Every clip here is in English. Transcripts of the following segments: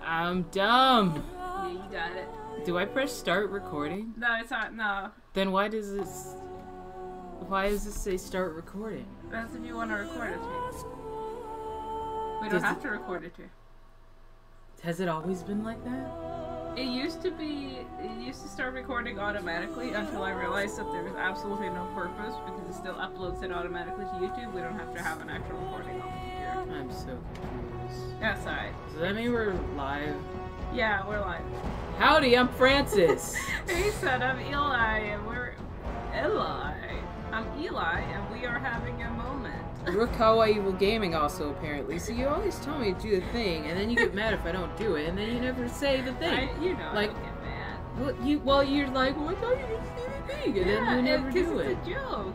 I'm dumb. Yeah, you got it. Do I press start recording? No, it's not. No. Then why does this... Why does this say start recording? That's if you want to record it to. We don't Does have it- to record it to. Has it always been like that? It used to be. It used to start recording automatically until I realized that there was absolutely no purpose because it still uploads it automatically to YouTube. We don't have to have an actual recording on the computer. I'm so confused. That's alright. Does that mean we're live? Yeah, we're live. Howdy, I'm Francis. He said, I'm Eli, and we're Eli. I'm Eli, and we are having a moment. We're Kawaii Evil Gaming also, apparently. So you always tell me to do the thing, and then you get mad if I don't do it, and then you never say the thing. You know, Like- I don't get mad. You're like, well, I thought you didn't say the thing, and then you never do it. It's a joke.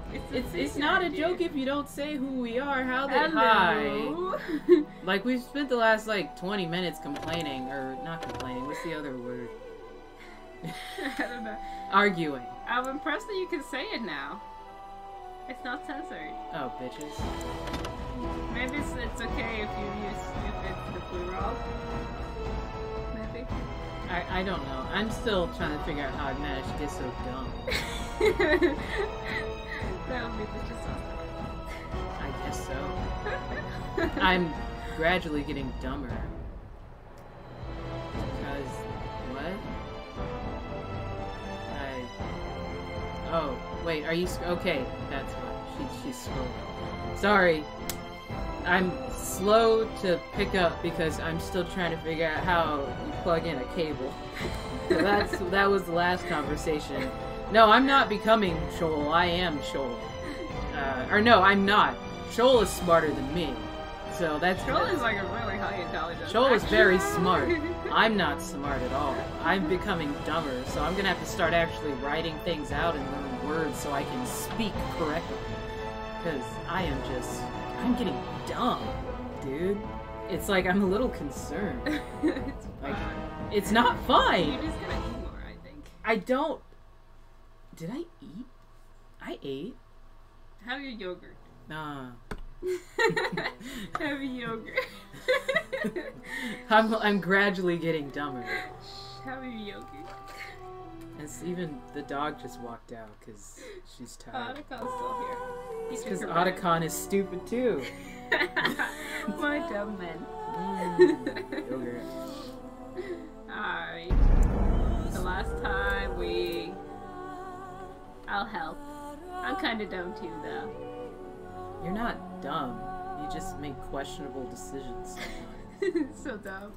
It's not a joke if you don't say who we are. How the Hello. hi? Like, we've spent the last, 20 minutes complaining, or not complaining, what's the other word? I don't know. Arguing. I'm impressed that you can say it now. It's not censored. Oh, bitches. Maybe it's okay if it's the plural. Maybe. I don't know. I'm still trying to figure out how I managed to get so dumb. That would be just awesome. I guess so. I'm gradually getting dumber. Because, what? Oh, wait, are you... Okay, that's why. She's slow. Sorry. I'm slow to pick up because I'm still trying to figure out how you plug in a cable. So that was the last conversation. No, I'm not becoming Shoal. I am Shoal. Or no, I'm not. Shoal is smarter than me. So that's... Troll is like a really high intelligence. Shoal is very smart. I'm not smart at all. I'm becoming dumber, so I'm gonna have to start actually writing things out and learn words so I can speak correctly. Because I'm getting dumb, dude. It's like I'm a little concerned. It's Like, fun. it's not fun. You're just gonna eat more, I think. I don't... Did I eat? I ate. Have your yogurt. Nah. Have your yogurt. I'm gradually getting dumber. Have your yogurt. And even the dog just walked out because she's tired. Otacon's still here. He took Because her back. Otacon is stupid too. My dumb man. Yogurt. Alright. The last time I'll help. I'm kinda dumb too, though. You're not dumb. You just make questionable decisions. So dumb.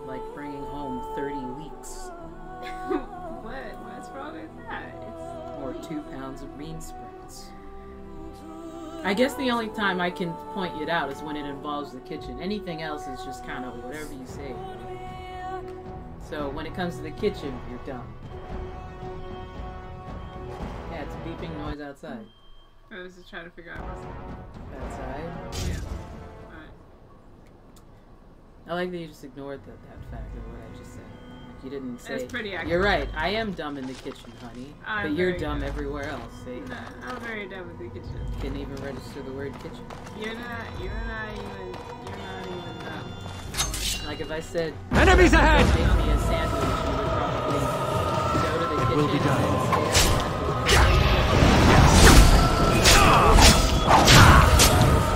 Like bringing home 30 leeks. What's wrong with that? Or 2 pounds of bean sprouts. I guess the only time I can point it out is when it involves the kitchen. Anything else is just kind of whatever you say. So when it comes to the kitchen, you're dumb. Yeah, it's a beeping noise outside. I was just trying to figure out what's Outside? Yeah. Alright. I like that you just ignored that fact of what I just said. Like you didn't say. That's pretty accurate. You're right. I am dumb in the kitchen, honey. I'm but you're very dumb dumb. everywhere else. See? No, I'm very dumb with the kitchen. Didn't even register the word kitchen. You're not even dumb. Like if I said Enemies ahead! make me a sandwich, you would probably go to the kitchen. Will be done.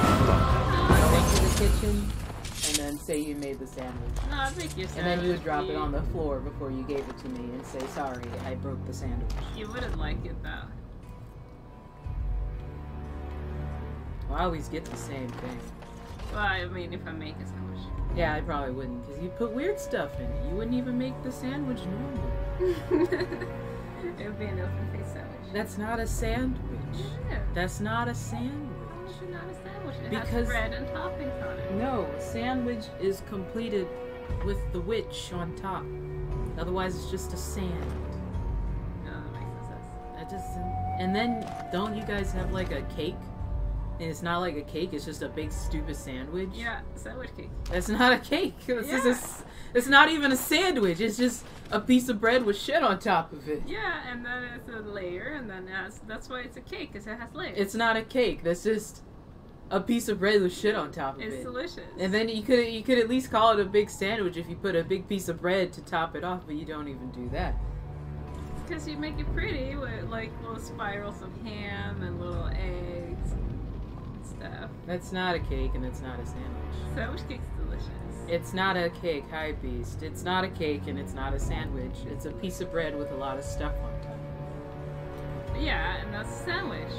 and say, Take to the kitchen and then say you made the sandwich. No, I think you're And then you would drop it on the floor before you gave it to me and say, sorry, I broke the sandwich. You wouldn't like it though. Well, I always get the same thing. Well, I mean, if I make a sandwich. Yeah, I probably wouldn't, because you put weird stuff in it. You wouldn't even make the sandwich normal. It would be an open-faced sandwich. That's not a sandwich. Yeah. That's not a sandwich. It's not a sandwich. It Because- has bread and toppings on it. No, a sandwich is completed with the witch on top. Otherwise, it's just a sand. No, that makes no sense. That doesn't. And then, don't you guys have like a cake? And it's not like a cake; it's just a big stupid sandwich. Yeah, sandwich cake. That's not a cake. It's, Yeah. it's not even a sandwich. It's just a piece of bread with shit on top of it. Yeah, and then it's a layer, and then it has, that's why it's a cake, because it has layers. It's not a cake. That's just a piece of bread with shit on top of It's it. delicious. And then you could at least call it a big sandwich if you put a big piece of bread to top it off, but you don't even do that. Because you make it pretty with like little spirals of ham and little eggs and stuff. That's not a cake and it's not a sandwich. Sandwich cake's delicious. It's not a cake, High Beast. It's not a cake and it's not a sandwich. It's a piece of bread with a lot of stuff on top. Yeah, and that's a sandwich.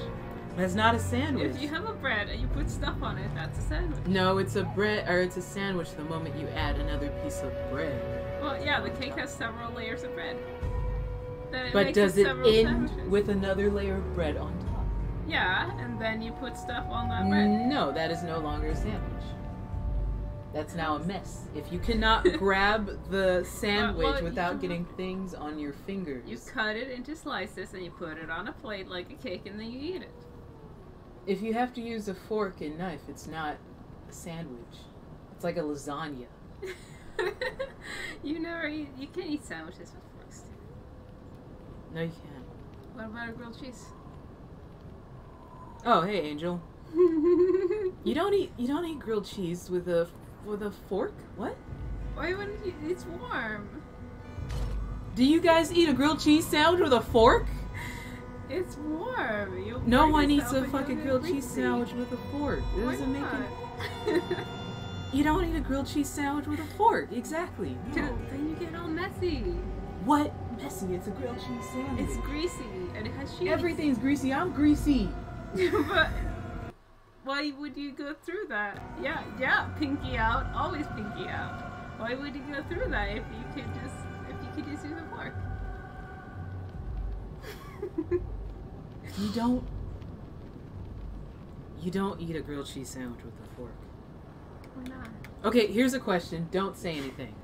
That's not a sandwich. If you have a bread and you put stuff on it, that's a sandwich. No, it's a bread or it's a sandwich the moment you add another piece of bread. Well, yeah, the cake has several layers of bread. Then But makes does it several end sandwiches. with another layer of bread on top? Yeah, and then you put stuff on that bread. No, that is no longer a sandwich. That's now a mess. If you cannot grab the sandwich Well, without getting things on your fingers. You cut it into slices and you put it on a plate like a cake and then you eat it. If you have to use a fork and knife, it's not a sandwich. It's like a lasagna. You can eat sandwiches with forks too. No, you can't. What about a grilled cheese? Oh, hey, Angel. You don't eat grilled cheese with a fork? What? Why wouldn't you? It's warm. Do you guys eat a grilled cheese sandwich with a fork? It's warm. You No burn one eats yourself a and fucking you'll grilled get cheese greasy. sandwich with a fork. It Why doesn't make it. not? You don't eat a grilled cheese sandwich with a fork. Exactly. No. Then you get all messy. What? Messy. It's a grilled cheese sandwich. It's greasy and it has cheese. Everything's greasy. I'm greasy. But why would you go through that? Yeah, pinky out, always pinky out. Why would you go through that if you could just use a fork? You don't eat a grilled cheese sandwich with a fork. Why not? Okay, here's a question. Don't say anything.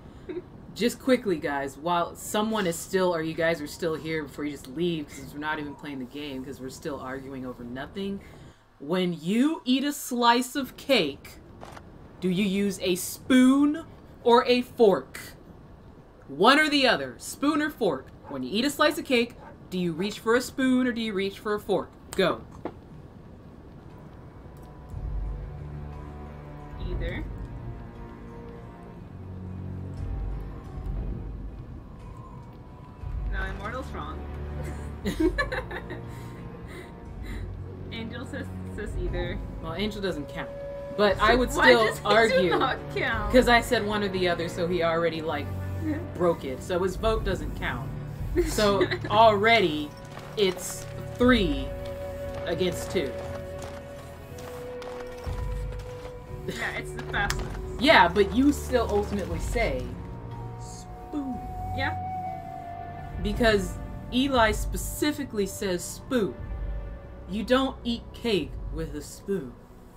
Just quickly, guys, while someone is still, or you guys are still here before you just leave, because we're not even playing the game, because we're still arguing over nothing. When you eat a slice of cake, do you use a spoon or a fork? One or the other, spoon or fork. When you eat a slice of cake, do you reach for a spoon or do you reach for a fork? Go. Either. No, Immortal's wrong. Angel says either. Well, Angel doesn't count. But I would Why still does he argue. do not count? Because I said one or the other, so he already, like, broke it. So his vote doesn't count. So already, it's 3 against 2. Yeah, it's the fastest. Yeah, but you still ultimately say spoon. Yeah. Because Eli specifically says spoon. You don't eat cake with a spoon.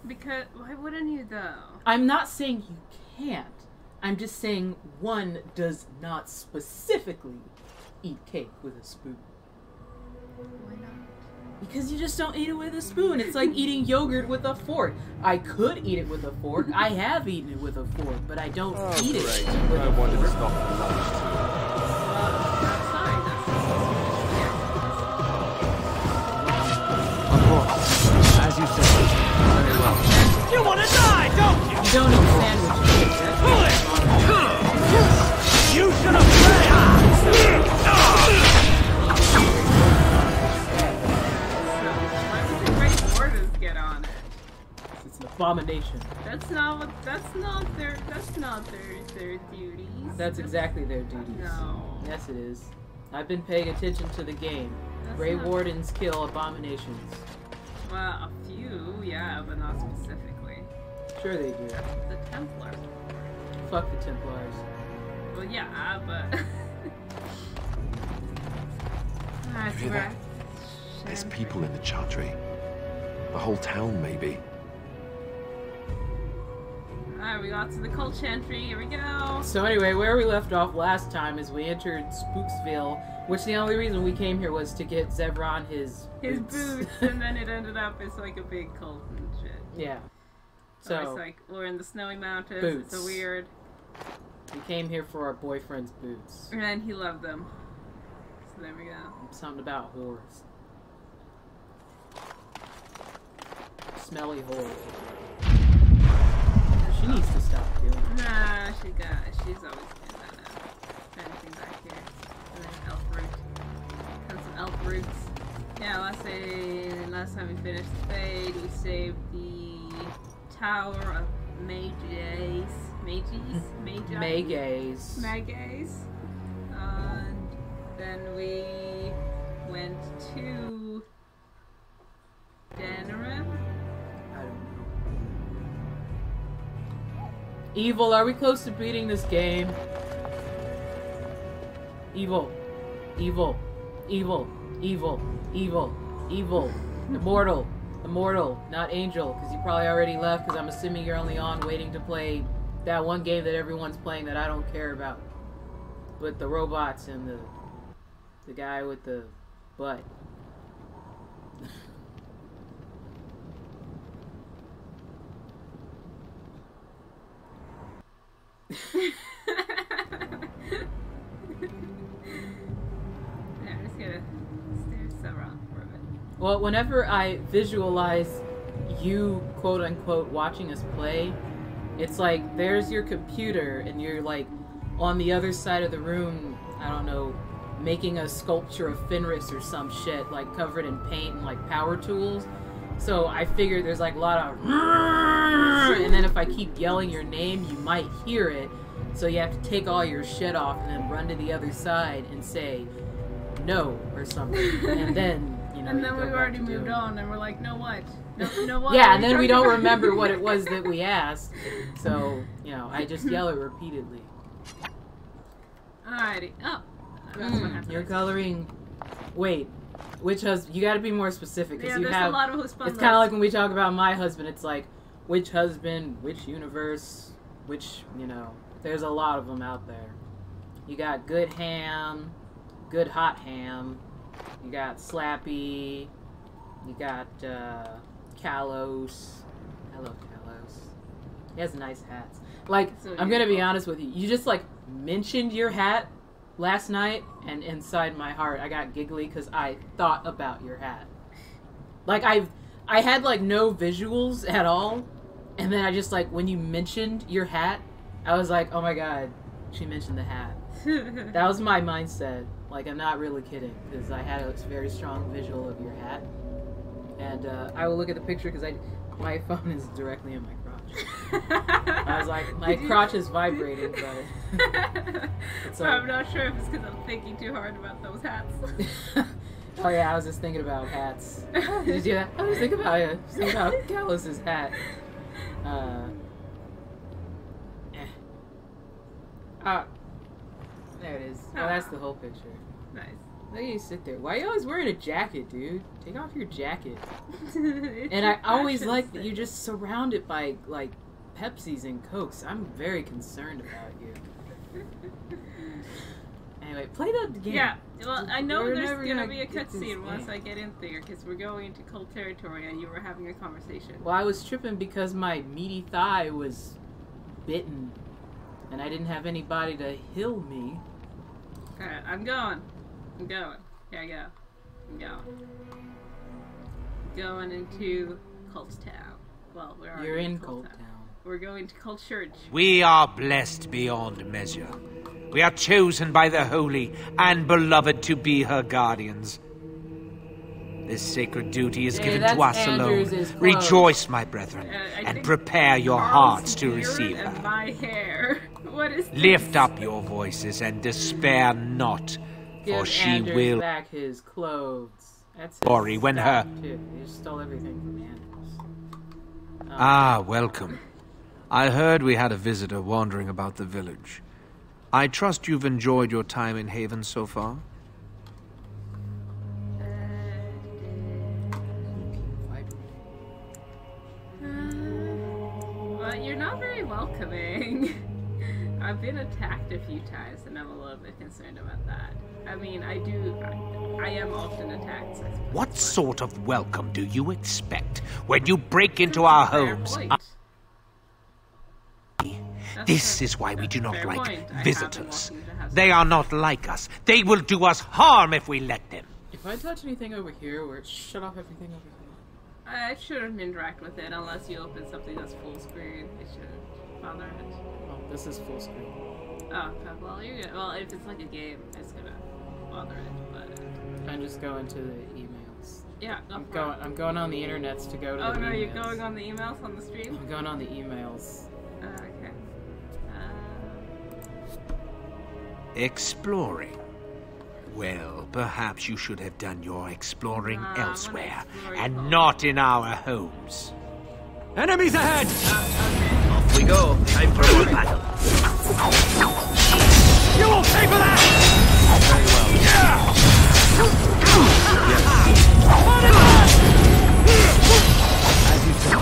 Because why wouldn't you though? I'm not saying you can't. I'm just saying one does not specifically eat cake with a spoon. Why not? Because you just don't eat it with a spoon. It's like eating yogurt with a fork. I could eat it with a fork. I have eaten it with a fork, but I don't eat it with I a wanted to fork. stop for lunch Sorry, too. Of course, as you said. Very well. You want to die, don't you? You don't eat sandwiches. You should have why would the Great Wardens get on it? It's an abomination. That's not their duties. That's exactly their duties. No. Yes, it is. I've been paying attention to the game. That's Grey not- Wardens kill abominations. Well, a few, yeah, but not specifically. Sure they do. The Templars. Fuck the Templars. Well, yeah, but. I hear swear. that? There's people in the Chantry. The whole town, maybe. Alright, we got to the cult chantry. Here we go. So anyway, where we left off last time is we entered Spooksville, which the only reason we came here was to get Zevron his Boots, and then it ended up as like a big cult and shit. Yeah. So So it's like we're in the snowy mountains. Boots. It's a weird, we came here for our boyfriend's boots. and he loved them. So there we go. Something about whores. Smelly whores. last time we finished the Fade, we saved the Tower of Mages. Mages. And then we went to Denerim. I don't know. Evil, are we close to beating this game? Evil. Evil. Evil. Evil. Evil. Evil. Immortal. Immortal. Not Angel, because you probably already left, because I'm assuming you're only on waiting to play that one game that everyone's playing that I don't care about. With the robots and the guy with the butt. I'm just gonna stare around for a bit. Well, whenever I visualize you, quote unquote, watching us play, it's like there's your computer and you're like on the other side of the room, I don't know, making a sculpture of Fenris or some shit, like covered in paint and like power tools. So I figured there's like a lot of and then if I keep yelling your name, you might hear it. So you have to take all your shit off and then run to the other side and say no or something. And then, you know, And then we've already moved on and we're like, no what? No what? Yeah, and then we don't remember what it was that we asked. So, you know, I just yell it repeatedly. Alrighty. Oh. That's what happened. You're coloring... Wait. Which husband? You gotta be more specific. Because you there's have... a lot of husbands. It's kind of like when we talk about my husband. It's like, which husband, which universe, which, you know... There's a lot of them out there. You got good ham, good hot ham. You got Slappy. You got Kalos. I love Kalos. He has nice hats. Like, So I'm gonna be honest with you. You just like mentioned your hat last night, and inside my heart, I got giggly because I thought about your hat. Like I had like no visuals at all, and then I just like when you mentioned your hat, I was like, oh my god, she mentioned the hat. That was my mindset. Like, I'm not really kidding, because I had a very strong visual of your hat. And I will look at the picture because my phone is directly in my crotch. I was like, my crotch is vibrating, but it's like, I'm not sure if it's because I'm thinking too hard about those hats. oh yeah, I was just thinking about hats. Did you do that? I was thinking about Kalos' hat. There it is. Oh, that's the whole picture. Nice. Look at you sit there. Why are you always wearing a jacket, dude? Take off your jacket. And I always like that you're just surrounded by, like, Pepsis and Cokes. I'm very concerned about you. Anyway, play the game. Yeah, well, I know We're there's never gonna gonna be a get this cutscene once game. I get in there, because we're going into cult territory and you were having a conversation. Well, I was tripping because my meaty thigh was bitten. And I didn't have anybody to heal me. Alright, I'm going. Here I go. I'm going. Going into Cult Town. Well, we're already You're in Cult Cold Town. We're going to Cult Church. We are blessed beyond measure. We are chosen by the holy and beloved to be her guardians. This sacred duty is Hey, given that's to us Andrew's alone. is close. Rejoice, my brethren, I and think prepare your Carl's hearts to beard receive and her. my hair. What is this? Lift up your voices and despair not, for Give she Anders will... back his clothes. That's his Glory when stuff, her- too. You just stole everything from Anders. Ah, welcome. I heard we had a visitor wandering about the village. I trust you've enjoyed your time in Haven so far? Well, you're not very welcoming. I've been attacked a few times, and I'm a little bit concerned about that. I mean, I am often attacked. So I suppose, What but sort of welcome do you expect when you break into our fair homes? point. That's This a- is why we that's do a not fair like point. I have been visitors. wanting to have They some- are not like us. They will do us harm if we let them. If I touch anything over here, or shut off everything over here. I shouldn't interact with it unless you open something that's full screen. It shouldn't bother it. Oh, this is full screen. Oh, okay, well, you're good. Well, if it's like a game, it's gonna bother it, but... I'm just going to the emails. Yeah, I'm going on the internets to go to the no, emails. you're going on the emails on the stream? I'm going on the emails. Okay. Exploring. Well, perhaps you should have done your exploring elsewhere, and not in our homes. Enemies ahead! Okay. Off we go. Time for more battle. You will pay for that! Very well. As you said.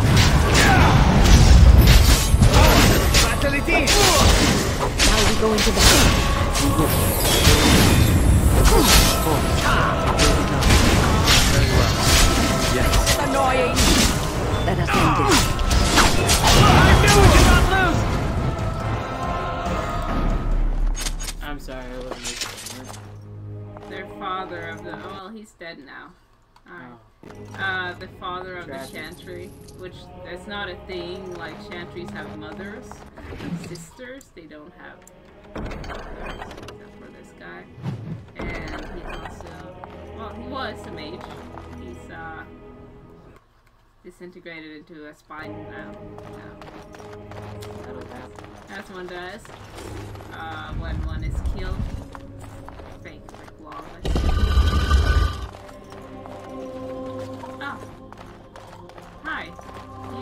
Fatality! Now we go into battle. Very well. Yes. Annoying. Let us end it. I knew we could not lose! I'm sorry, I wasn't listening. Their father of the... Oh, well, he's dead now. Alright. The father of Tragic. the Chantry, which that's not a thing. Like, Chantries have mothers and sisters. They don't have brothers, except for this guy. And he's also... Well, he was a mage. He's, disintegrated into a spine now. As one does. When one is killed. Fake, like flawless. Oh. Hi.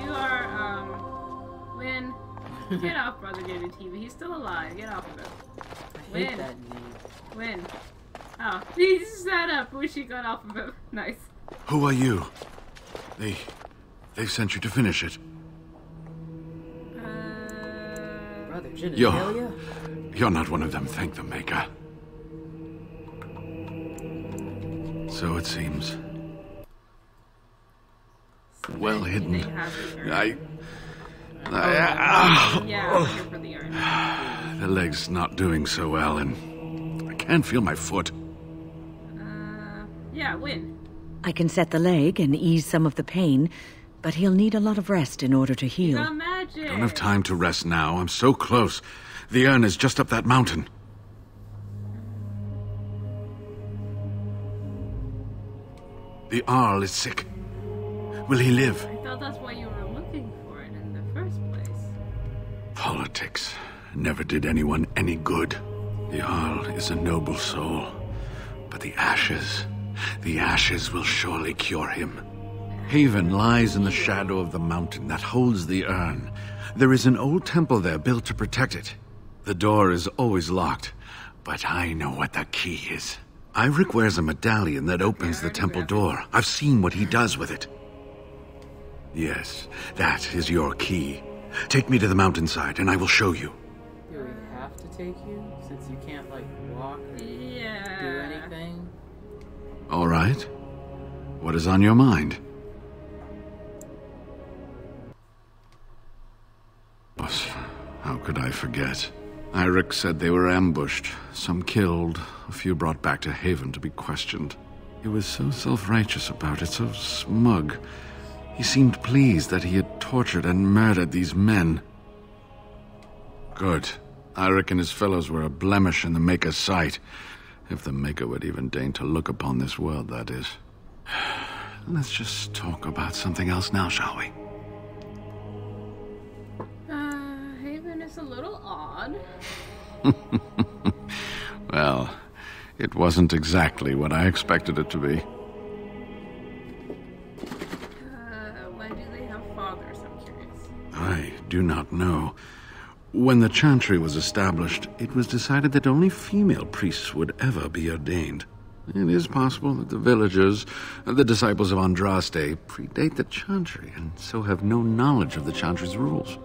You are, Win. Get off, Brother David TV. He's still alive. Get off of him. I hate Win. that name. Win. Oh, he just sat up when she got off of him. Nice. Who are you? They've sent you to finish it. Brother genitalia? You're not one of them, thank the Maker. So it seems. Well hidden. They have the urn. Yeah, I'm here for the urn. The leg's not doing so well, and I can't feel my foot. Yeah, Win. I can set the leg and ease some of the pain, but he'll need a lot of rest in order to You heal. got magic. Don't have time to rest now. I'm so close. The urn is just up that mountain. The Arl is sick. Will he live? I thought that's why you were looking for it in the first place. Politics never did anyone any good. The Arl is a noble soul, but the ashes will surely cure him. Haven lies in the shadow of the mountain that holds the urn. There is an old temple there built to protect it. The door is always locked, but I know what the key is. Iric wears a medallion that opens the temple door. I've seen what he does with it. Yes, that is your key. Take me to the mountainside and I will show you. Do we have to take you? Since you can't, like, walk or Yeah. do anything? All right. What is on your mind? How could I forget? Iric said they were ambushed, some killed, a few brought back to Haven to be questioned. He was so self-righteous about it, so smug. He seemed pleased that he had tortured and murdered these men. Good. Iric and his fellows were a blemish in the Maker's sight. If the Maker would even deign to look upon this world, that is. Let's just talk about something else now, shall we? Haven is a little odd. Well, it wasn't exactly what I expected it to be. When do they have fathers? I'm curious. I do not know. When the Chantry was established, it was decided that only female priests would ever be ordained. It is possible that the villagers, the disciples of Andraste, predate the Chantry and so have no knowledge of the Chantry's rules.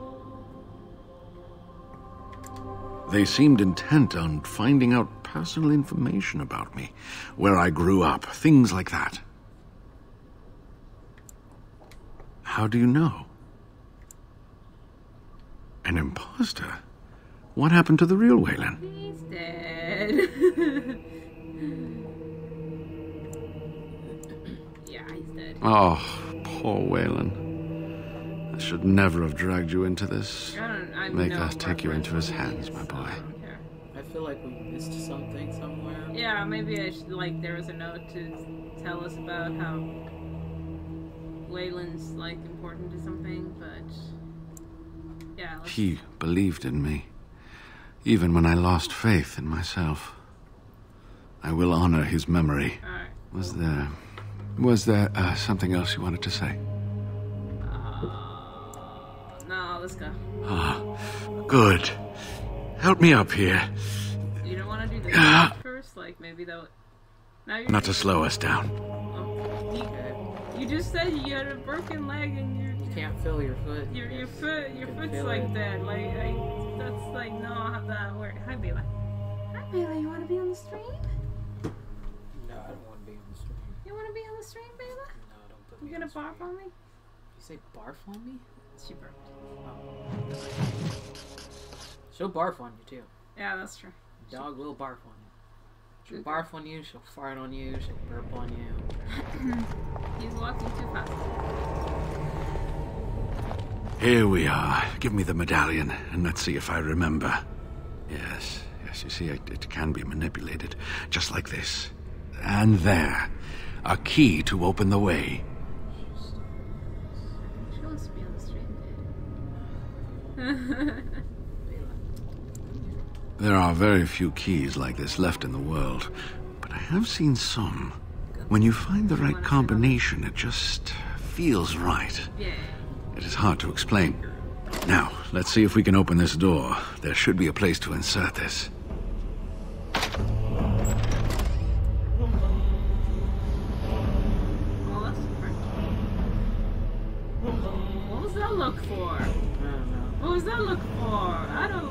They seemed intent on finding out personal information about me, where I grew up, things like that. How do you know? An imposter? What happened to the real Waylon? He's dead. Yeah, he's dead. Oh, poor Waylon. I should never have dragged you into this. I Make know us take you reference into his to hands, these, my boy. I don't care. I feel like we missed something somewhere. Yeah, maybe I should, like, there was a note to tell us about how Wayland's like important to something, but yeah. He believed in me, even when I lost faith in myself. I will honor his memory. All right. Was there something else you wanted to say? No, let's go. Ah, good. Help me up here. You don't want to do this first? Like, maybe that would... Now you're... Not to slow us down. Oh, you just said you had a broken leg and You can't feel your foot. your foot's feel like it. that. Like, that's like, no, how that work? Hi, Bayla. Hi, Bayla. You want to be on the stream? No, I don't want to be on the stream. You want to be on the stream, Bayla? No, don't put You me gonna on the barf stream. on me? You say barf on me? She burped. She'll barf on you too. Yeah, that's true. Dog will barf on you. She'll Okay. barf on you, she'll fart on you, she'll burp on you. He's walking too fast. Here we are. Give me the medallion, and let's see if I remember. Yes, you see, it can be manipulated, just like this. And there. A key to open the way. She wants to be on the stream, dude. There are very few keys like this left in the world, but I have seen some. When you find the right combination, it just feels right. Yeah. It is hard to explain. Now, let's see if we can open this door. There should be a place to insert this. Well, that's different. What was that look for? I don't know. What was that look for? I don't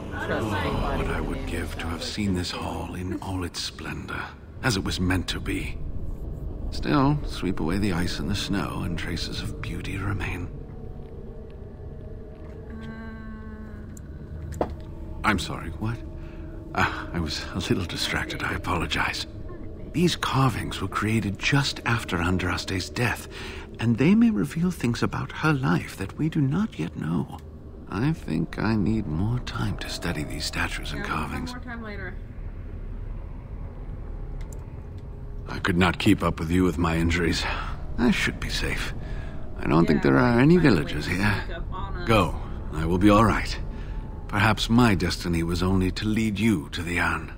like... What I would give to have seen this hall in all its splendor, as it was meant to be. Still, sweep away the ice and the snow, and traces of beauty remain. I'm sorry, what? I was a little distracted, I apologize. These carvings were created just after Andraste's death, and they may reveal things about her life that we do not yet know. I think I need more time to study these statues and Yeah, carvings. One more time later. I could not keep up with you with my injuries. I should be safe. I don't think there are any villagers here. Go. I will be all right. Perhaps my destiny was only to lead you to the Anne.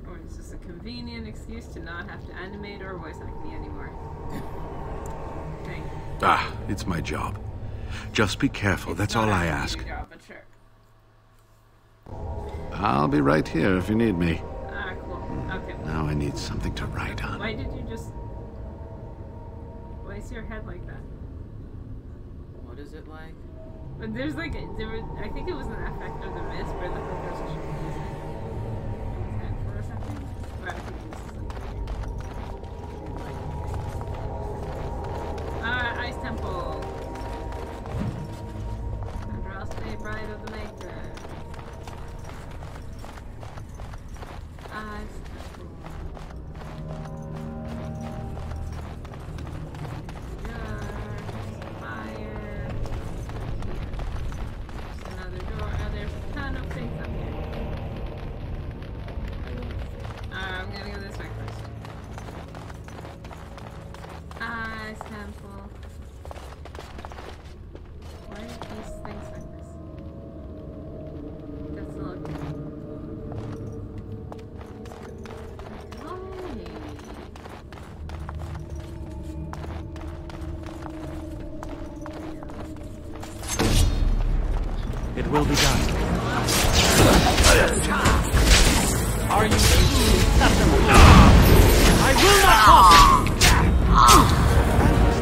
Or is this a convenient excuse to not have to animate or voice act me anymore? Thank you. It's my job. Just be careful, that's all I ask. Your job, but sure. I'll be right here if you need me. Ah, cool. Okay. Now I need something to write on. Why did you just... Why is your head like that? What is it like? But there's like... I think it was an effect of the mist where the there's a shape in his head for a second. Or I think it was Ice Temple. Andraste, Bride of the Maker. Ice Temple. Fire. There's another door. Oh, there's a ton of things up here. I'm gonna go this way first. Ice Temple. Why are these things like this? That's not good. It will be done. Are you I will not falter!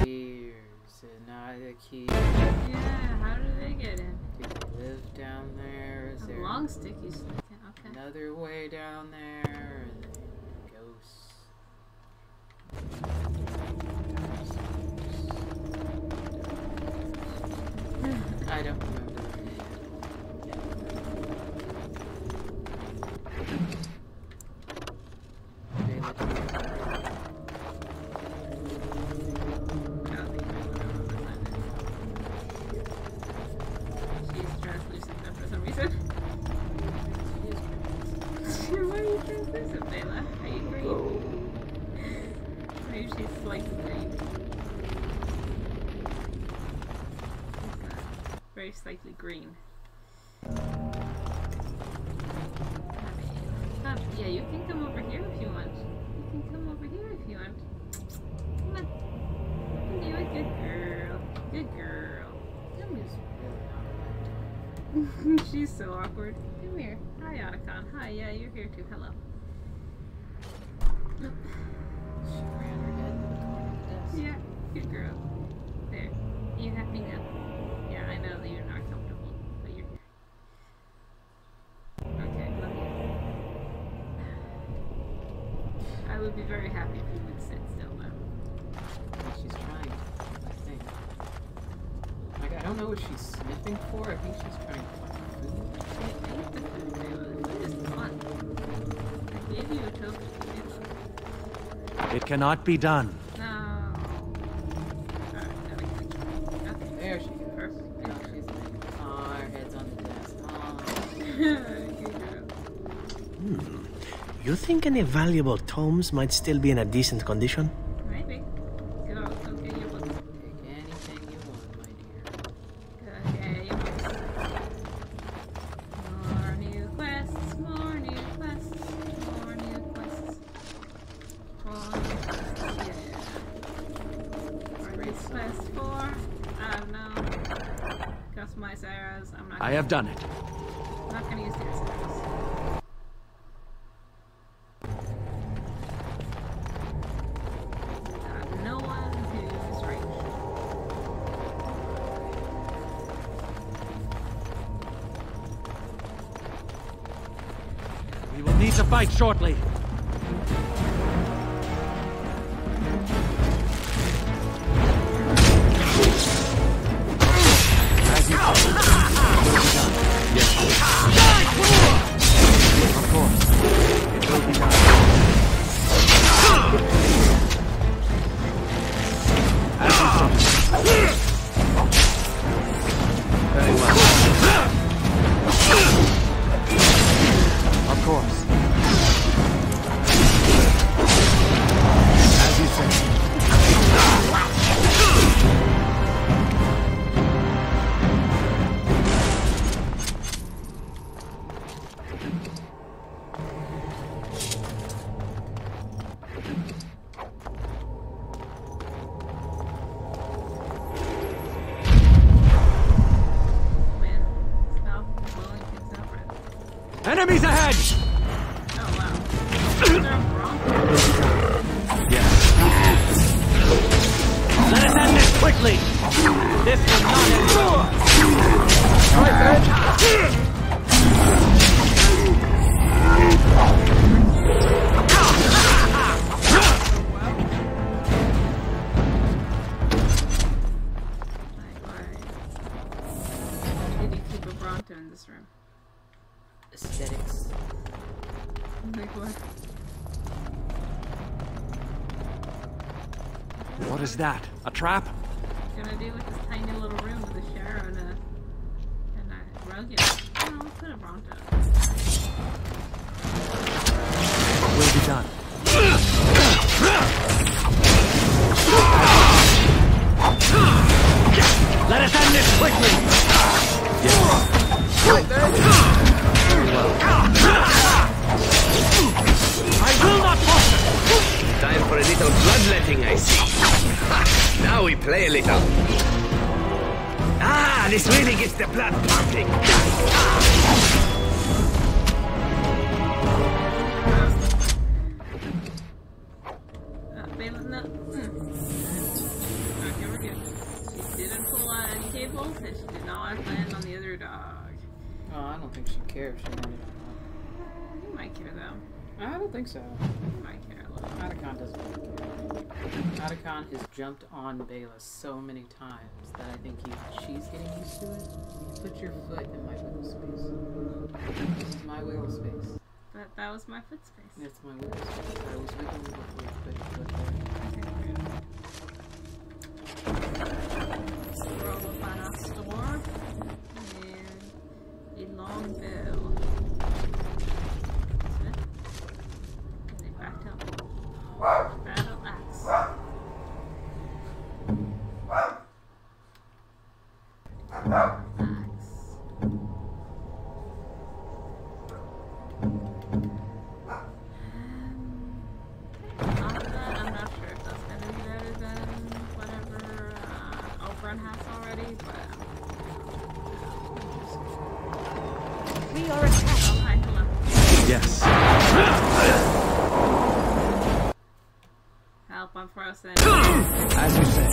Here's another key. Yeah, how do they get in? Do you live down there? Is A there long stick you sneak in. Okay. another way down there? Ghosts. I don't remember. Okay, let's go. She's translucent for some reason. Why are you translucent, Bella? Are you green? Maybe she's like green. slightly green. Yeah, you can come over here if you want. You can come over here if you want. Come on. You can do it. Good girl. Good girl. She's so awkward. Come here. Hi, Otacon. Hi, yeah, you're here too. Hello. She ran her head in the corner of the desk. Yeah, good girl. There. You happy now? Yeah, I know that you're not comfortable, but you're here. Okay, love you. I would be very happy if you would sit still though. She's trying, I think. Like, I don't know what she's sniffing for. I think she's trying to find food. Eat the food, Bela. The food is fun. I gave you a token, Bela. It cannot be done. No. Alright, now we can. Okay. There she goes. Perfect. Now she's like, oh, her head's on the desk. Oh. Good girl. You think any valuable tomes might still be in a decent condition? Maybe. Go get your books. Take anything you want, my dear. Go get your books. More new quests, more new quests, more new quests. More new quests, yeah. More new quests for, I don't know. Customize arrows. I'm not I have done it. not gonna use these arrows. No one who's ranged. We will need to fight shortly. As you yes. Of course. It will be done. As you say. Very well. Of course. As you say. Man, stop blowing things up, Red. Enemies ahead! Oh, wow. They're wrong. Yes. Let us end this quickly! This will not endure! Why did you keep a Bronto in this room? Aesthetics. Like what? What is that? A trap? Gonna do with this tiny little room with a shower and a rug in it? Oh, let's put a Bronto. Will be done. Let us end this quickly! Yes. Very well. I will not falter! Time for a little bloodletting, I see. Ha! Now we play a little. Ah, this really gets the blood pumping. Bela, no. Okay, we're good. She didn't pull on any cables, and she did not land on the other dog. Oh, I don't think she'd care if she wanted to. You might care, though. I don't think so. You might care a little. Otacon doesn't really care. Otacon has jumped on Bela so many times that I think she's getting used to it. You put your foot in my wiggle space. This is my wiggle space. But that was my foot space. It's my wiggle space. I was wiggling before you put your foot there. Roll up on our store. And a long bow. That's it. And they backed up. Battle axe. I'm not sure if that's gonna be better than whatever Oberon has already, but We are attacked. oh, hi, hello. Yes. Help, I'm frozen. As you say.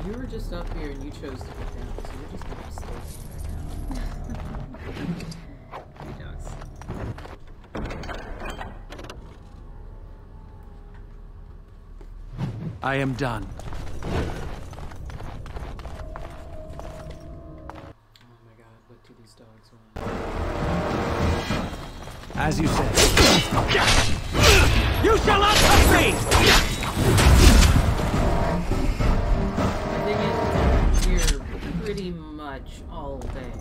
You were just up here and you chose to get down, so you're just gonna stay Hey, dogs. I am done. Oh my god, what do these dogs want? As you say. You shall not touch me! The thing is, you're pretty much all day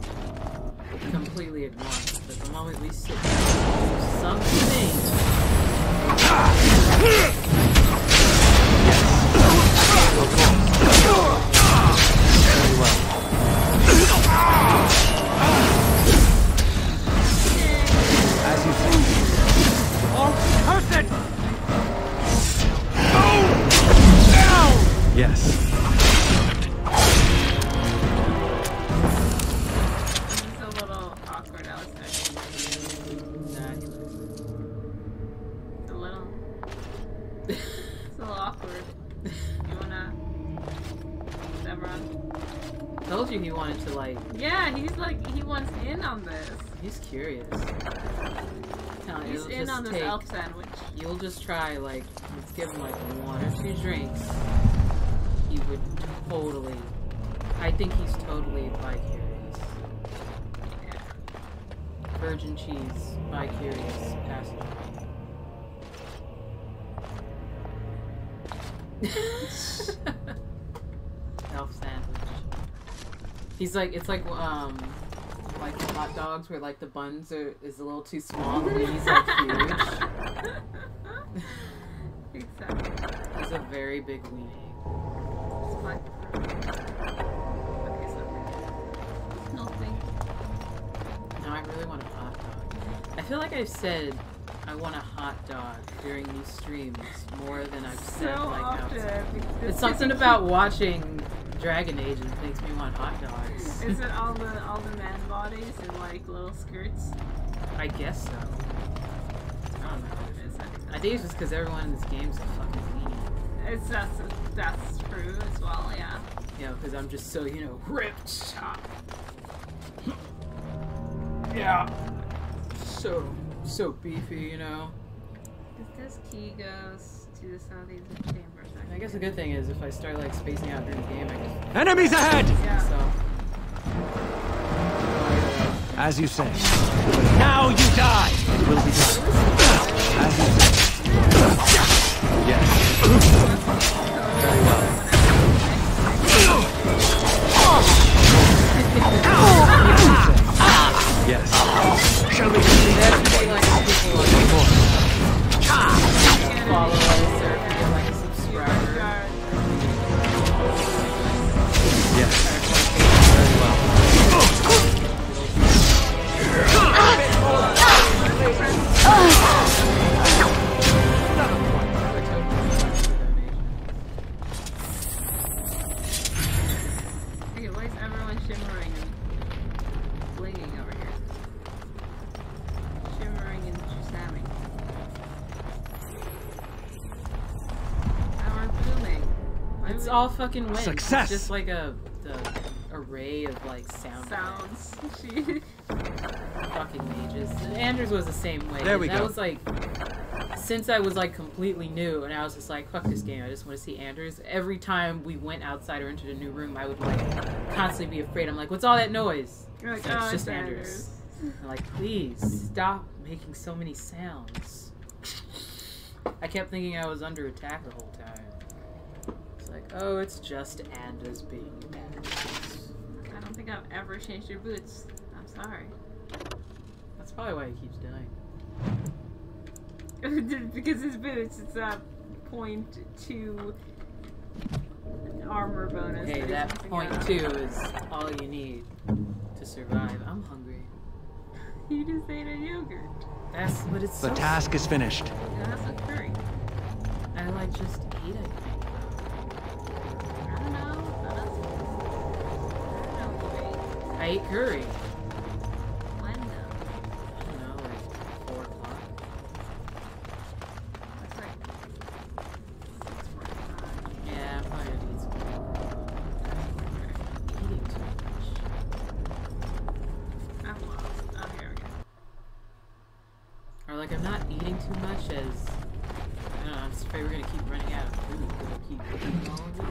completely ignored. But the moment we sit down, something. Very well. As you say. Oh, curse it! Yes. It's a little awkward outside. Nah, he looks It's a little. It's a little awkward. You wanna. Sevron? told you he wanted to, like. Yeah, he's like, he wants in on this. He's curious. Tell you, He's it'll in just on this take- elf sandwich. You'll just try, like, let's give him like 1 or 2 drinks. He would totally. I think he's totally bi-curious. Yeah. Virgin cheese, bi-curious, passed on. Elf sandwich. He's like, it's like hot dogs where like the buns is a little too small, and he's like huge. Exactly. He's a very big weenie. It's like. Okay, so. No thing. No, I really want a hot dog. I feel like I've said I want a hot dog during these streams more than I've said So like outside. often. It's something about watching Dragon Age that makes me want hot dogs. Is it all the man bodies in like little skirts? I guess so. I don't know. Is it? I think it's just because everyone in this game is a fucking weenie. It's that's true as well. Yeah. You know, because I'm just so, ripped. Yeah. So beefy, If this key goes to the southeast chamber, I guess the good thing is if I start like spacing out during the game, I can Enemies ahead! Yeah. myself. As you say. Now you die! It will be done. As you say. Yes. Very well. Yes. Shall we do that? Like people follow us or if you get like a subscriber. Yes. Very well. Okay, why is everyone shimmering and blinging over here? Shimmering and shamming. Now we're booming. Why It's we- all fucking wind. Success! It's just like the array of like sounds. Fucking mages. Anders was the same way. There we that go. was like since I was like completely new and I was just like, fuck this game, I just want to see Anders. Every time we went outside or entered a new room, I would like constantly be afraid. I'm like, what's all that noise? You're like, So oh, it's just it's Anders. I'm like, please stop making so many sounds. I kept thinking I was under attack the whole time. It's like, oh, it's just Anda's being Anda's. I don't think I've ever changed your boots. I'm sorry. That's probably why he keeps dying. Because his boots, it's a 0.2 armor bonus. Hey, that 0.2 is all you need to survive. I'm hungry. You just ate a yogurt. That's what it's. The task is finished. Yeah, that's a curry. I like just eat it. I don't know. I ate curry. When I don't know, like 4 o'clock. That's like 6:45. Yeah, I'm probably gonna eat some more. Eating too much. I'm lost. Oh, here we go. Or like I'm not eating too much as I don't know, I'm just afraid we're gonna keep running out of food because I keep eating all of it.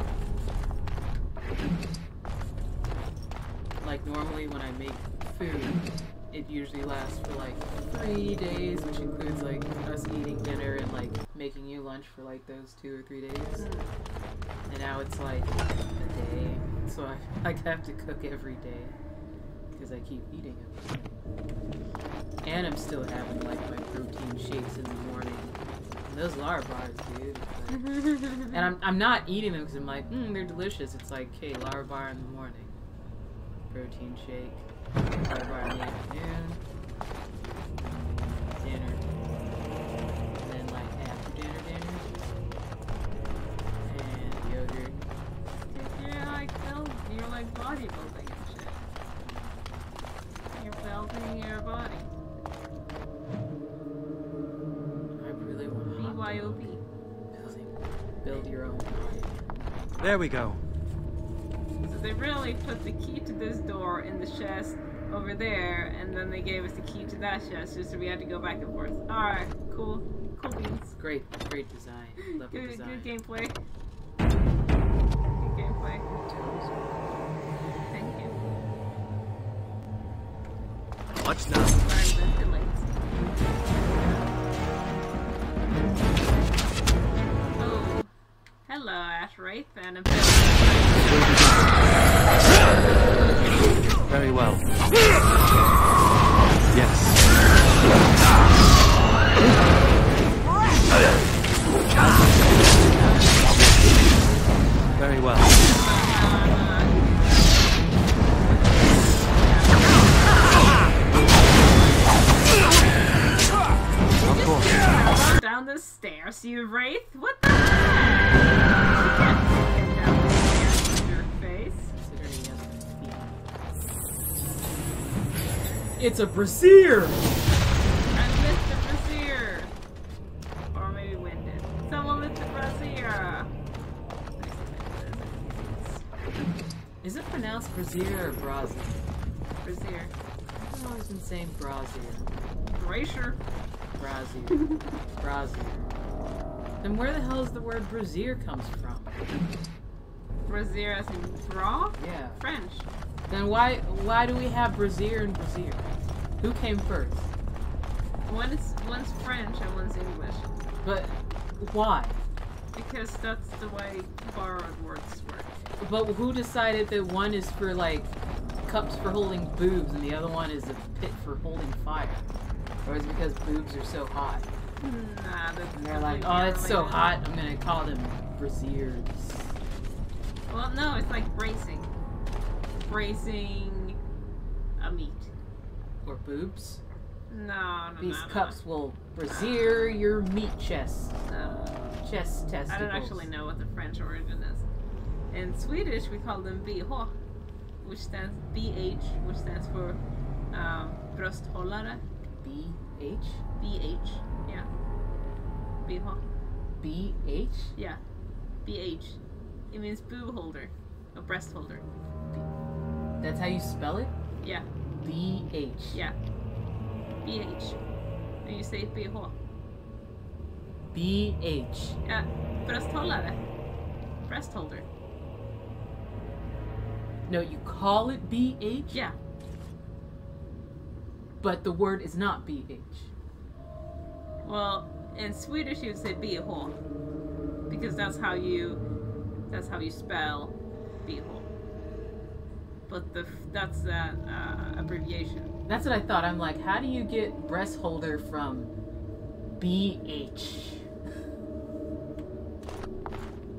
Like normally when I make food, it usually lasts for like 3 days, which includes like us eating dinner and like making you lunch for like those 2 or 3 days. And now it's like a day, so I like have to cook every day because I keep eating it. And I'm still having like my protein shakes in the morning. And those Lara bars, dude. Like, and I'm not eating them because I'm like, they're delicious. It's like, hey, Lara bar in the morning, protein shake, Lara bar in the afternoon, dinner, and then like after dinner, and yogurt. You're like bodybuilding and shit. You're building your body. I really want to BYOB. build your own body. There we go. So they really put the key to this door in the chest over there, and then they gave us the key to that chest just so we had to go back and forth. Alright, cool. Cool beans. Great design. Love the Good design. gameplay. Good gameplay. Thank you. What's now? Oh, hello, Ash Wraith and a Very well. Yes. Very well. Of course. Run down the stairs, you Wraith. What the heck? You can't get down the stairs with your face. It's a brazier! I lit the brazier. Or maybe Wind did. Someone lit the brazier. Is it pronounced brazier or brazier? Brazier. I've always been saying brazier. Brazier. Brazier. Brazier. Then where the hell is the word brazier comes from? Brazier as in bra? Yeah. French. Then why do we have brazier and brazier? Who came first? One's French and one's English. But why? Because that's the way borrowed words work. But who decided that one is for like cups for holding boobs and the other one is a pit for holding fire? Or is it because boobs are so hot? Nah, that's And they're like, completely oh, it's so unrelated. hot, I'm gonna call them braziers. Well, no, it's like bracing. Bracing a meat. Or boobs? No. These cups will brazier your meat chest. No. Chest testicles. I don't actually know what the French origin is. In Swedish, we call them BH, which stands BH, which stands for brösthållare. BH? BH, yeah. BH. BH? Yeah. BH. It means boob holder, a breast holder. That's how you spell it? Yeah. BH. Yeah. BH. And you say BH. BH. Yeah. Brösthållare. Breast holder. No, you call it BH? Yeah. But the word is not BH. Well, In Swedish, you would say bihå, because that's how you spell bihå. But that's the abbreviation. That's what I thought. I'm like, how do you get breast holder from BH?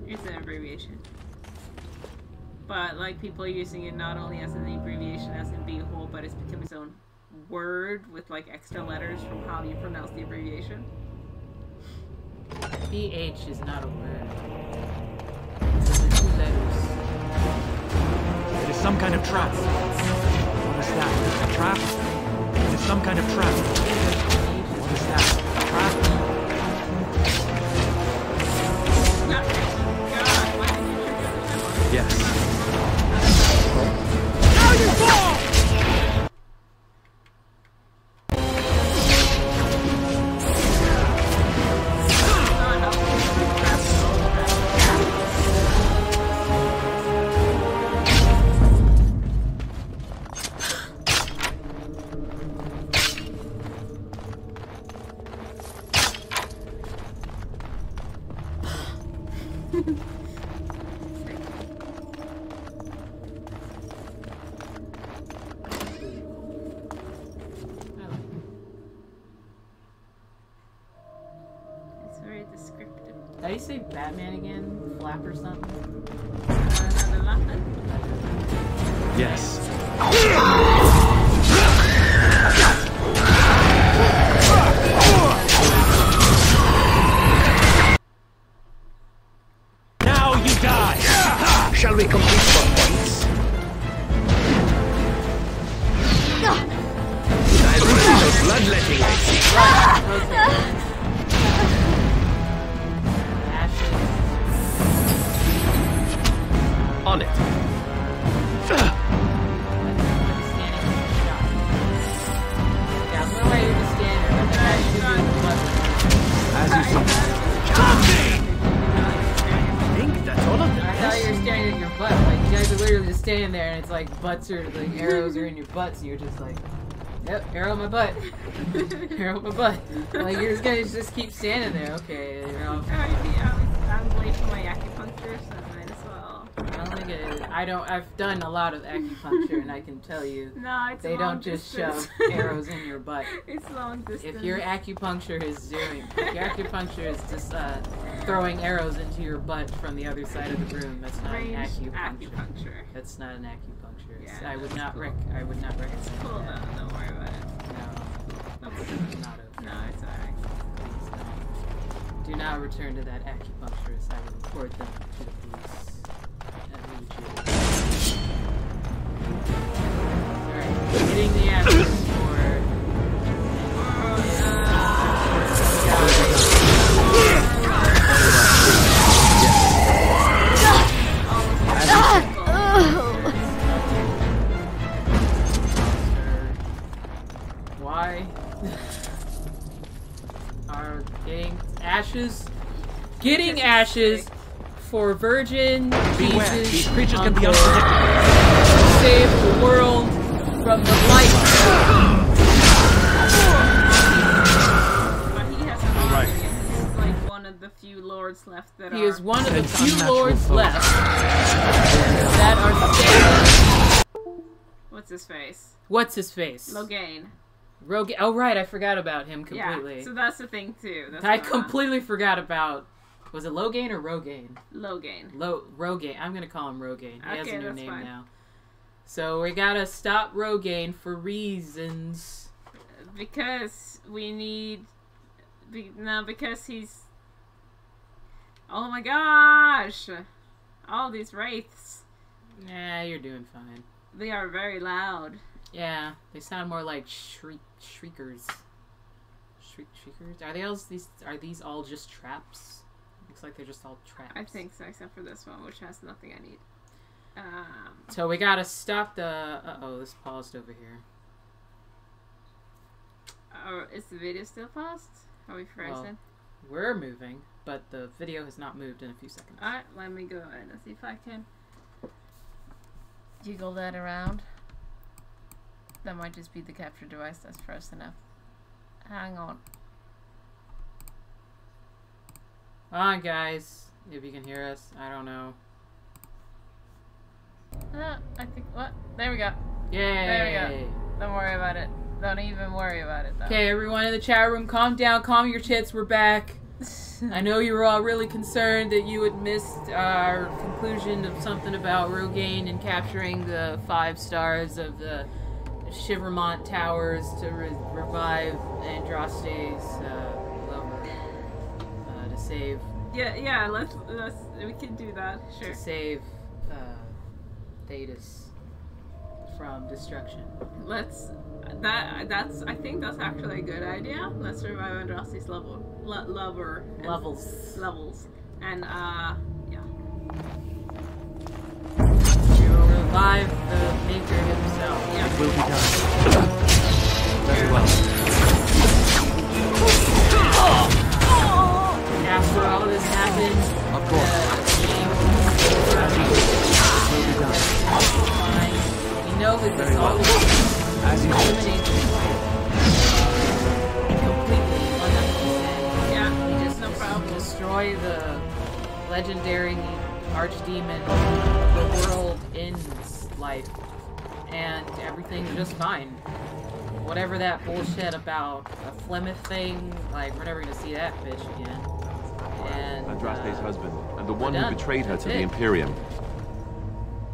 It's an abbreviation. But like people are using it not only as an abbreviation as in bihå, but it's become its own word with like extra letters from how you pronounce the abbreviation. BH is not a word. It's only 2 letters. It is some kind of trap. What is that? A trap? It is some kind of trap. What is that? A trap? Yes. Now you fall! How do you say Batman again? Flap or something? Yes. Now you die! Shall we complete for points? I'm no bloodletting, I see. On it. As you see. Stop me! I think that's all of them. I thought you were staring at your butt. Like, you guys are literally just standing there and it's like butts are, like, arrows are in your butts and you're just like, yep, arrow in my butt. Arrow in my butt. Like, you're just gonna just keep standing there. Okay, you're all... I'm late for my acupuncture, so I might as well. I don't think it is. I've done a lot of acupuncture and I can tell you, no, it's they long don't just distance. shove arrows in your butt. It's long distance. If your acupuncture is just throwing arrows into your butt from the other side of the room, that's not an acupuncture. That's not an acupuncture. Yeah, I would not recommend. It's cool though. Don't worry about it. No, Okay. not okay. No, it's alright. Please don't. Do not return to that acupuncturist. I will report them to the police. Alright, hitting the ashes for... Why are getting ashes for Virgin Beware, Jesus these creatures can be Uncle. unpredictable. Save the world from the light. But he has an army. He's like one of the few lords left that He are... is one of the It's few unnatural lords folk. left that are standing. What's his face? What's his face? Logain. Rogaine. Oh right, I forgot about him completely. Yeah, so that's the thing too. That's I going on. completely forgot about. Was it Logain or Rogaine? Logain. Rogaine. I'm gonna call him Rogaine. He has Okay, a new that's name fine. now. So we gotta stop Rogaine for reasons. Because we need... because he's... Oh my gosh! All these wraiths. Nah, you're doing fine. They are very loud. Yeah, they sound more like shriekers. Shriekers? Are these all just traps? Looks like they're just all traps. I think so, except for this one, which has nothing I need. So we gotta stop the... Uh-oh, this paused over here. Is the video still paused? Are we frozen? Well, we're moving, but the video has not moved in a few seconds. Alright, let me go ahead and see if I can jiggle that around. That might just be the capture device that's frozen enough. Hang on. Come on, guys. If you can hear us. I don't know. I think, what? There we go. Yay! There we go. Don't worry about it. Don't even worry about it, though. Okay, everyone in the chat room, calm down, calm your tits, we're back. I know you were all really concerned that you had missed our conclusion of something about Rogaine and capturing the 5 stars of the Shivermont Towers to revive Andraste's lover. To save... Yeah, let's, we can do that, sure. To save Thetis from destruction. I think that's actually a good idea. Let's revive Andraste's lover. Levels. And, yeah. We will revive the Maker himself. Yeah. It will be done. Very well. After all this happened, Of course. we know that this all As you eliminates completely 100%. Yeah, We just no problem. destroy the legendary archdemon. The world ends life, and everything's just fine. Whatever that bullshit about a Flemeth thing, like we're never gonna see that bitch again. And Andraste's husband, and the one who done. betrayed her That's to the it. Imperium.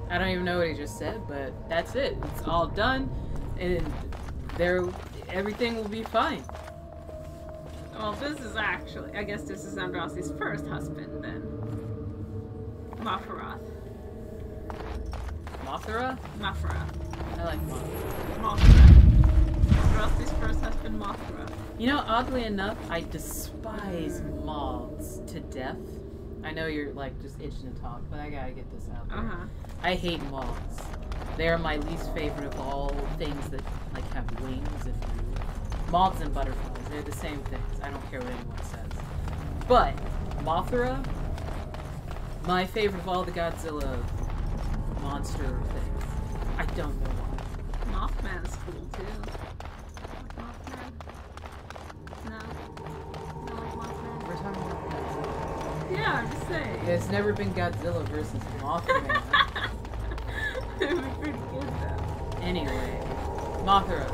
I don't even know what he just said, but that's it. It's all done, and everything will be fine. Well, this is actually, I guess this is Andraste's first husband, then. Mothra. Mothra? Mothra. I like Mothra. Mothra. Andraste's first husband, Mothra. You know, oddly enough, I despise moths to death. I know you're like just itching to talk, but I gotta get this out there. I hate moths. They're my least favorite of all things that like have wings. If you moths and butterflies, they're the same things. I don't care what anyone says. But Mothra, my favorite of all the Godzilla monster things. I don't know why. Mothman's cool too. Mothman? No. Not like Mothman. We're talking about Godzilla. Yeah, I'm just saying. It's never been Godzilla versus Mothman. It would be pretty good though. Anyway, Mothra.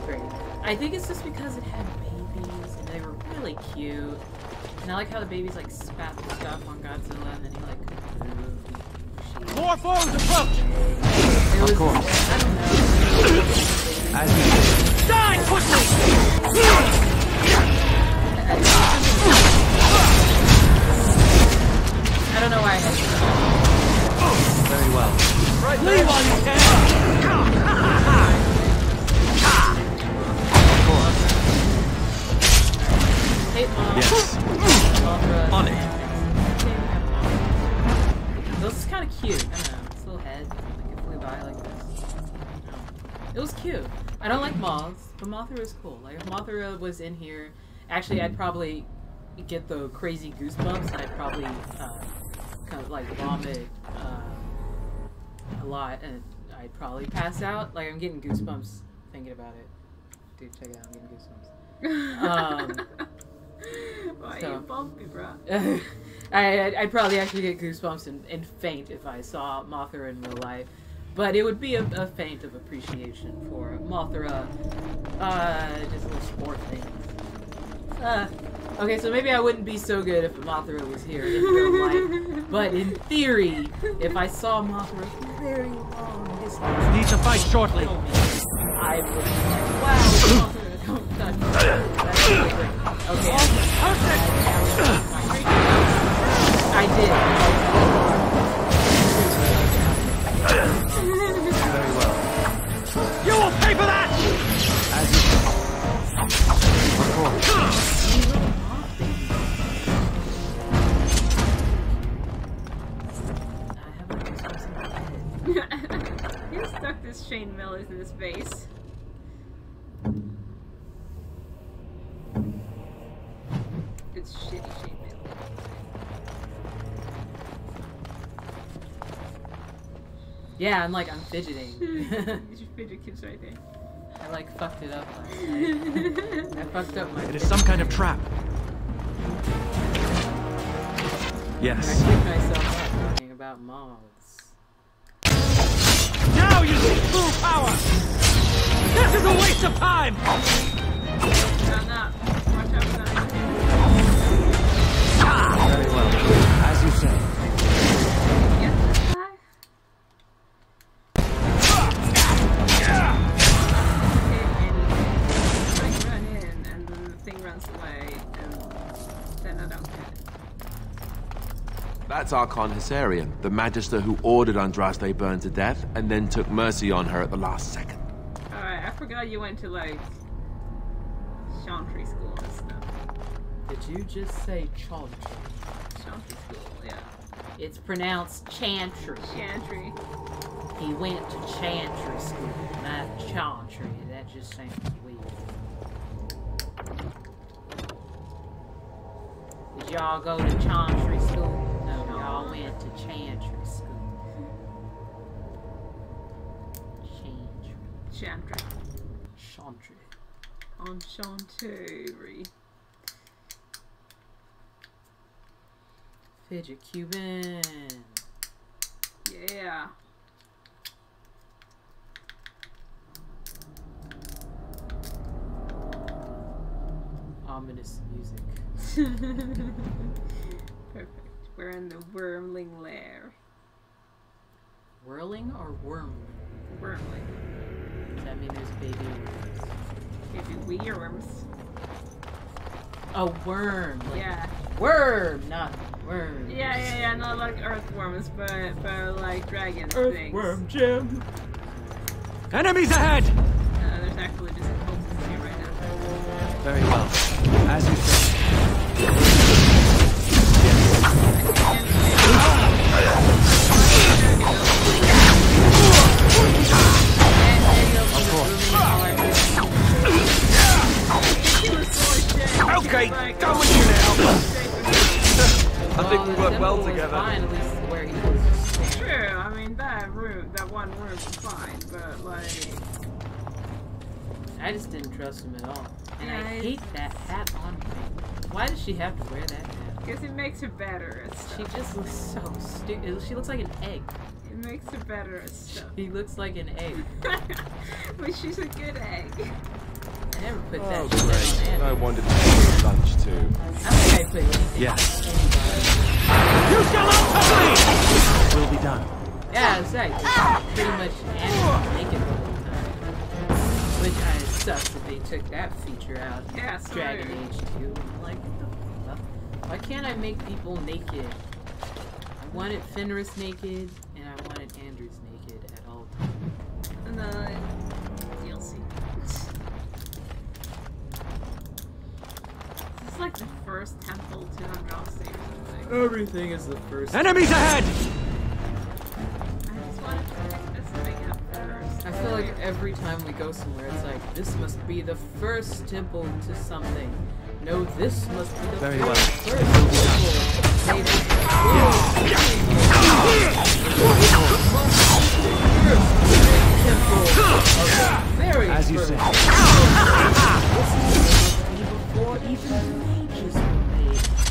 Great. I think it's just because it had babies and they were really cute. And I like how the babies like spat the stuff on Godzilla and then he like More foes approach! it was, Of course. I don't know. As you say. Die quickly! I don't know why I had to. Very well. Right Leave while you can! Hate Mom. Yes. Mothra. On it. This is kind of cute. I don't know. Its little head. Like it flew by like this. It was cute. I don't like moths, but Mothra is cool. Like if Mothra was in here, actually I'd probably get the crazy goosebumps and I'd probably kind of like vomit a lot and I'd probably pass out. Like I'm getting goosebumps thinking about it. Dude, check it out. I'm getting goosebumps. Why So- you bumpy, bro? I'd probably actually get goosebumps and faint if I saw Mothra in real life. But it would be a feint of appreciation for Mothra, just little sport things. Okay, so maybe I wouldn't be so good if Mothra was here in real life. But in theory, if I saw Mothra from a very long distance, Need to fight shortly. I would be like, wow, Mothra, don't touch me. That's really great. Okay. I did. Very well. You will pay for that! As you say. Of course. You stuck this Shane Miller in his face. It's shitty Shane Miller. Yeah, I'm fidgeting. Your fidget kid's right there. I like fucked it up last night. I fucked up my It is some kind of trap. Yes. I kicked myself up talking about moths. Now you see true power! This is a waste of time! No. Watch out for that. Very well. As you say. Get this guy? Like run in and then the thing runs away and then I don't get it. That's Archon Hysarian, the Magister who ordered Andraste burned to death and then took mercy on her at the last second. Alright, I forgot you went to like Chantry school and stuff. Did you just say chantry? Chantry school, yeah. It's pronounced chantry. Chantry. He went to chantry school, not chantry. That just sounds weird. Did y'all go to chantry school? No, y'all went to chantry school. Chantry. Chantry. Enchantery. Fidget Cuban. Yeah. Ominous music. Perfect. We're in the Wormling lair. Whirling or wormling? Wormling. Does that mean there's baby worms? Baby worms. A worm. Like Yeah. Worm, not worm. Yeah, not like earthworms, but like dragon things. Earthworm Jim. Enemies ahead! There's actually just cultists here right now. Very well. As you say. Okay, done with you now. I think we work well together. Fine, at least where he was. True, I mean that one room was fine, but like I just didn't trust him at all. And Yeah, I hate that hat on him. Why does she have to wear that hat? because it makes her better at She stuff. just looks so stupid. She looks like an egg. It makes her better at stuff. He looks like an egg. But she's a good egg. I never put that Oh, shit great. on I Andy. wanted to eat lunch too. I don't think I put anything Yes. on anybody. You shall not It will be done. Yeah, it's like pretty much Andy naked all the time. Which sucks that they took that feature out. Yeah, so Dragon weird. Age 2. I'm like, what the fuck? Why can't I make people naked? I wanted Fenris naked, and I wanted Andrews naked at all times. And the DLC. This is like the first temple to Andraste or something. Everything is the first. Enemies ahead! I just wanted to pick this thing up first. I feel like every time we go somewhere, it's like, this must be the first temple to something. No, this must be the Very first, well. first temple. Hey, this As you say.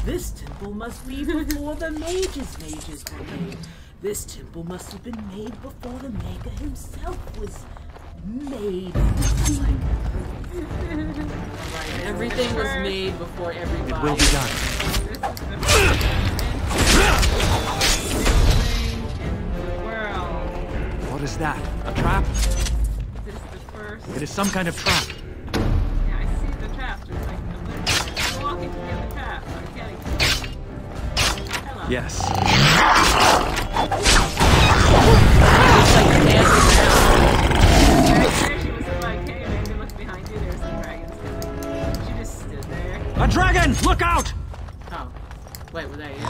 This temple must be before the mages were made. This temple must have been made before the maker himself was made. Everything was made before everybody. It will be done. This is the first thing in the world. What is that? A trap? This is the first. It is some kind of trap. Yeah, I see the trap. There's like I'm walking to get the trap. I'm getting. Hello. Yes. There she was like, hey, maybe look behind you. There's some dragons coming. She just stood there. A dragon! Look out! Oh. Wait, was that you?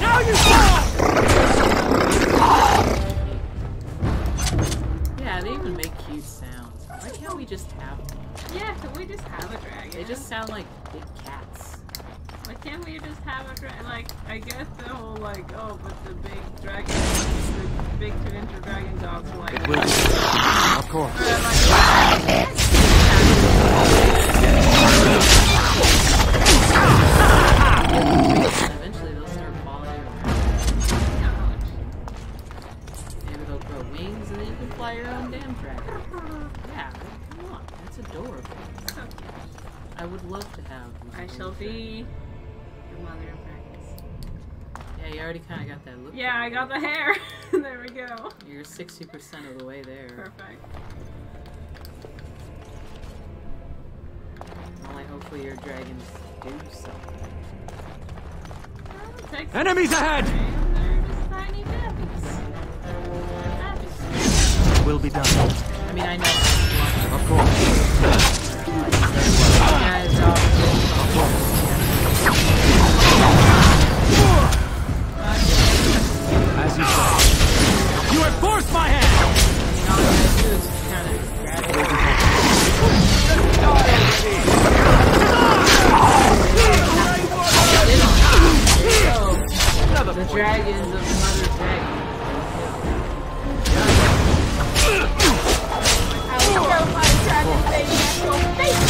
Now you fall! Yeah, they even make cute sounds. Why can't we just have them? Yeah, can we just have a dragon? They just sound like big cats. Why can't we just have a dragon? Like, I get the whole like, oh, but the big dragon, the big two-inch dragon dogs are like. It will be. Of course. have. I shall be the mother of dragons. Yeah, you already kind of got that look. Yeah, I got the hair. There we go. You're 60% of the way there. Perfect. Only hopefully your dragons do something. Enemies ahead! They're just tiny babies. Will be done. I mean, I know. Of course. Guys, As you say. You have forced my hand! all you guys do is kind of grab it. The dragons of the mother dragon. I will throw my dragon baby at your face.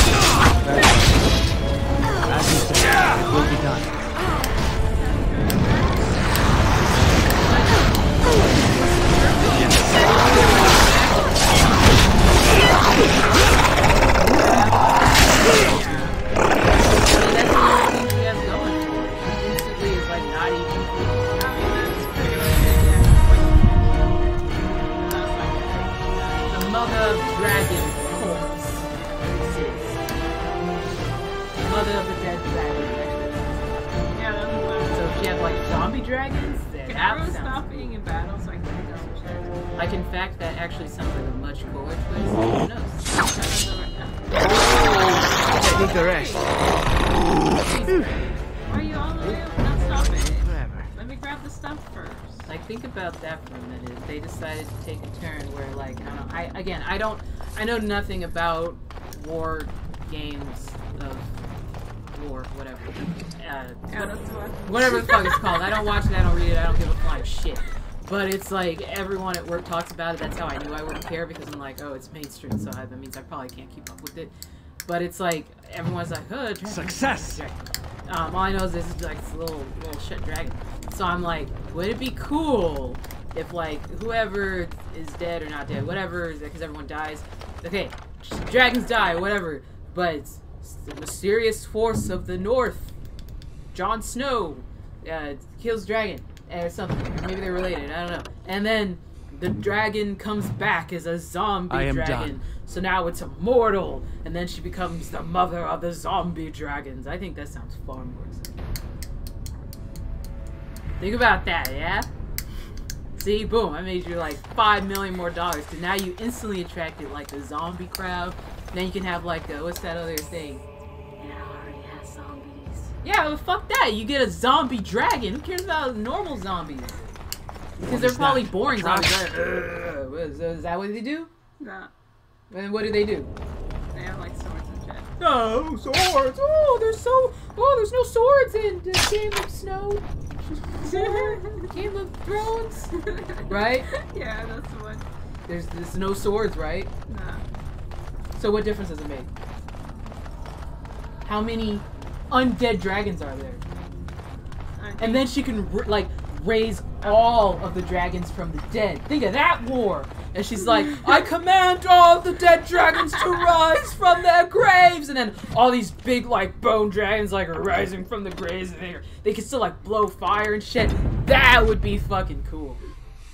As you say, it will be done. Dragons? Can everyone stop being in battle so I can do some shit? Like, in fact, that actually sounds like a much cooler twist. Who knows? I need the rest. Why are you all the way up? Not stopping. Whatever. Let me grab the stuff first. Like, think about that for a minute. They decided to take a turn where, like, I know nothing about war games of war, whatever. Whatever the fuck it's called. I don't watch it, I don't read it, I don't give a flying shit. But it's like, everyone at work talks about it. That's how I knew I wouldn't care, because I'm like, oh, it's mainstream, so that means I probably can't keep up with it. But it's like, everyone's like, oh, dragon. Success! All I know is this is like this little shit dragon. So I'm like, would it be cool if, like, whoever is dead or not dead, whatever, because everyone dies, okay, dragons die, whatever, but it's the mysterious force of the north, Jon Snow, kills dragon, or something. Maybe they're related, I don't know. And then the dragon comes back as a zombie dragon. So now it's immortal, and then she becomes the mother of the zombie dragons. I think that sounds far more exciting. Think about that, yeah? See, boom, I made you like $5 million more, because now you instantly attracted like the zombie crowd. Then you can have like the, what's that other thing? Yeah, I already have zombies. Yeah, well, fuck that. You get a zombie dragon. Who cares about normal zombies? Because they're probably boring zombies. Is that what they do? Nah. And what do? They have like swords and shit. No, swords! Oh, there's no swords in the Game of Snow. Game of Thrones. Right? Yeah, that's the one. There's no swords, right? Nah. So what difference does it make? How many undead dragons are there? And then she can, like, raise all of the dragons from the dead. Think of that war! And she's like, I command all the dead dragons to rise from their graves! And then all these big, like, bone dragons, like, are rising from the graves. And they can still, like, blow fire and shit. That would be fucking cool.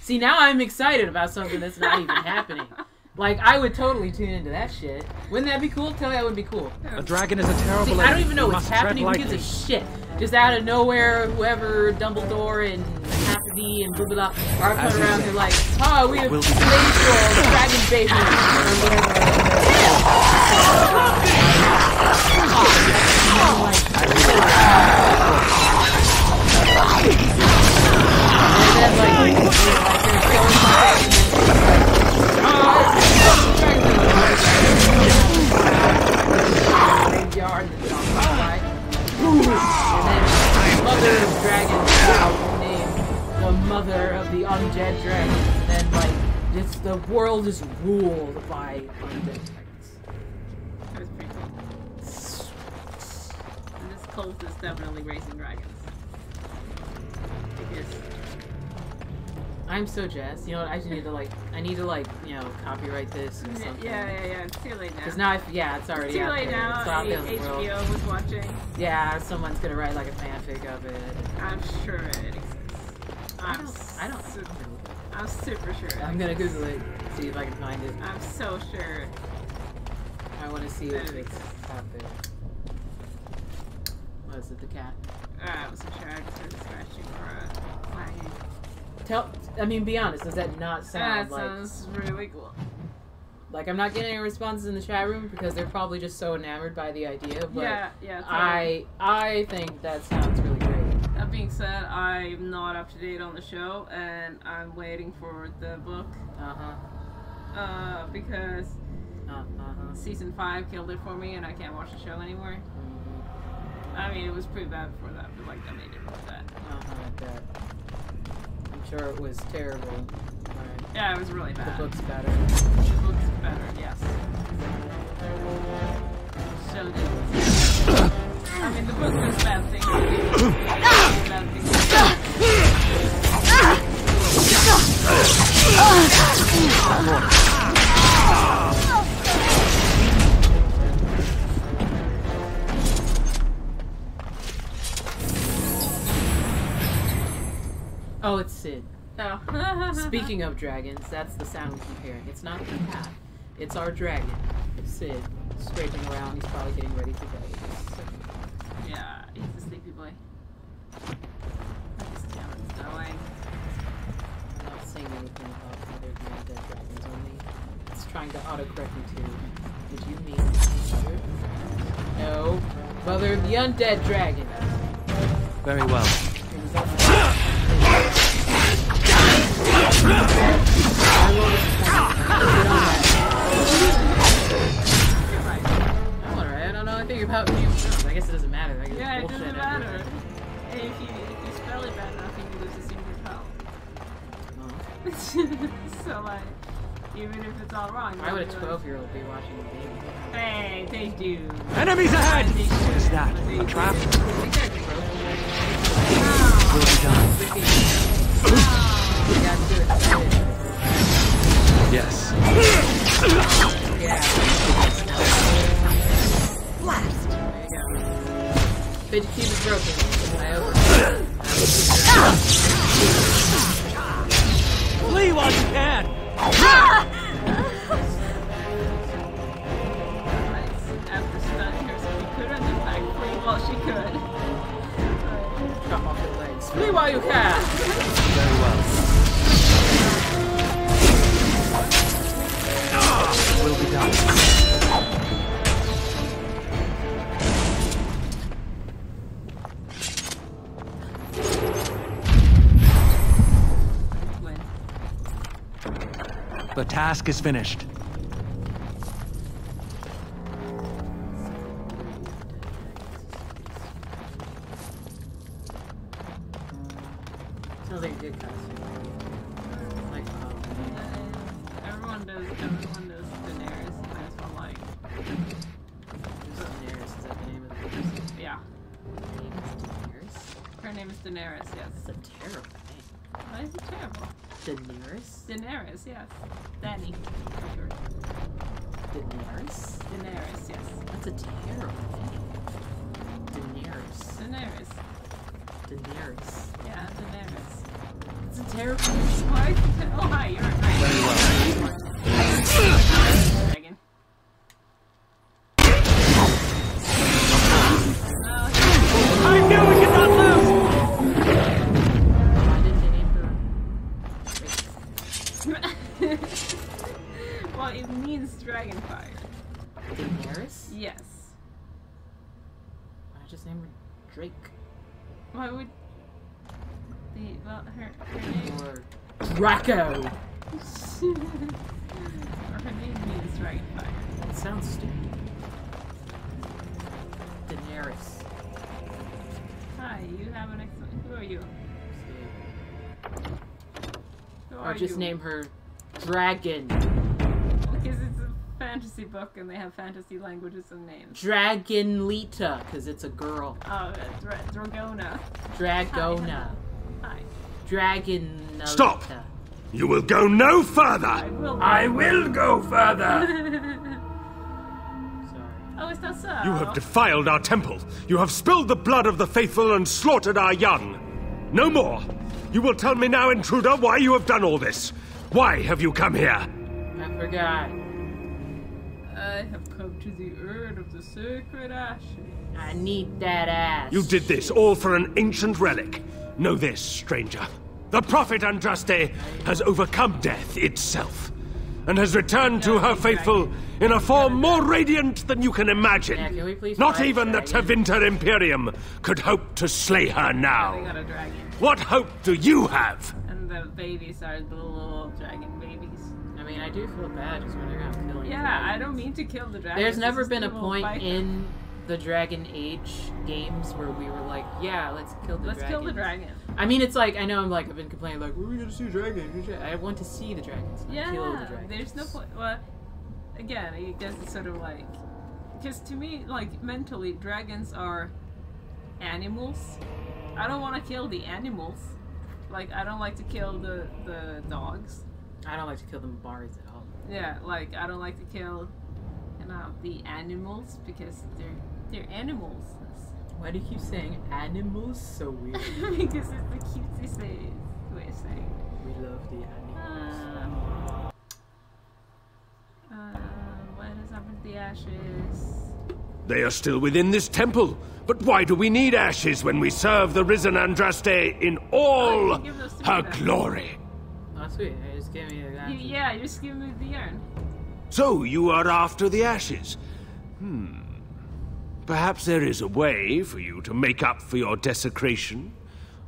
See, now I'm excited about something that's not even happening. Like, I would totally tune into that shit. Wouldn't that be cool? Tell me that would be cool. A dragon is a terrible. See, I don't even know what's happening. Who gives a shit? Just out of nowhere, whoever, Dumbledore and Happy and blah blah blah, are coming around. They're like, oh, we have slaves for dragon babies or graveyard and mother of dragons named the mother of the undead dragons, and then like the world is ruled by undead dragons. That was pretty cool. And this cult is definitely raising dragons. Because I'm so jazzed. You know what? I just need to like, you know, copyright this or something. Yeah. It's too late now. Because now, it's already It's too out late there. now. It's out there in the world. HBO was watching. Yeah, someone's gonna write like a fanfic of it. I'm sure it exists. I don't super, know. I'm super sure. I'm gonna Google it, see if I can find it. I'm so sure. I want to see That what's it exists. out there. Was it the cat? I wasn't sure. I just heard scratching or flagging. I mean, be honest. Does that not sound That like? sounds really cool. Like, I'm not getting any responses in the chat room because they're probably just so enamored by the idea. But Yeah. Totally. I think that sounds really great. That being said, I'm not up to date on the show, and I'm waiting for the book. Because season 5 killed it for me, and I can't watch the show anymore. I mean, it was pretty bad before that, but like that made it really bad. I'm sure it was terrible. Right. Yeah, it was really bad. The book's better. The book's better, yes. So good. I mean, the book does bad things. Bad things. Oh, it's Sid. Oh. Speaking of dragons, that's the sound we keep hearing. It's not the cat. It's our dragon. It's Sid. Scraping around. He's probably getting ready for bed. Yeah, he's a sleepy boy. Just damn it's going. I'm not saying anything about other dead dragons only. It's trying to autocorrect me too. Did you mean mother? No. Mother of the undead dragon. Very well. I'm alright. I don't know anything about Game of Thrones. I guess it doesn't matter. I guess Yeah, it bullshit doesn't matter. everything. Hey, if you spell it bad enough, you can lose a single spell. So like, even if it's all wrong. Why would a 12-year-old be watching the game? Hey, they do. Enemies ahead! What is that? A trap? Will be done. Yes. Yeah. Blast! There you go. Fidget cube is broken. I open Flee while you can! After stunning her, so she couldn't attack free while she could. Chop off your legs. Flee while you can! Very well. Will be done. Win. The task is finished. Sounds like a good costume. Like, Everyone does Daenerys. Might as well like. Daenerys, is that the name of the person? Yeah. Her name is Daenerys? Her name is Daenerys, yes. That's a terrible name. Why is it terrible? Daenerys? Daenerys, yes. Danny, for sure. Daenerys? Daenerys, yes. That's a terrible name. Daenerys. Daenerys. Daenerys. Yeah, Daenerys. It's a terrible name. Why? Oh, hi, you're right. Very well. Dragon. I knew we could not lose! Why didn't they name her? Well, it means dragon fire. Daenerys? Yes. I just named her Drake. Why would her name Or Draco! or her name means dragon fire. That sounds stupid. Daenerys. Hi, you have an excellent. Who are you? Who Or are just you? name her Dragon. Because it's a fantasy book and they have fantasy languages and names. Dragon Lita, because it's a girl. Oh, Dragona. Dragona. Hi. Dragon. Stop! You will go no further! I will go further! Oh, is that so? You have defiled our temple. You have spilled the blood of the faithful and slaughtered our young. No more. You will tell me now, intruder, why you have done all this. Why have you come here? I forgot. I have come to the urn of the sacred ashes. I need that ass. You did this all for an ancient relic. Know this, stranger. The prophet Andraste has overcome death itself, and has returned to her faithful in a form more radiant than you can imagine. Yeah, can we please Not fight even the dragon? Tevinter Imperium could hope to slay her They now. got a dragon. What hope do you have? And the babies are the little dragon babies. I mean, I do feel bad just running around killing Yeah, dragons. I don't mean to kill the dragons. There's never it's been a just little point biker. in the Dragon Age games where we were like, yeah, let's kill the Let's dragon. kill the dragon. I mean, it's like, I know I've been complaining, like, we're gonna see dragons. I want to see the dragons, not kill the Yeah, dragons. there's no point. Well, again, I guess it's sort of like, because to me, like mentally, dragons are animals. I don't want to kill the animals. Like, I don't like to kill the dogs. I don't like to kill the bards at all. Yeah, like I don't like to kill, the animals because they're animals. Why do you keep saying animals so weird? Because it's the cutesy way of saying. We love the animals. What has happened to the ashes? They are still within this temple. But why do we need ashes when we serve the risen Andraste in all Oh, you give those to me her then. glory? Oh, sweet. Hey, just give me the ashes. Yeah, you just give me the urn. So you are after the ashes. Perhaps there is a way for you to make up for your desecration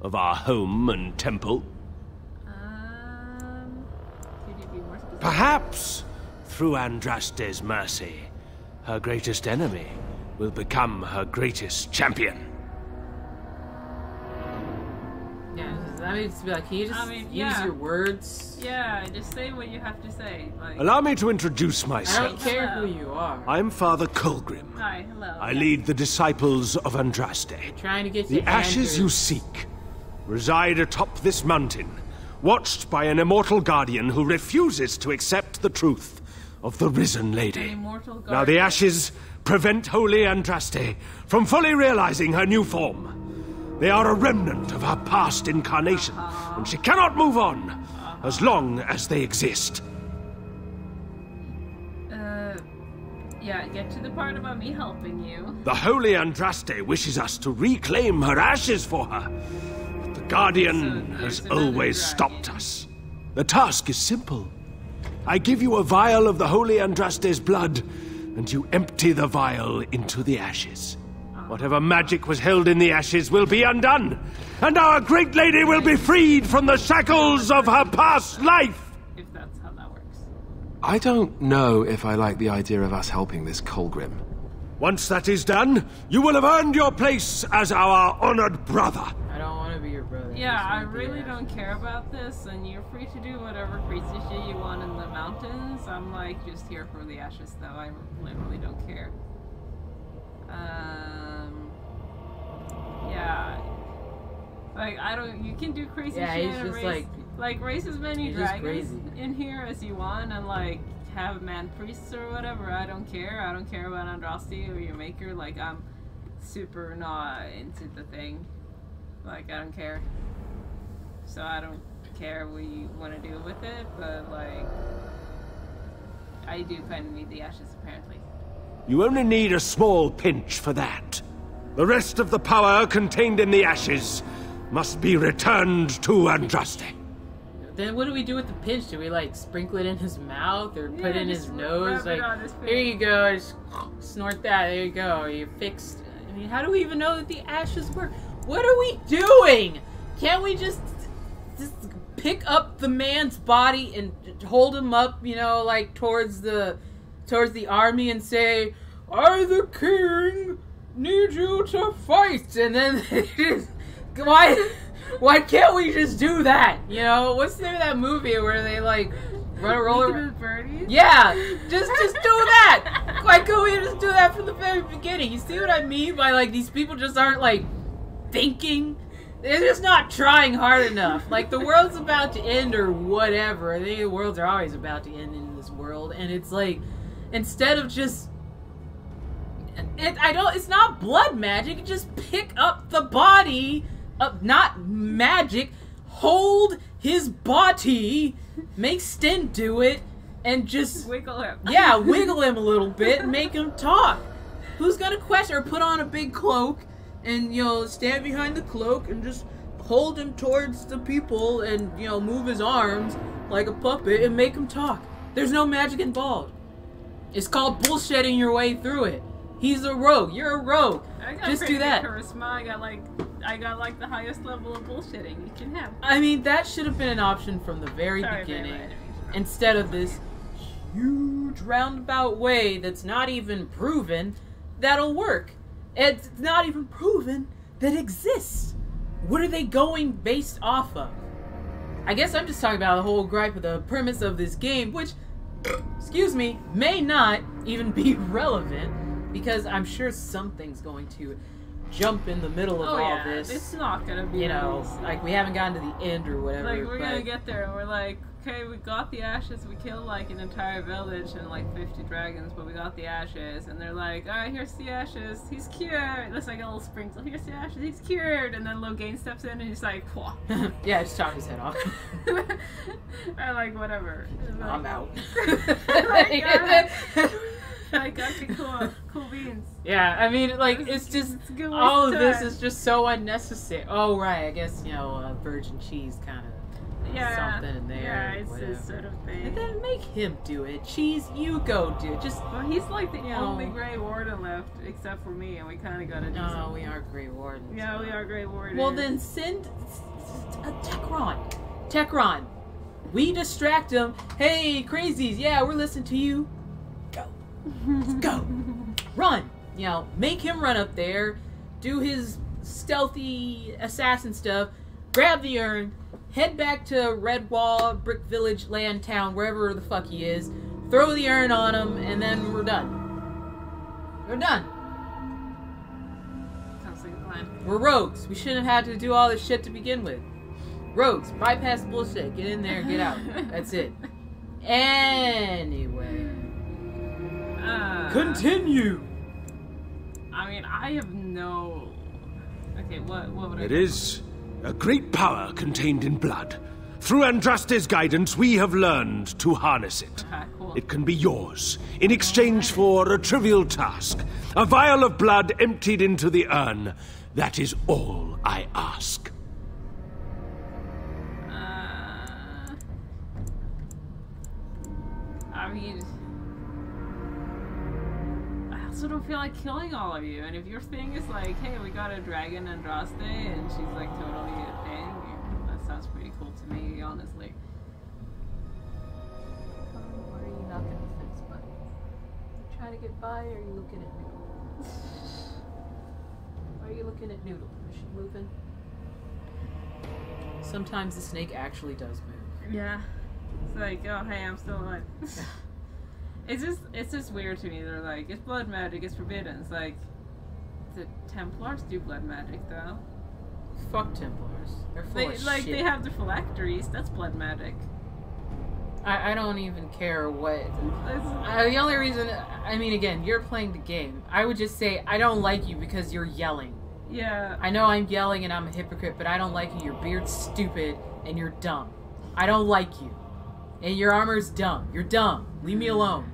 of our home and temple. Could you be more specific? Perhaps, through Andraste's mercy, her greatest enemy will become her greatest champion. Yeah, I mean, just be like, can you just use yeah. your words? Yeah, just say what you have to say. Like, Allow me to introduce I myself. don't care who you are. I'm Father Colgrim. Hi, hello. I lead the disciples of Andraste. Trying to get The ashes you seek reside atop this mountain, watched by an immortal guardian who refuses to accept the truth of the risen lady. An immortal Now the guardian. ashes prevent Holy Andraste from fully realizing her new form. They are a remnant of her past incarnation, and she cannot move on as long as they exist. Yeah, get to the part about me helping you. The Holy Andraste wishes us to reclaim her ashes for her. But the Guardian So has there's another always dragon. stopped us. The task is simple. I give you a vial of the Holy Andraste's blood, and you empty the vial into the ashes. Whatever magic was held in the ashes will be undone, and our great lady will be freed from the shackles of her past life! If that's how that works. I don't know if I like the idea of us helping this Colgrim. Once that is done, you will have earned your place as our honored brother. I don't want to be your brother. Yeah, I just wanna be really your don't care about this, and you're free to do whatever crazy shit you want in the mountains. I'm like just here for the ashes, though. I literally don't care. Yeah. Like, I don't. You can do crazy Yeah, shit he's and just raise as many he's just dragons crazy. in here as you want, and like have man priests or whatever. I don't care. I don't care about Andraste or your maker. Like, I'm super not into the thing. Like, I don't care. So I don't care what you want to do with it, but like, I do kind of need the ashes apparently. You only need a small pinch for that. The rest of the power contained in the ashes must be returned to Andraste. Then what do we do with the pinch? Do we like sprinkle it in his mouth or put it in his just nose? rub it Like, on his here face. you go, just snort that. There you go. You fixed. I mean, how do we even know that the ashes work? What are we doing? Can't we just pick up the man's body and hold him up, you know, like towards the army and say, "I, the king, need you to fight," and then just, why can't we just do that? You know, what's there that movie where they like run a roller? With birdies? Yeah, just do that. Why couldn't we just do that from the very beginning? You see what I mean by like these people just aren't like thinking? they're just not trying hard enough. Like, the world's about to end or whatever. I think the worlds are always about to end in this world. And it's like, instead of just... It's not blood magic. Just pick up the body. Not magic. Hold his body. Make Sten do it. And just... Wiggle him. Yeah, wiggle him a little bit and make him talk. Who's gonna question or put on a big cloak and, you know, stand behind the cloak and just hold him towards the people and, you know, move his arms like a puppet and make him talk? There's no magic involved. It's called bullshitting your way through it. He's a rogue. You're a rogue. I got just pretty do that. good charisma. I got like the highest level of bullshitting you can have. I mean, that should have been an option from the very beginning. Instead of this huge roundabout way that's not even proven that'll work. It's not even proven that exists. What are they going based off of? I guess I'm just talking about the whole gripe of the premise of this game, which, excuse me, may not even be relevant, because I'm sure something's going to jump in the middle of all this. It's not gonna be, you know, like we haven't gotten to the end or whatever. Like, we're gonna get there and we're like, okay, we got the ashes, we killed like an entire village and like 50 dragons, but we got the ashes, and they're like, alright, here's the ashes, he's cured. There's like a little sprinkle, here's the ashes, he's cured, and then Logain steps in and he's like, whoa. Yeah, just chop his head off. Or like, whatever. Like, I'm out. Like, okay, cool beans. Yeah, I mean, like, it's just, all of this is just so unnecessary. Oh, right, I guess, you know, virgin cheese kind of something in there. Yeah, it's this sort of thing. And then make him do it. Cheese, you go do it. Just, well, he's like the only Grey Warden left, except for me, and we kind of gotta do something. No, we are Grey Wardens. Yeah, we are Grey Wardens. Well, then send Tekron. Tekron, we distract him. Hey, crazies, yeah, we're listening to you. Go. Let's go. Run. You know, make him run up there, do his stealthy assassin stuff, grab the urn, head back to Redwall, Brick Village, Land Town, wherever the fuck he is, throw the urn on him, and then we're done. We're done. Sounds like a plan. We're rogues. We shouldn't have had to do all this shit to begin with. Rogues. Bypass bullshit. Get in there, get out. That's it. Anyway. Continue! I mean, I have no... Okay, what would I... It is a great power contained in blood. Through Andraste's guidance, we have learned to harness it. Okay, cool. It can be yours, in exchange for a trivial task. A vial of blood emptied into the urn. That is all I ask. I mean... I also don't feel like killing all of you, and if your thing is like, hey, we got a dragon Andraste, and she's like totally a thing, that sounds pretty cool to me, honestly. Why are you knocking the fence button? You trying to get by, or are you looking at Noodle? Why are you looking at Noodle? Is she moving? Sometimes the snake actually does move. Yeah. It's like, oh, hey, I'm still alive. It's just weird to me. They're like, it's blood magic, it's forbidden. It's like, the Templars do blood magic, though. Fuck Templars. They're full of shit. They have the phylacteries. That's blood magic. I don't even care what... the only reason... I mean, again, you're playing the game. I would just say, I don't like you because you're yelling. Yeah. I know I'm yelling and I'm a hypocrite, but I don't like you. Your beard's stupid and you're dumb. I don't like you. And your armor's dumb. You're dumb. Leave me alone.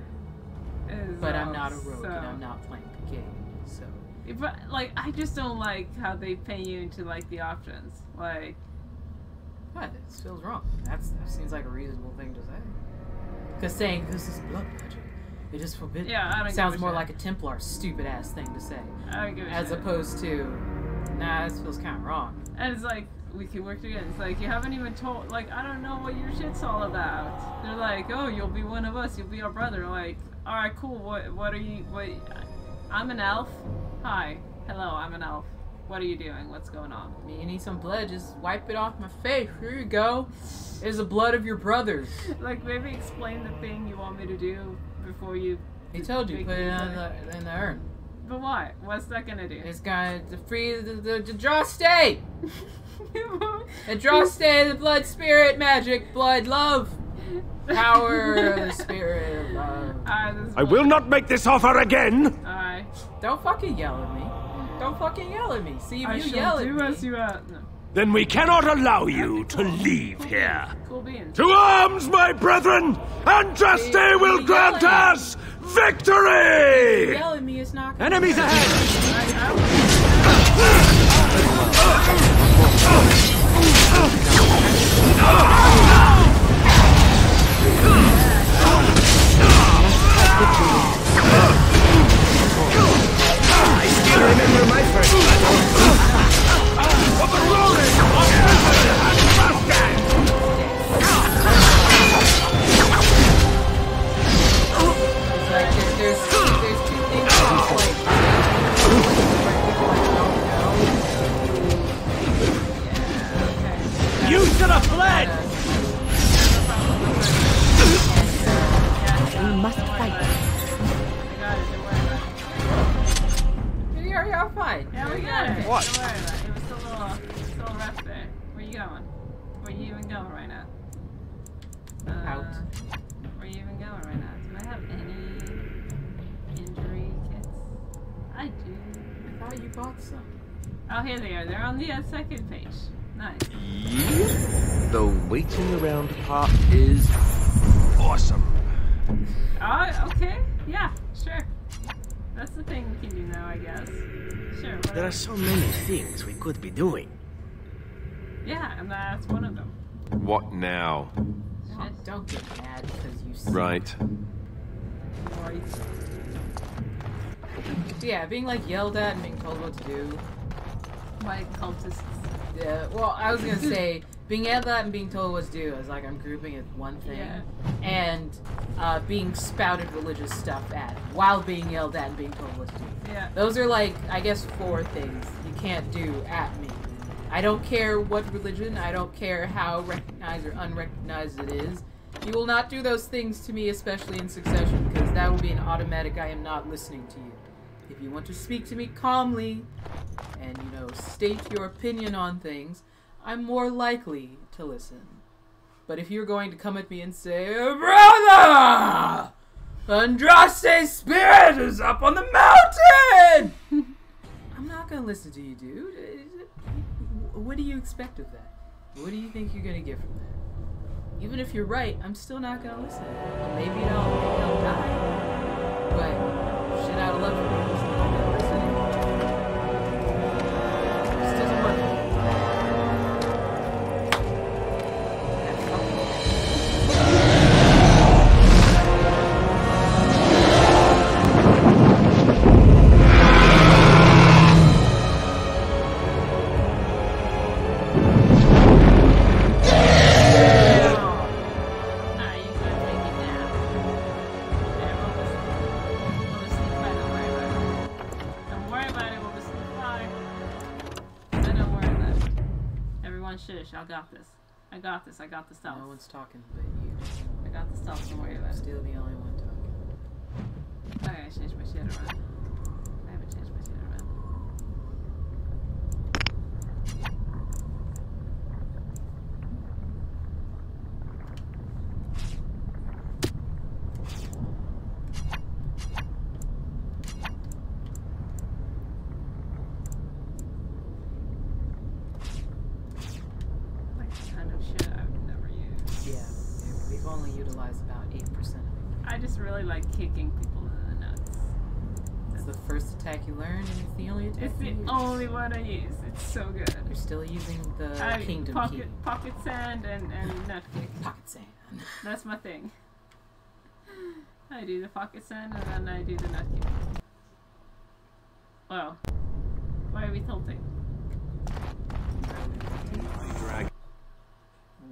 But I'm not a rogue and I'm not playing the game, so... But, like, I just don't like how they pay you into, like, the options. Like... What? This feels wrong. That seems like a reasonable thing to say. Because saying this is blood magic, it is forbidden. Yeah, I don't sounds give a more shit. like a Templar stupid-ass thing to say. I don't give a As shit. opposed to, nah, this feels kind of wrong. And it's like, we can work together. It's like, you haven't even told, like, I don't know what your shit's all about. They're like, oh, you'll be one of us, you'll be our brother. Like, alright, cool, what are you, I'm an elf. Hi. Hello, I'm an elf. What are you doing? What's going on? You need some blood, just wipe it off my face. Here you go. It's the blood of your brothers. Like, maybe explain the thing you want me to do before you... He told you, put it in the urn. But what? What's that gonna do? It's gonna free the Andraste! Andraste, the blood, spirit, magic, blood, love! Power of the spirit of love. I will not make this offer again! Alright. Don't fucking yell at me. Don't fucking yell at me. See, if you yell at me... as you no. Then we cannot allow you to leave here. Cool beans. To arms, my brethren! Andraste will grant us victory! Yell at me, it's not gonna Enemies ahead! I still remember my first battle. There's two things that You should have fled! We must fight. You're fine. Yeah, we got it. What? Don't worry about it. It was still a little rough there. Where you going? Where you even going right now? Out. Where you even going right now? Do I have any injury kits? I do. I thought you bought some. Oh, here they are. They're on the second page. Nice. The waiting around part is awesome. Oh, okay. Yeah, sure. That's the thing we can do now, I guess. Sure. There Whatever. are so many things we could be doing. Yeah, and that's one of them. What now? Don't get mad because you see. Right. Yeah, being like yelled at and being told what to do. Like cultists. Yeah, well, I was gonna say, being yelled at and being told what to do is like I'm grouping it one thing. Yeah. And being spouted religious stuff at while being yelled at and being told what to do. Yeah. Those are like, I guess, 4 things you can't do at me. I don't care what religion, I don't care how recognized or unrecognized it is. You will not do those things to me, especially in succession, because that will be an automatic I am not listening to you. If you want to speak to me calmly and, you know, state your opinion on things, I'm more likely to listen. But if you're going to come at me and say, Brother! Andraste's spirit is up on the mountain! I'm not gonna listen to you, dude. What do you expect of that? What do you think you're gonna get from that? Even if you're right, I'm still not gonna listen. Maybe I'll die. But shit out of love for me, I'm still not gonna listen. This doesn't work. I got this. I got this. I got the stuff. No one's talking but you. I got the stuff. Don't worry about it. Still the only one talking. Okay, I changed my shit around. I haven't changed my shit around. Only utilize about 8% of it. I just really like kicking people in the nuts. It's the first attack you learn, and it's the only attack It's the you use. only one I use. It's so good. You're still using the kingdom key. Pocket sand and nut kick. Pocket sand. That's my thing. I do the pocket sand and then I do the nut kick. Well, why are we tilting?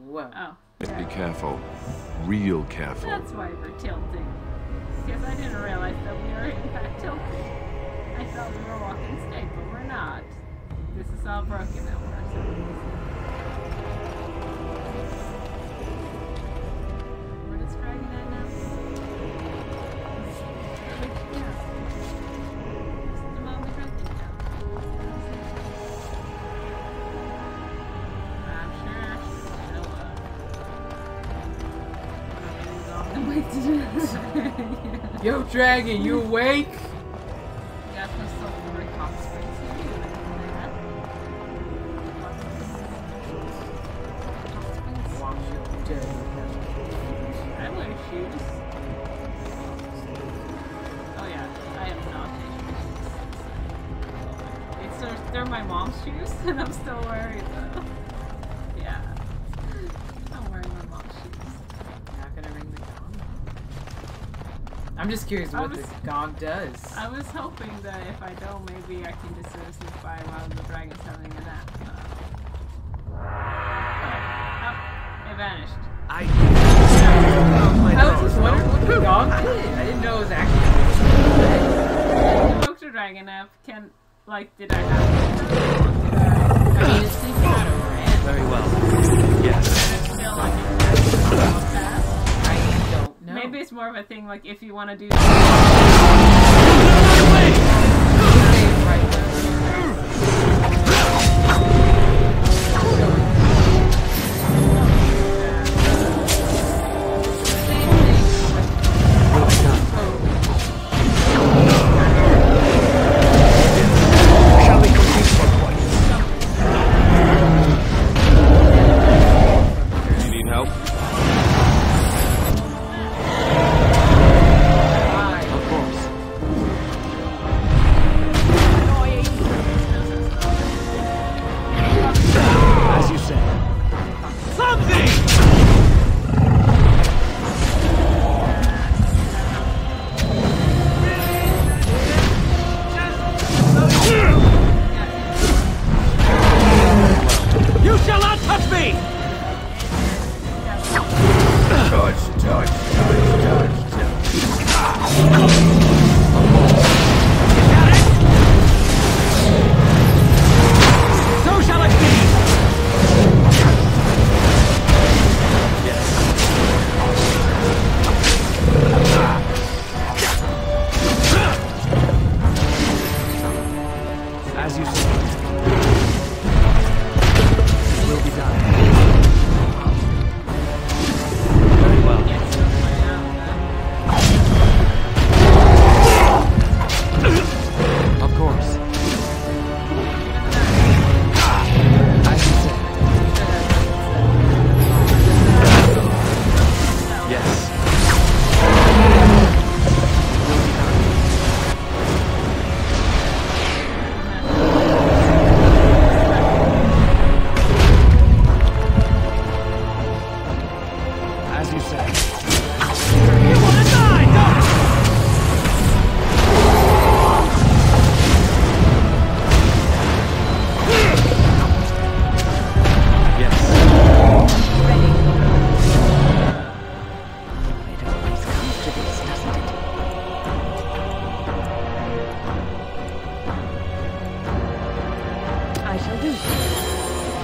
Whoa. Oh. Be careful. Real careful. That's why we're tilting. Because I didn't realize that we were in fact tilting. I thought we were walking straight, but we're not. This is all broken now. We're just dragging that now. Yo, dragon, you awake? Yeah, for some very I wear shoes. Oh yeah, I am not shoes. They're my mom's shoes, and I'm still wearing them. Yeah, I'm wearing my mom's shoes. Not gonna ring the gong. I'm just curious what this gong does. I was hoping that if I don't, maybe I can just sneak by while the dragon's having a nap. It vanished. I was just wondering what the gong did. I didn't know it was actually. Invoked a dragon nap. Did I have to? I mean, it's sleeping out over it. Very well. Yes. Still like fast. I don't know. Maybe it's more of a thing like if you want to do.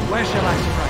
Where shall I strike?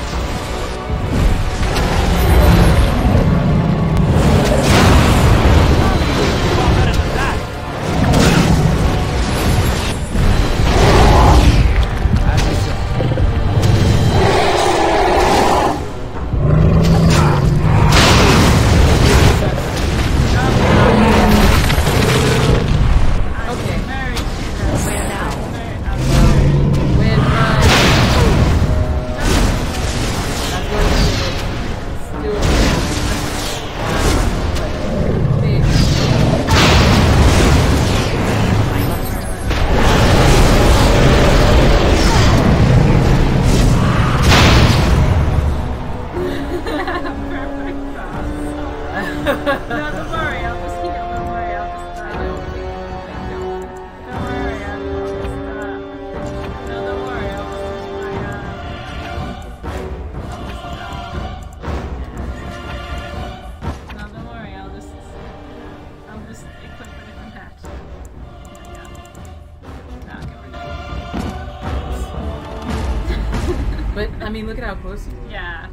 But I mean, look at how close you were. Yeah.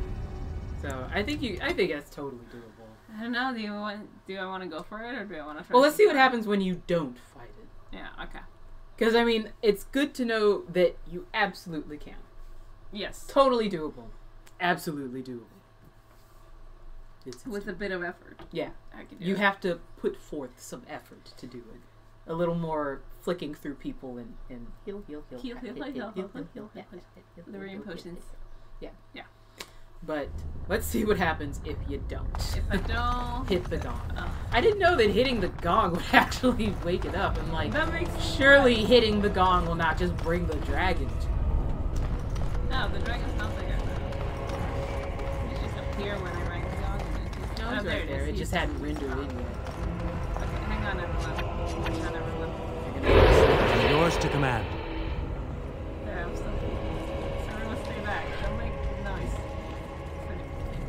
So I think that's totally doable. I don't know. Do I want to go for it or do I want to? Well, let's see what happens when you don't fight it. Yeah. Okay. Because I mean, it's good to know that you absolutely can. Yes. Totally doable. Absolutely doable. It's With a bit of effort. yeah. I can do You it. have to put forth some effort to do it. A little more flicking through people and heal. Heal. Delirium potions. Yeah. Yeah. But let's see what happens if you don't. If I don't... Hit the gong. Oh. I didn't know that hitting the gong would actually wake it up. I'm like, That makes surely hitting the gong will not just bring the dragon to No, the dragon's not there. It's just up here when I rang the gong. And it's just... No, oh, it's there right there. It is. just hadn't rendered in yet. Okay, hang on, everyone. Hang on, everyone. Yours to command. There, I'm still... Everyone stay back. Don't make noise.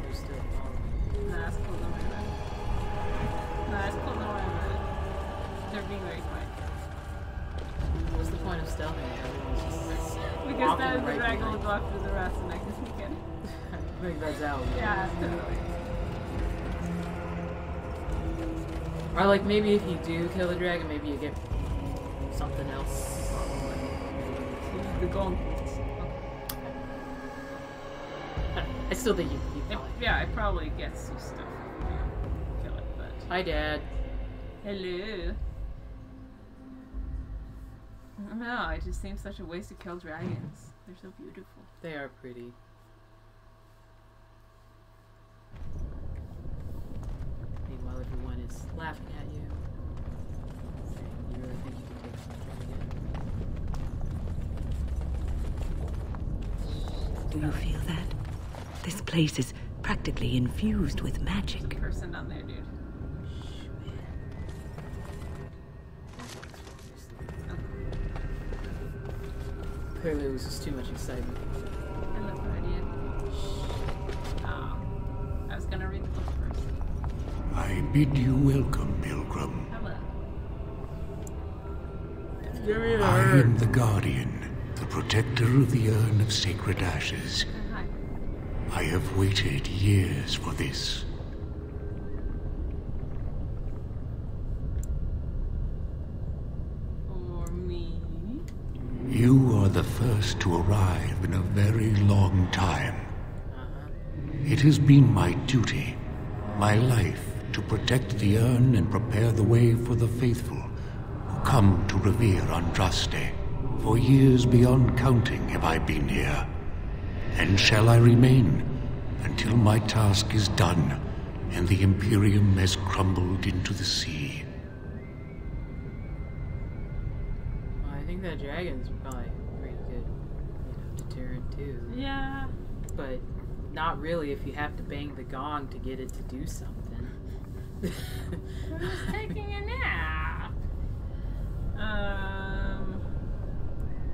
They're still Nah, that's cool. Don't worry about it. Nah, that's cool. Don't worry about it. They're being very quiet. What's the point of stealthing? Everyone's just Because walking then the right dragon will behind. go after the rest and I can sneak in. I think that's how. Yeah, totally. Or like maybe if you do kill the dragon, maybe you get something else. The gong. I still think you It, probably. yeah, it probably gets you stuff. Yeah, kill it, but... Hi, Dad. Hello. No, it just seems such a waste to kill dragons. They're so beautiful. They are pretty. Meanwhile, everyone is laughing at you. Saying, you really think you can take this dragon? Do you feel that? This place is practically infused with magic. Person down there, dude. Clearly, it was just too much excitement. Hello, Guardian. Oh, I was gonna read the book first. I bid you welcome, Pilgrim. Hello. I am the Guardian, the protector of the Urn of Sacred Ashes. Hi. I have waited years for this. For me. You are the first to arrive in a very long time. It has been my duty, my life, to protect the urn and prepare the way for the faithful who come to revere Andraste. For years beyond counting have I been here, and shall I remain until my task is done and the Imperium has crumbled into the sea. Well, I think that dragon's probably pretty good, deterrent too. Yeah. But not really if you have to bang the gong to get it to do something. Who's taking a nap?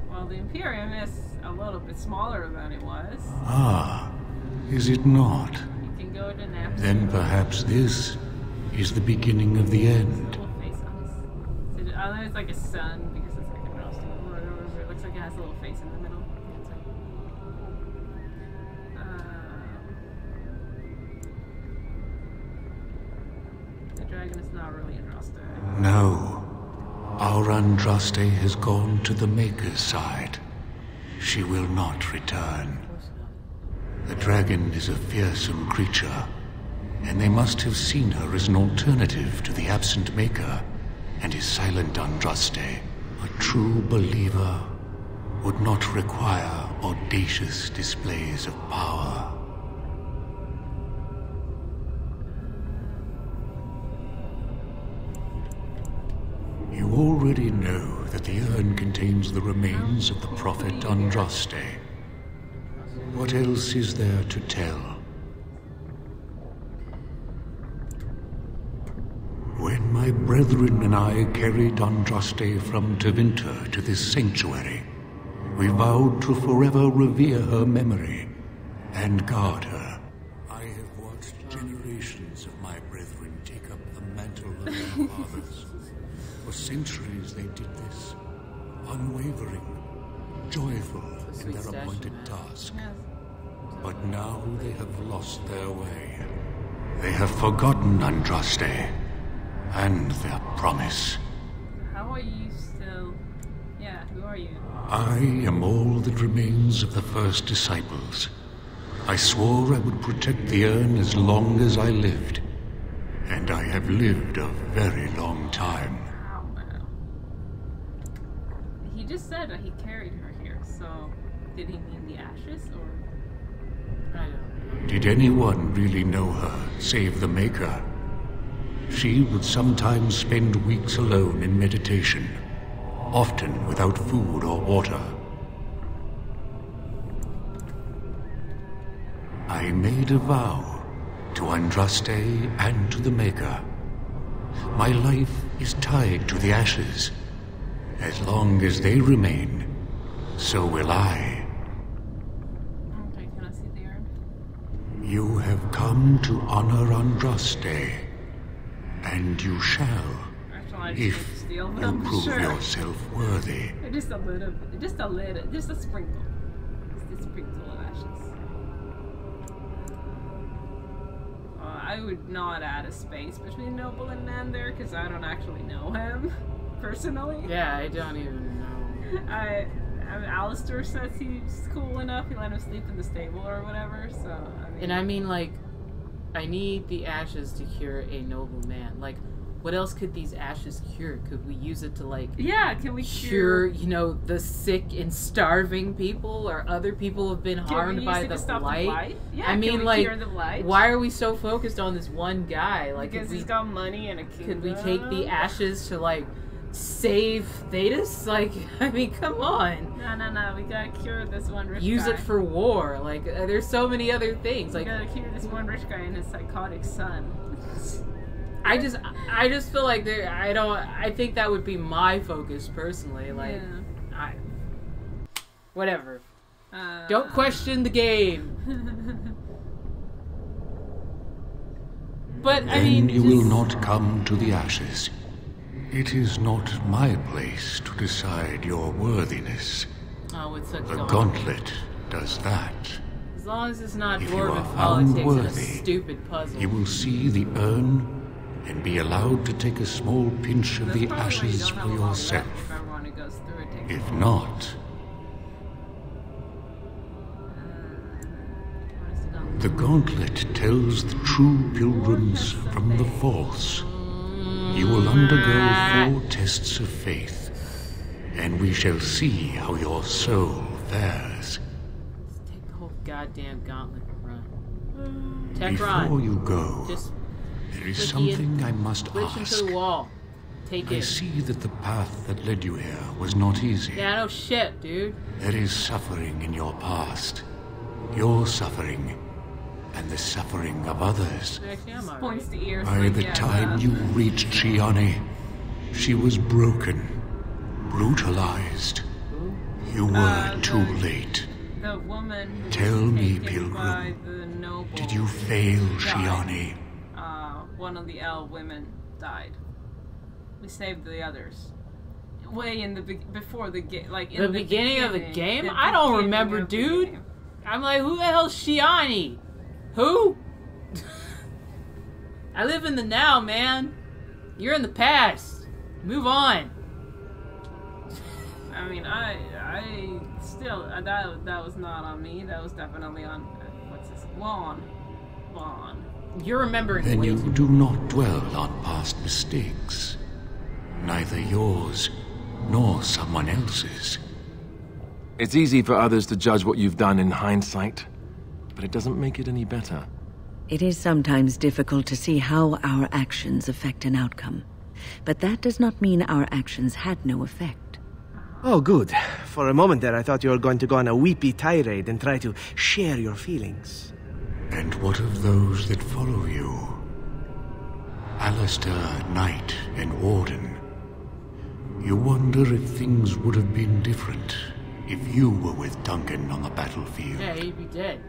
Well, the Imperium is a little bit smaller than it was. Ah, is it not? You can go to nap. Then perhaps this is the beginning of the end. Little face on his. I know it's like a sun because it's like a roasting or whatever. It looks like it has a little face in the middle. It's like, the dragon is not really interested. No. Our Andraste has gone to the Maker's side. She will not return. The dragon is a fearsome creature, and they must have seen her as an alternative to the absent Maker and his silent Andraste. A true believer would not require audacious displays of power. You already know that the urn contains the remains of the prophet Andraste. What else is there to tell? When my brethren and I carried Andraste from Tevinter to this sanctuary, we vowed to forever revere her memory and guard her. I have watched generations of my brethren take up the mantle of their fathers. For centuries they did this, unwavering, joyful in their appointed task. But now they have lost their way. They have forgotten Andraste and their promise. How are you still? Yeah, who are you? I am all that remains of the first disciples, I swore I would protect the urn as long as I lived. And I have lived a very long time. Oh, wow. He just said that he carried her here, so did he mean the ashes, or... I don't know. Did anyone really know her, save the Maker? She would sometimes spend weeks alone in meditation, often without food or water. I made a vow to Andraste and to the Maker. My life is tied to the ashes. As long as they remain, so will I. Okay, can I see the urn? You have come to honor Andraste, and you shall, Actually, if steal you them, prove sure. yourself worthy. Just a little, just a sprinkle. Just a sprinkle of ashes. I would not add a space between Noble and Nander, because I don't actually know him, personally. Yeah, I don't even know. I mean, Alistair says he's cool enough, he let him sleep in the stable or whatever, so, I mean... And I mean, like, I need the ashes to cure a noble man. Like, what else could these ashes cure? Could we use it to, like... Yeah, can we cure, you know, the sick and starving people, or other people who have been harmed by the blight? Yeah, I mean, can we like, cure the blight? why are we so focused on this one guy? Like, because he's got money and a kingdom. Could we take the ashes to, like, save Thetis? Like, I mean, come on. No, we gotta cure this one rich guy. Use it for war. Like, there's so many other things. Like, we gotta cure this one rich guy and his psychotic son. I just feel like I think that would be my focus personally. Like, yeah. Whatever. Don't question the game. But then I mean, you will not come to the ashes. It is not my place to decide your worthiness. Oh, it's a the gauntlet does that. As long as it's not if you dwarven are found politics worthy, and a stupid puzzle. You will see the urn and be allowed to take a small pinch of the ashes for yourself. If not, the gauntlet tells the true pilgrims from the false. You will undergo 4 tests of faith, and we shall see how your soul fares. Let's take the whole goddamn gauntlet and run. Before you go, just there is something I must ask. Into the wall. Take I it. see that the path that led you here was not easy. Yeah, no shit, dude. There is suffering in your past. Your suffering, and the suffering of others. Actually, points to ears. By the time you reached Shiani, she was broken, brutalized. You were too late. The woman who Tell was me, taken Pilgrim, by the noble did you fail died. Shiani? One of the Elle women died. We saved the others. Way in the before the game, like in the beginning of the game. I don't remember, dude. I'm like, who the hell's Shiani? Who? I live in the now, man. You're in the past. Move on. I mean, I still that was not on me. That was definitely on what's this? Vaughn. You're remembering. Then you do not dwell on past mistakes. Neither yours nor someone else's. It's easy for others to judge what you've done in hindsight, but it doesn't make it any better. It is sometimes difficult to see how our actions affect an outcome. But that does not mean our actions had no effect. Oh, good. For a moment there, I thought you were going to go on a weepy tirade and try to share your feelings. And what of those that follow you? Alistair, Knight, and Warden. You wonder if things would have been different if you were with Duncan on the battlefield. Yeah, he'd be dead.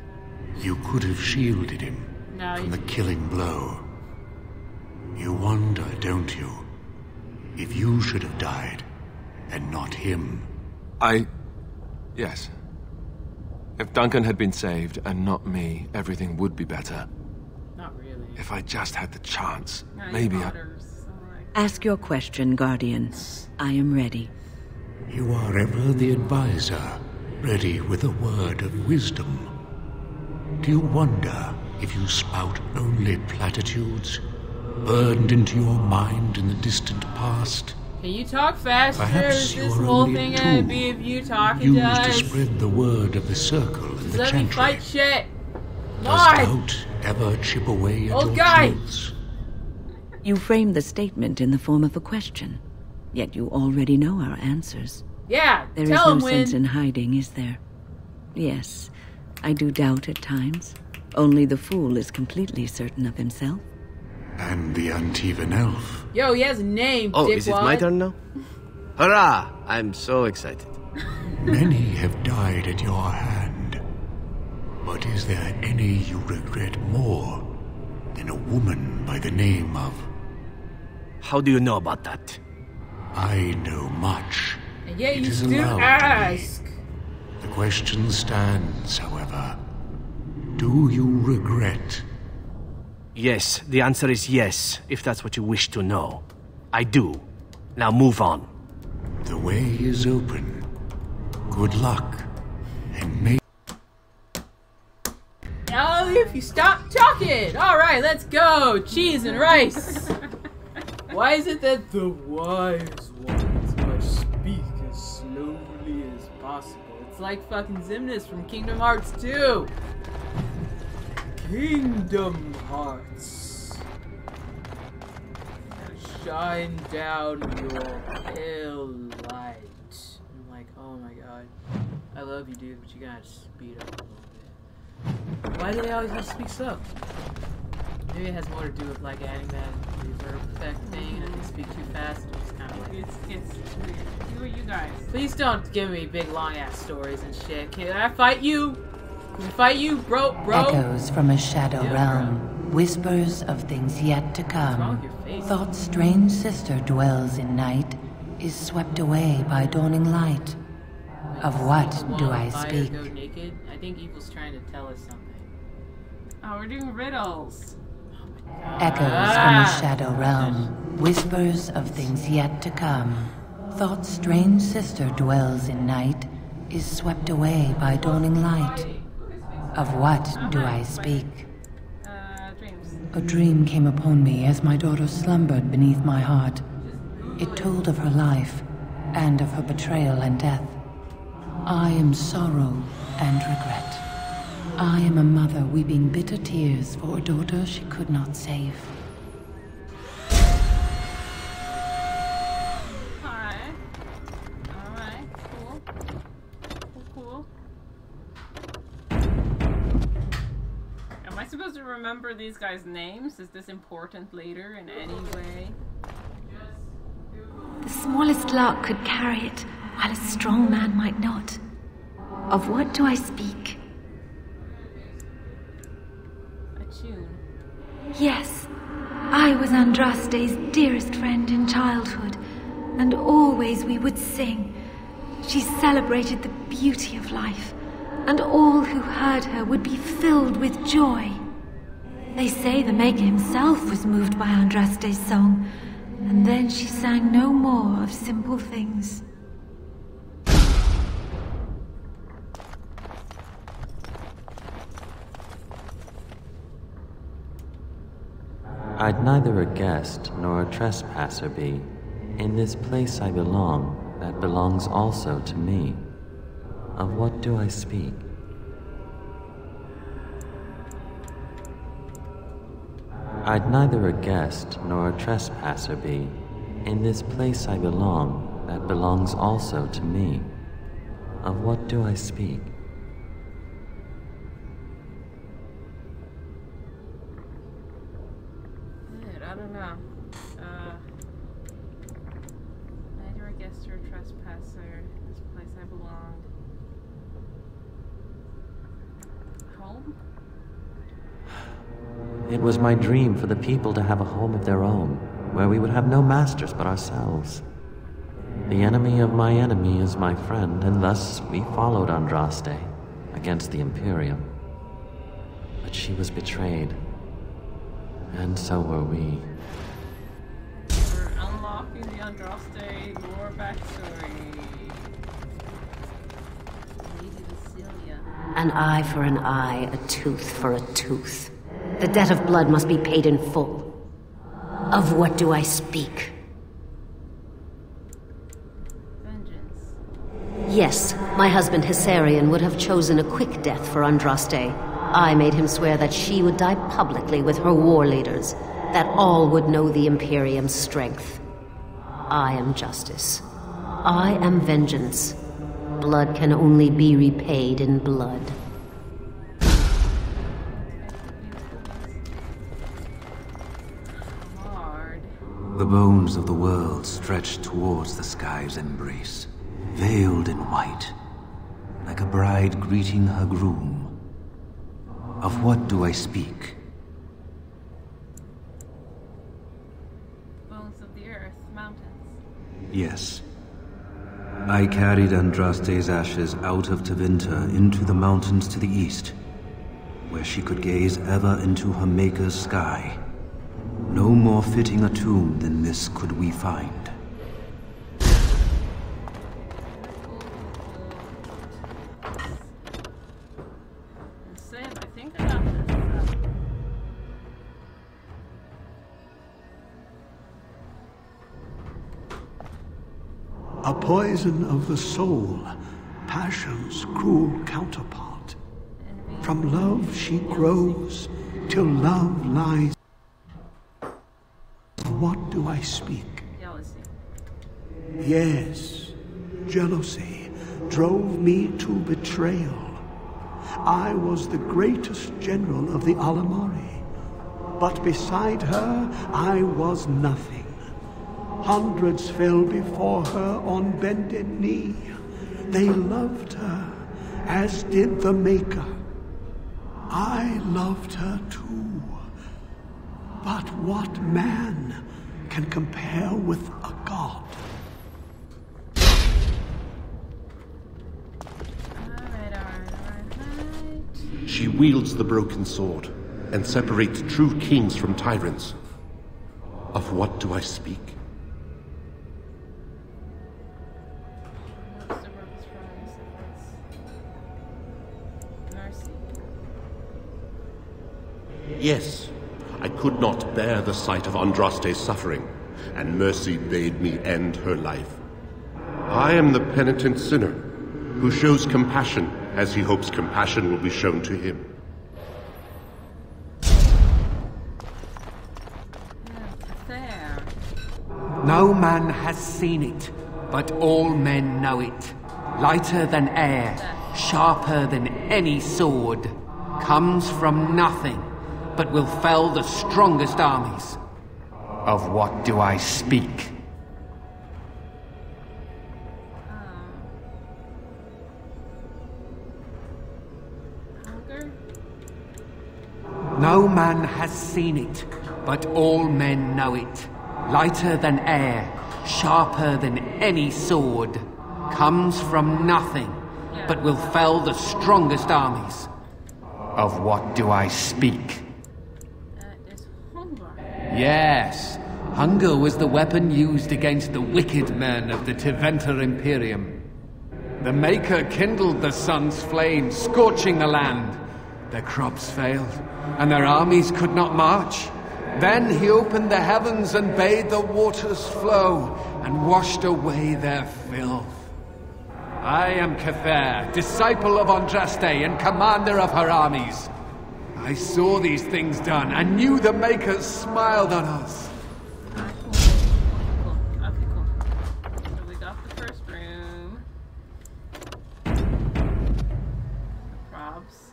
You could have shielded him from the killing blow. You wonder, don't you, if you should have died and not him? Yes. If Duncan had been saved and not me, everything would be better. Not really. If I just had the chance, maybe I... Ask your question, Guardian. I am ready. You are ever the advisor, ready with a word of wisdom. Do you wonder if you spout only platitudes, burned into your mind in the distant past? Can you talk faster? Perhaps Is this you're whole only thing a gonna tool be of you talking used to us? to spread the word of the circle and Just the let me chantry. fight shit. Does Come on! doubt ever chip away at Old your guy! truths? You framed the statement in the form of a question, yet you already know our answers. Yeah, There is tell no him when. sense in hiding, is there? Yes, I do doubt at times. Only the fool is completely certain of himself. And the Antivan elf. Yo, he has a name, Oh, dickwad. is it my turn now? Hurrah! I'm so excited. Many have died at your hand. But is there any you regret more than a woman by the name of... How do you know about that? I know much. And yeah, It you is still allowed to be. ask. The question stands, however. Do you regret? Yes, the answer is yes, if that's what you wish to know. I do. Now move on. The way is open. Good luck. And may... Oh, if you stop talking! Alright, let's go! Cheese and rice! Why is it that the wise ones must speak as slowly as possible? It's like fucking Xemnas from Kingdom Hearts 2! Kingdom Hearts. Shine down your pale light. I'm like, oh my god. I love you, dude, but you gotta speed up a little bit. Why do they always have to speak slow? Maybe it has more to do with like adding that reverb effect thing, and if they speak too fast, it's kind of like... It's weird. Who are you guys? Please don't give me big long ass stories and shit. Can I fight you? Can we fight you, bro? Echoes from a shadow Yeah, realm, whispers of things yet to What's wrong with come. your face? Thought's strange sister dwells in night, is swept away by dawning light. Of what do I Fire, speak? Go naked? I think Evil's trying to tell us something. Oh, we're doing riddles. Echoes from a shadow realm, whispers of things yet to come. Thought's strange sister dwells in night, is swept away by dawning light. Of what do I speak? Dreams. A dream came upon me as my daughter slumbered beneath my heart. It told of her life, and of her betrayal and death. I am sorrow and regret. I am a mother weeping bitter tears for a daughter she could not save. Alright. Alright, cool. Am I supposed to remember these guys' names? Is this important later in any way? The smallest lark could carry it, while a strong man might not. Of what do I speak? A tune. Yes, I was Andraste's dearest friend in childhood, and always we would sing. She celebrated the beauty of life, and all who heard her would be filled with joy. They say the Maker himself was moved by Andraste's song, and then she sang no more of simple things. I'd neither a guest nor a trespasser be. In this place I belong, that belongs also to me. Of what do I speak? I'd neither a guest nor a trespasser be. In this place I belong, that belongs also to me. Of what do I speak? I don't know. Neither a guest or a trespasser. This place I belong. Home? It was my dream for the people to have a home of their own, where we would have no masters but ourselves. The enemy of my enemy is my friend, and thus we followed Andraste against the Imperium. But she was betrayed, and so were we. We're unlocking the Andraste lore backstory. Lady Lucilia. An eye for an eye, a tooth for a tooth. The debt of blood must be paid in full. Of what do I speak? Vengeance. Yes, my husband Hessarian would have chosen a quick death for Andraste. I made him swear that she would die publicly with her war leaders, that all would know the Imperium's strength. I am justice. I am vengeance. Blood can only be repaid in blood. The bones of the world stretched towards the sky's embrace, veiled in white, like a bride greeting her groom. Of what do I speak? Bones of the earth, mountains. Yes. I carried Andraste's ashes out of Tevinter into the mountains to the east, where she could gaze ever into her Maker's sky. No more fitting a tomb than this could we find. Sam, I think I got this. A poison of the soul, passion's cruel counterpart. From love she grows, till love lies. Of what do I speak? Jealousy. Yes, jealousy drove me to betrayal. I was the greatest general of the Alamari, but beside her I was nothing. Hundreds fell before her on bended knee. They loved her, as did the Maker. I loved her too. But what man can compare with a god? She wields the broken sword and separates true kings from tyrants. Of what do I speak? Yes, I could not bear the sight of Andraste's suffering, and mercy bade me end her life. I am the penitent sinner, who shows compassion as he hopes compassion will be shown to him. No man has seen it, but all men know it. Lighter than air, sharper than any sword, comes from nothing, but will fell the strongest armies. Of what do I speak? No man has seen it, but all men know it. Lighter than air, sharper than any sword, comes from nothing, but will fell the strongest armies. Of what do I speak? Yes, hunger was the weapon used against the wicked men of the Tevinter Imperium. The Maker kindled the sun's flame, scorching the land. Their crops failed, and their armies could not march. Then he opened the heavens and bade the waters flow, and washed away their filth. I am Cathair, disciple of Andraste and commander of her armies. I saw these things done, and knew the Makers smiled on us. Cool. Okay, cool. So we got the first room. Props.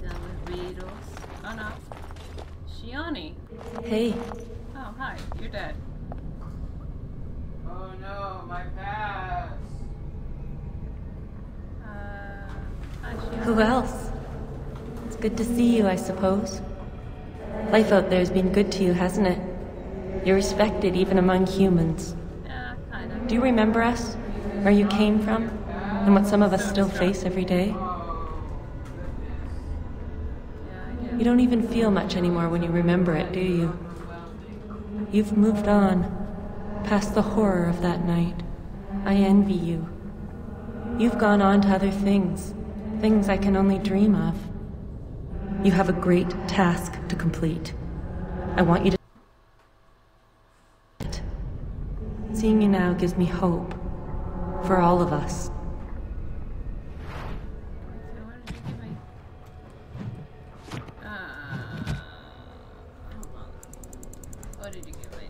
Done with Beatles. Oh no. Shioni. Hey. Oh, hi. You're dead. Oh no, my past. Who else? It's good to see you, I suppose. Life out there's been good to you, hasn't it? You're respected even among humans. Yeah, kind of. Do you remember us? Where you came from? And what some of us still face every day? You don't even feel much anymore when you remember it, do you? You've moved on, past the horror of that night. I envy you. You've gone on to other things. Things I can only dream of. You have a great task to complete. I want you to... Seeing you now gives me hope. For all of us. What did you give me?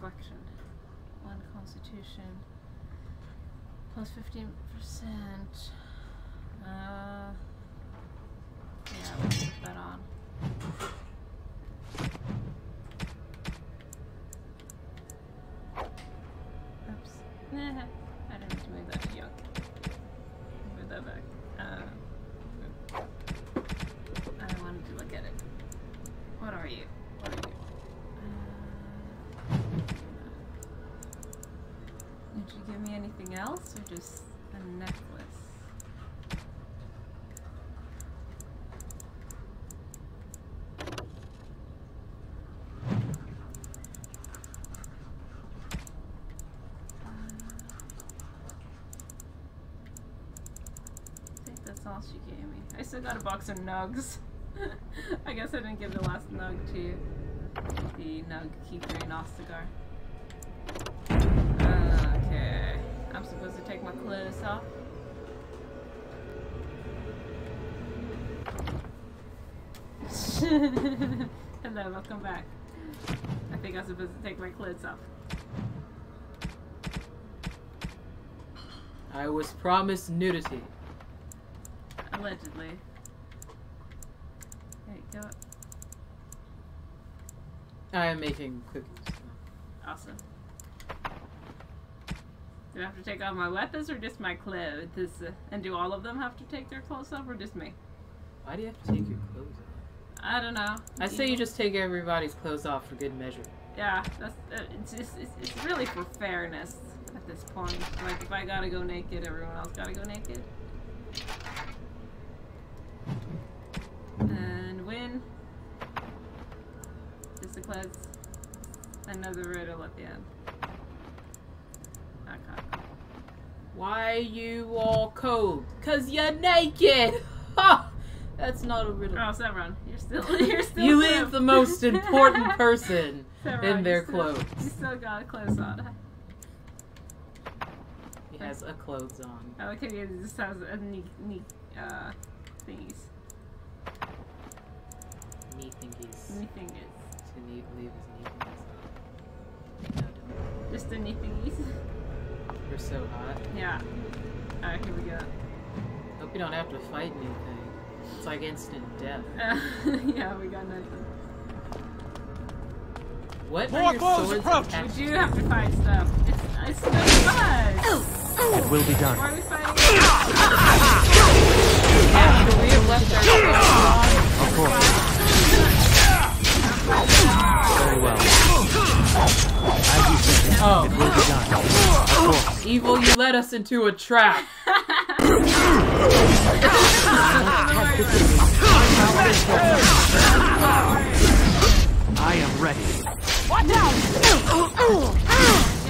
Reflection. 1 constitution. Plus 15%. Yeah, we'll put that on. Oops. I didn't mean to move that. Yuck. Move that back. I wanted to look at it. What are you? What are you? Did you give me anything else, or just a necklace? I think that's all she gave me. I still got a box of nugs. I guess I didn't give the last nug to you. The nug keeper in Ostagar. Okay, I'm supposed to take my clothes off. Hello, welcome back. I think I'm supposed to take my clothes off. I was promised nudity. Allegedly. There you go. I am making cookies. Awesome. Do I have to take off my weapons or just my clothes? And do all of them have to take their clothes off or just me? Why do you have to take your clothes off? I don't know. I say you just take everybody's clothes off for good measure. Yeah, that's it's really for fairness at this point. Like, if I gotta go naked, everyone else gotta go naked. And win. Just the clothes. Another riddle at the end. Okay. Why you all cold? 'Cause you're naked! Ha! That's not a riddle. Oh, Sevron, you're still You leave the most important person Sevron, in their clothes. You still got clothes on. He has a clothes on. I like how he just has a neat thingies. Neat thingies. Neat thingies. To leave his neat thingies. No, don't. Just the neat thingies. We're so hot. Yeah. Alright, here we go. Hope you don't have to fight anything. It's like instant death. Yeah, we got nothing. What More are your foes swords approach! attached We do have to fight stuff. It's no fun! It will be done. Why are we fighting? Should we have left our swords on? Of course. Very well. As you said, it will be done. Of course. Evil, you led us into a trap. I am ready. Watch out!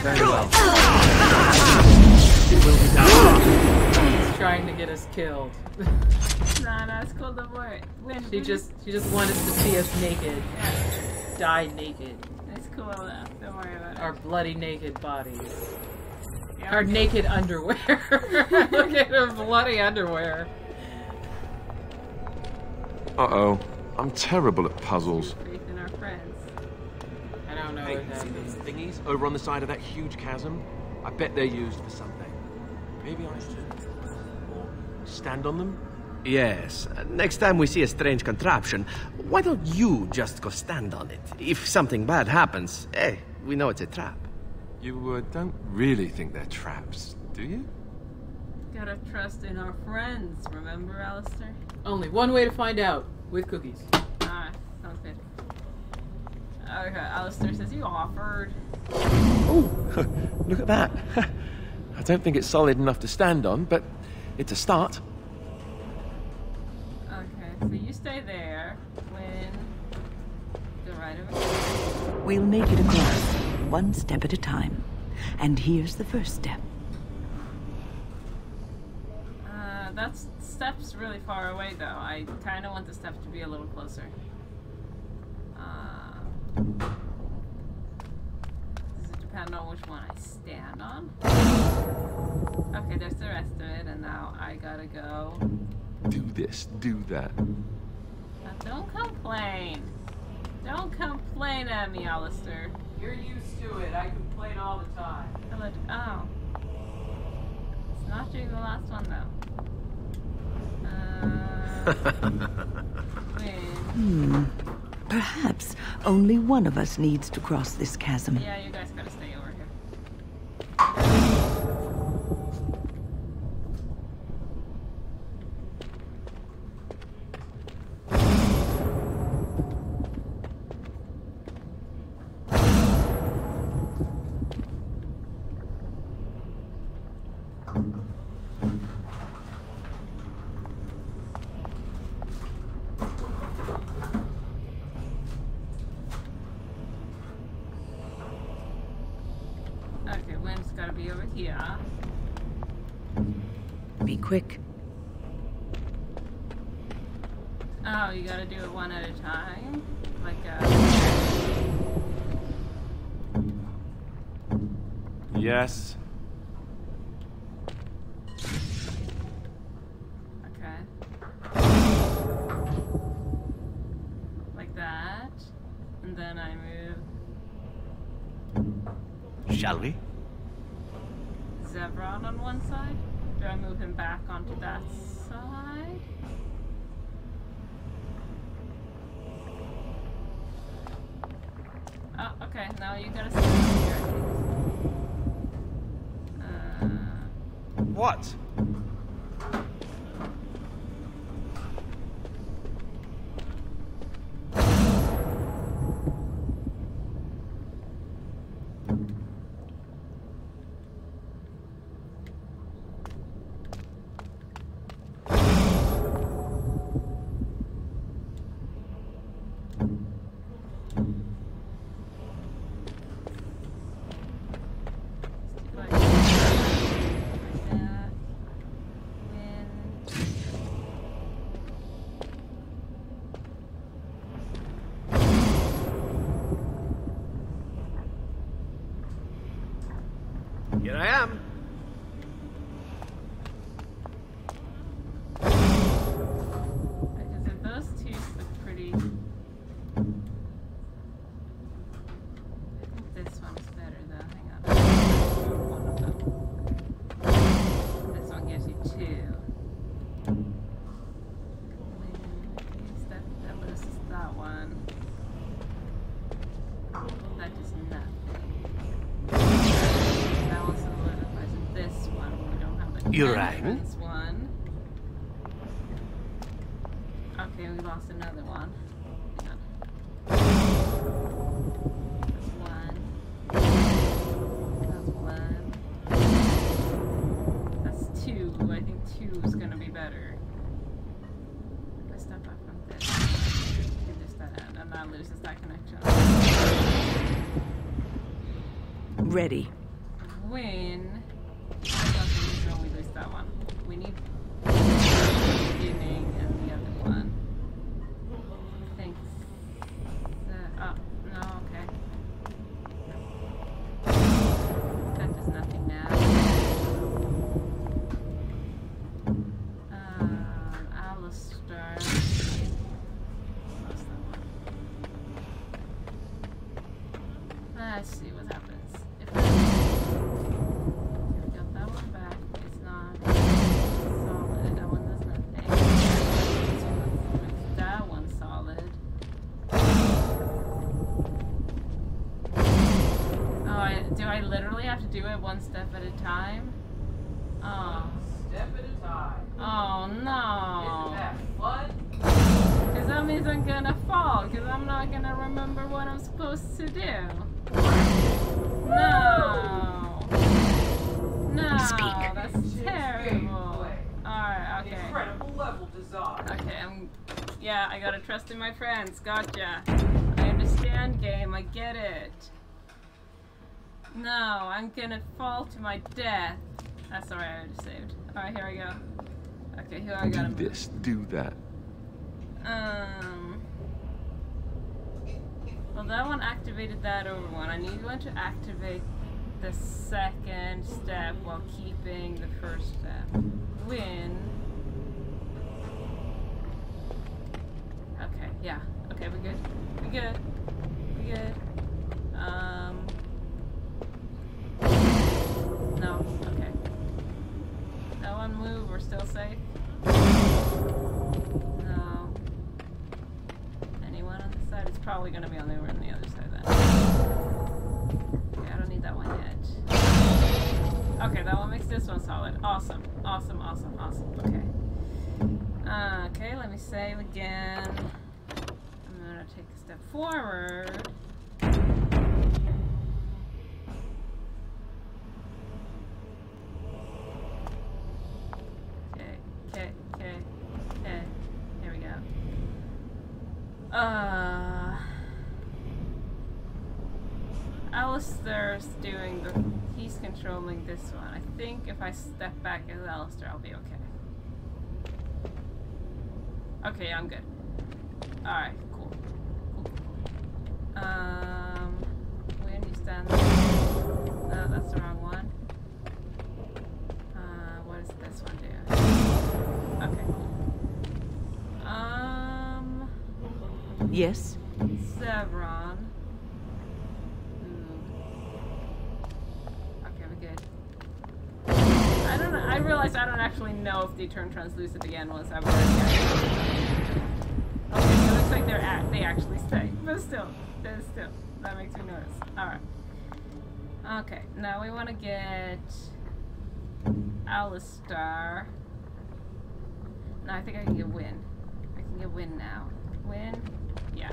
Very well. It will be done. He's trying to get us killed. Nah, it's cool. Don't worry. She just wanted to see us naked. Die naked. It's cool though. Don't worry about it. Our bloody naked bodies. Yeah, Our naked underwear. Look at her bloody underwear. Uh-oh. I'm terrible at puzzles. Faith in our friends. I don't know Hey, what that see those is. thingies over on the side of that huge chasm? I bet they're used for something. Maybe I should... or stand on them? Yes. Next time we see a strange contraption, why don't you just go stand on it? If something bad happens, hey, we know it's a trap. You don't really think they're traps, do you? Gotta trust in our friends, remember, Alistair? Only one way to find out. With cookies. Alright, sounds good. Okay, Alistair says you offered. Look at that. I don't think it's solid enough to stand on, but it's a start. Okay, so you stay there. When go right over here. We'll make it across, one step at a time. And here's the first step. That step's really far away, though. I kind of want the step to be a little closer. Does it depend on which one I stand on? Okay, there's the rest of it, and now I gotta go. Do this, do that. Now don't complain. Don't complain at me, Alistair. You're used to it. I complain all the time. Oh. It's not doing the last one, though. Perhaps only one of us needs to cross this chasm. Yeah, you guys gotta stay over here. Okay, Wynn's gotta be over here. Be quick. Oh, you gotta do it one at a time? Like Yes. Okay. Like that. And then I move Shall we? Zevran on one side. Do I move him back onto that side? Oh, okay. Now you gotta stay here. What? Here I am. Because if those two look pretty. I think this one is better though. Hang on. One of them. This one gives you two. That loses that one. That does nothing. That one solidifies this one. We don't have the You rang? entrance one. Okay, we lost another one. Hang on. That's one. That's one. That's two. I think two is gonna be better. If I step back from this, do this that end, and that loses that connection. Ready. Win. We lose that one. We need the beginning and the other one. Thanks. Oh, no, okay. That does nothing now. Alistair. Lost that one. Let's see what happens. If I got that one back, it's not solid. That one does nothing. So makes that one solid. Oh, do I literally have to do it one step at a time? Oh. Step at a time. Oh no. Isn't that fun? Because that means I'm gonna fall, because I'm not gonna remember what I'm supposed to do. No. I gotta trust in my friends. Gotcha. I understand, game. I get it. No, I'm gonna fall to my death. That's alright, I already saved. Alright, here I go. Okay, here I gotta Do this, do that. Well, that one activated that over one. I need one to activate the second step while keeping the first step. Win. Okay, yeah. Okay, we're good. We're good. We're good. No, okay. No one move, we're still safe. No. Anyone on this side? It's probably gonna be on the other side then. Okay, I don't need that one yet. Okay, that one makes this one solid. Awesome. Awesome, awesome, awesome. Okay. Okay, let me save again. I'm gonna take a step forward. Okay. Here we go. Alistair's doing the... He's controlling this one. I think if I step back as Alistair, I'll be okay. Okay, I'm good. Alright, cool. When you stand there. No, that's the wrong one. What does this one do? Okay, cool. Yes? Sevron. Okay, we're good. I don't know. I realized I don't actually know if they turn translucent again once I've already activated. Okay, so it looks like they actually stay. But still, that makes me nervous. Alright. Okay, now we want to get Alistair. No, I think I can get Win. I can get Win now. Win? Yeah.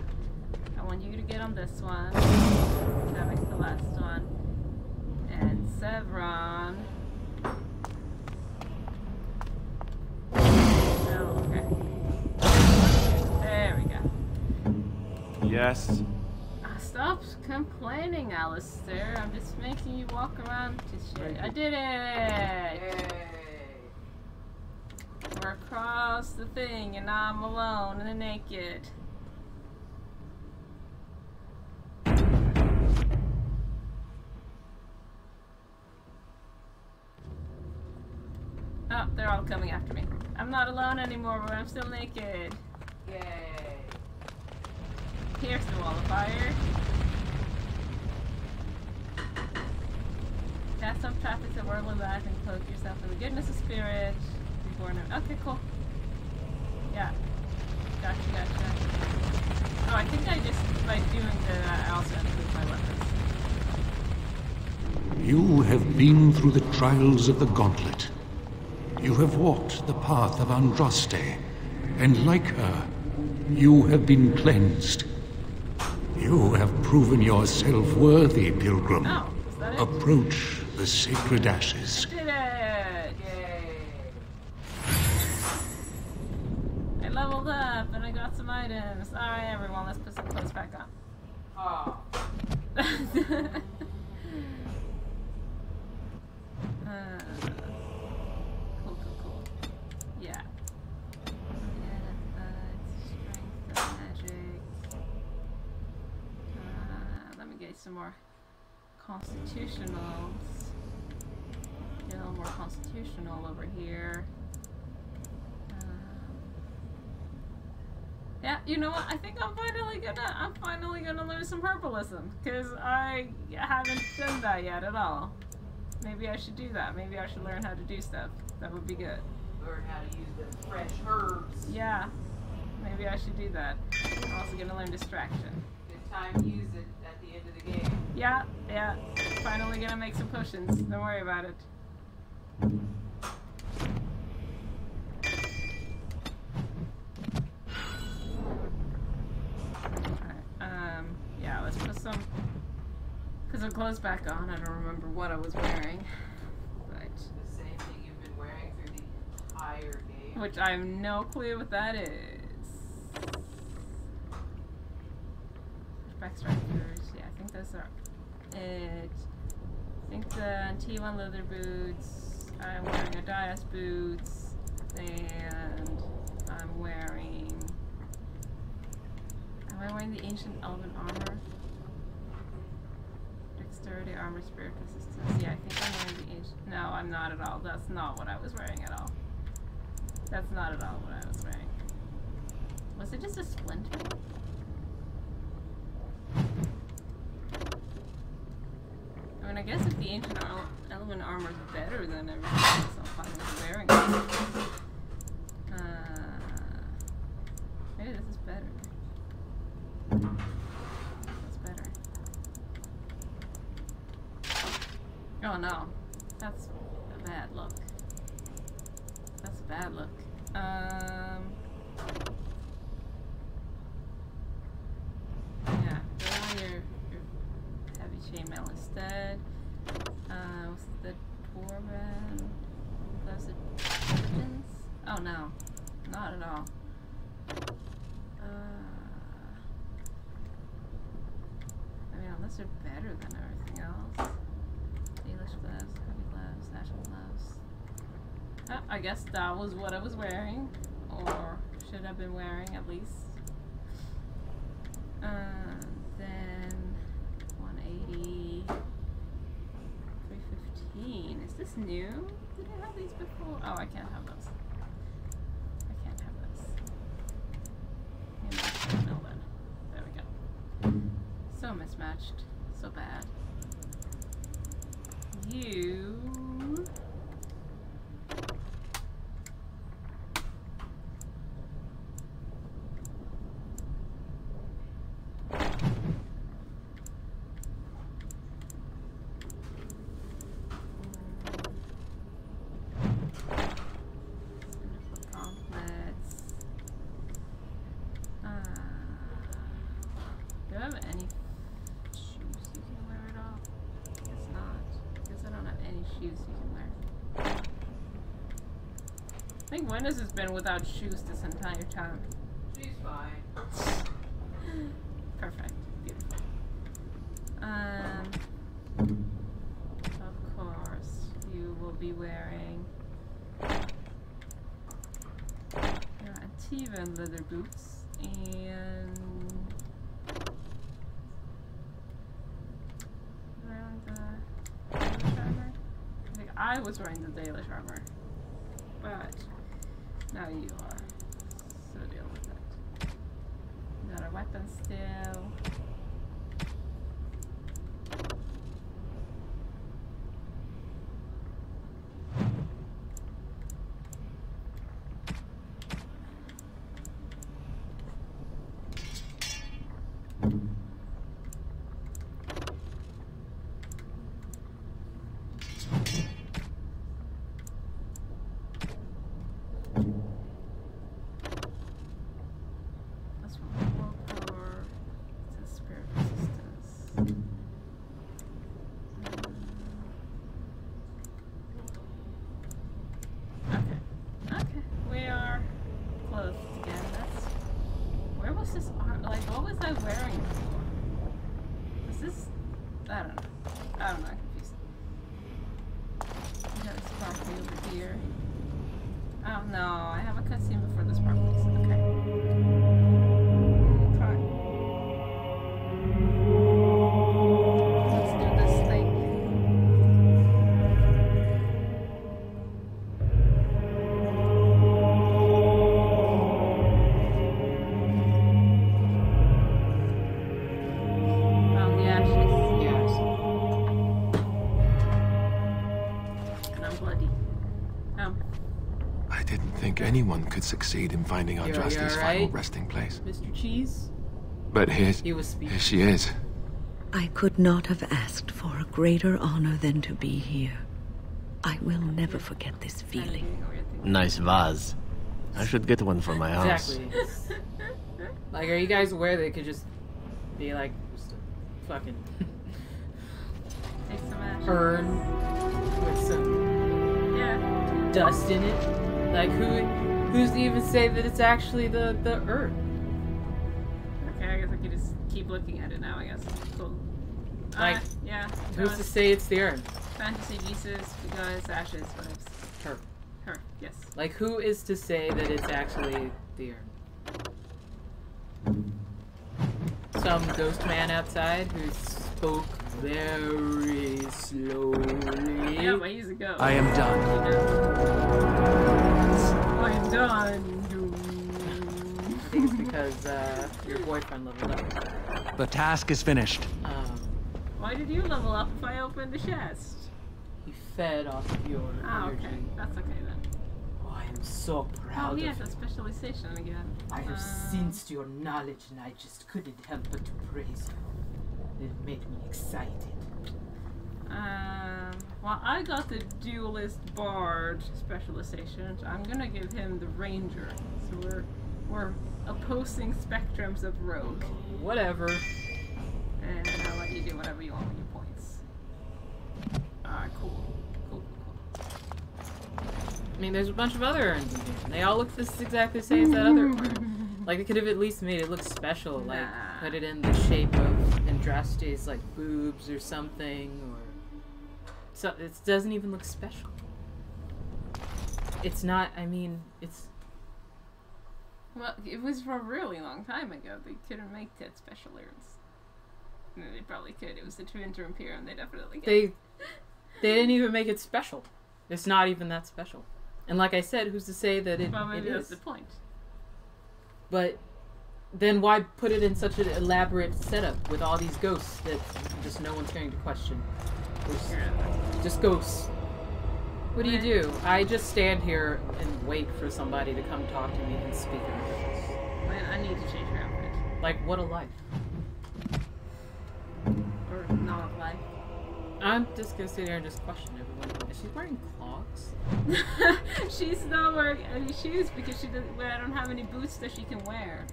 I want you to get on this one. That makes the last one. And Sevron. No, okay. There we go. Yes. Stop complaining, Alistair. I'm just making you walk around to shit. I did it! Yay. We're across the thing and I'm alone and naked. Oh, they're all coming after me. I'm not alone anymore, but I'm still naked. Yay. Here's the wall of fire. Cast off traffic to worldly life and cloak yourself in the goodness of spirit. Okay, cool. Yeah. Gotcha. Oh, I think I just, by doing that, I also improve my weapons. You have been through the trials of the Gauntlet. You have walked the path of Andraste, and like her, you have been cleansed. You have proven yourself worthy, Pilgrim. Oh, is that it? Approach the sacred ashes. Did it! Yay! I leveled up and I got some items. Alright, everyone, let's put some clothes back on. Oh. Cool. Yeah. Strength magic. Let me get some more constitutionals. Get a little more constitutional over here. Yeah, you know what? I think I'm finally gonna learn some herbalism, because I haven't done that yet at all. Maybe I should do that. Maybe I should learn how to do stuff. That would be good. Learn how to use the fresh herbs. Yeah. Maybe I should do that. I'm also gonna learn distraction. Good time to use it at the end of the game. Yeah. Finally gonna make some potions. Don't worry about it. Alright, yeah, let's put some... Put some clothes back on. I don't remember what I was wearing. But... The same thing you've been wearing through the entire game. Which I have no clue what that is. Back strikers. Yeah, I think those are it. I think the T1 leather boots. I'm wearing Odias boots. And I'm wearing... Am I wearing the ancient elven armor? Dexterity, armor, spirit resistance. Yeah, I think I'm wearing the ancient... No, I'm not at all. That's not what I was wearing at all. That's not at all what I was wearing. Was it just a splinter? I mean, I guess if the ancient elven armor is better than everything else, I'm fine with wearing it. Maybe this is better. That's better. Oh no. That's a bad look. That's a bad look. Yeah, put on your heavy chainmail instead. What's the dwarven? Those are weapons? Oh no. Not at all. I mean, unless they're better than everything else. Dalish gloves, heavy gloves, national gloves. Oh, I guess that was what I was wearing. Or should have been wearing at least. Then 180. 315. Is this new? Did I have these before? Oh, I can't have those. I can't have those. No, then. There we go. So mismatched. So bad. You... Wenda's has been without shoes this entire time. She's fine. Perfect. Beautiful. Of course, you will be wearing your Antivan leather boots and wearing the Dalish armor. I think I was wearing the Dalish armor, but now you are. So deal with it. You got our weapons still. Anyone could succeed in finding Andraste's final resting place. Mr. Cheese? But here she is. I could not have asked for a greater honor than to be here. I will never forget this feeling. Nice vase. I should get one for my house. Exactly. Like, are you guys aware they could just be like, just a fucking take some ash. Urn with some dust in it? Like, who's to even say that it's actually the earth? Okay, I guess I could just keep looking at it now, I guess. Cool. Like, yeah. who's to say it's the urn? Fantasy Jesus, because Ashes, whatever. Her. Her, yes. Like, who is to say that it's actually the urn? Some ghost man outside who spoke very slowly. Yeah, but he's a ghost. I am done. I'm done. I think it's because your boyfriend leveled up. The task is finished. Why did you level up if I opened the chest? He fed off of your energy. Okay. That's okay then. Oh, I am so proud Oh, yeah, of the you. specialization again. I have sensed your knowledge and I just couldn't help but to praise you. It made me excited. Well, I got the duelist bard specialization. I'm gonna give him the ranger. So we're opposing spectrums of rogue. Whatever. And I'll let you do whatever you want with your points. Alright, cool. Cool. I mean, there's a bunch of other urns in here. And they all look this exactly the same as that other one. Like, they could have at least made it look special. Like, put it in the shape of Andraste's, like, boobs or something. Or so it doesn't even look special. It's not, I mean, it's... Well, it was from a really long time ago. They couldn't make that special urns. I mean, they probably could. It was the Tevinter Imperium. They definitely could. They didn't even make it special. It's not even that special. And like I said, who's to say that it, well, maybe it that's is? the point. But then why put it in such an elaborate setup with all these ghosts that just no one's going to question? Just ghosts. What do you do? I just stand here and wait for somebody to come talk to me and speak in English. Man, I need to change your outfit. Like, what a life. Or not a life. I'm just gonna sit here and just question everyone. Is she wearing clogs? She's not wearing any shoes because she doesn't. I don't have any boots that she can wear.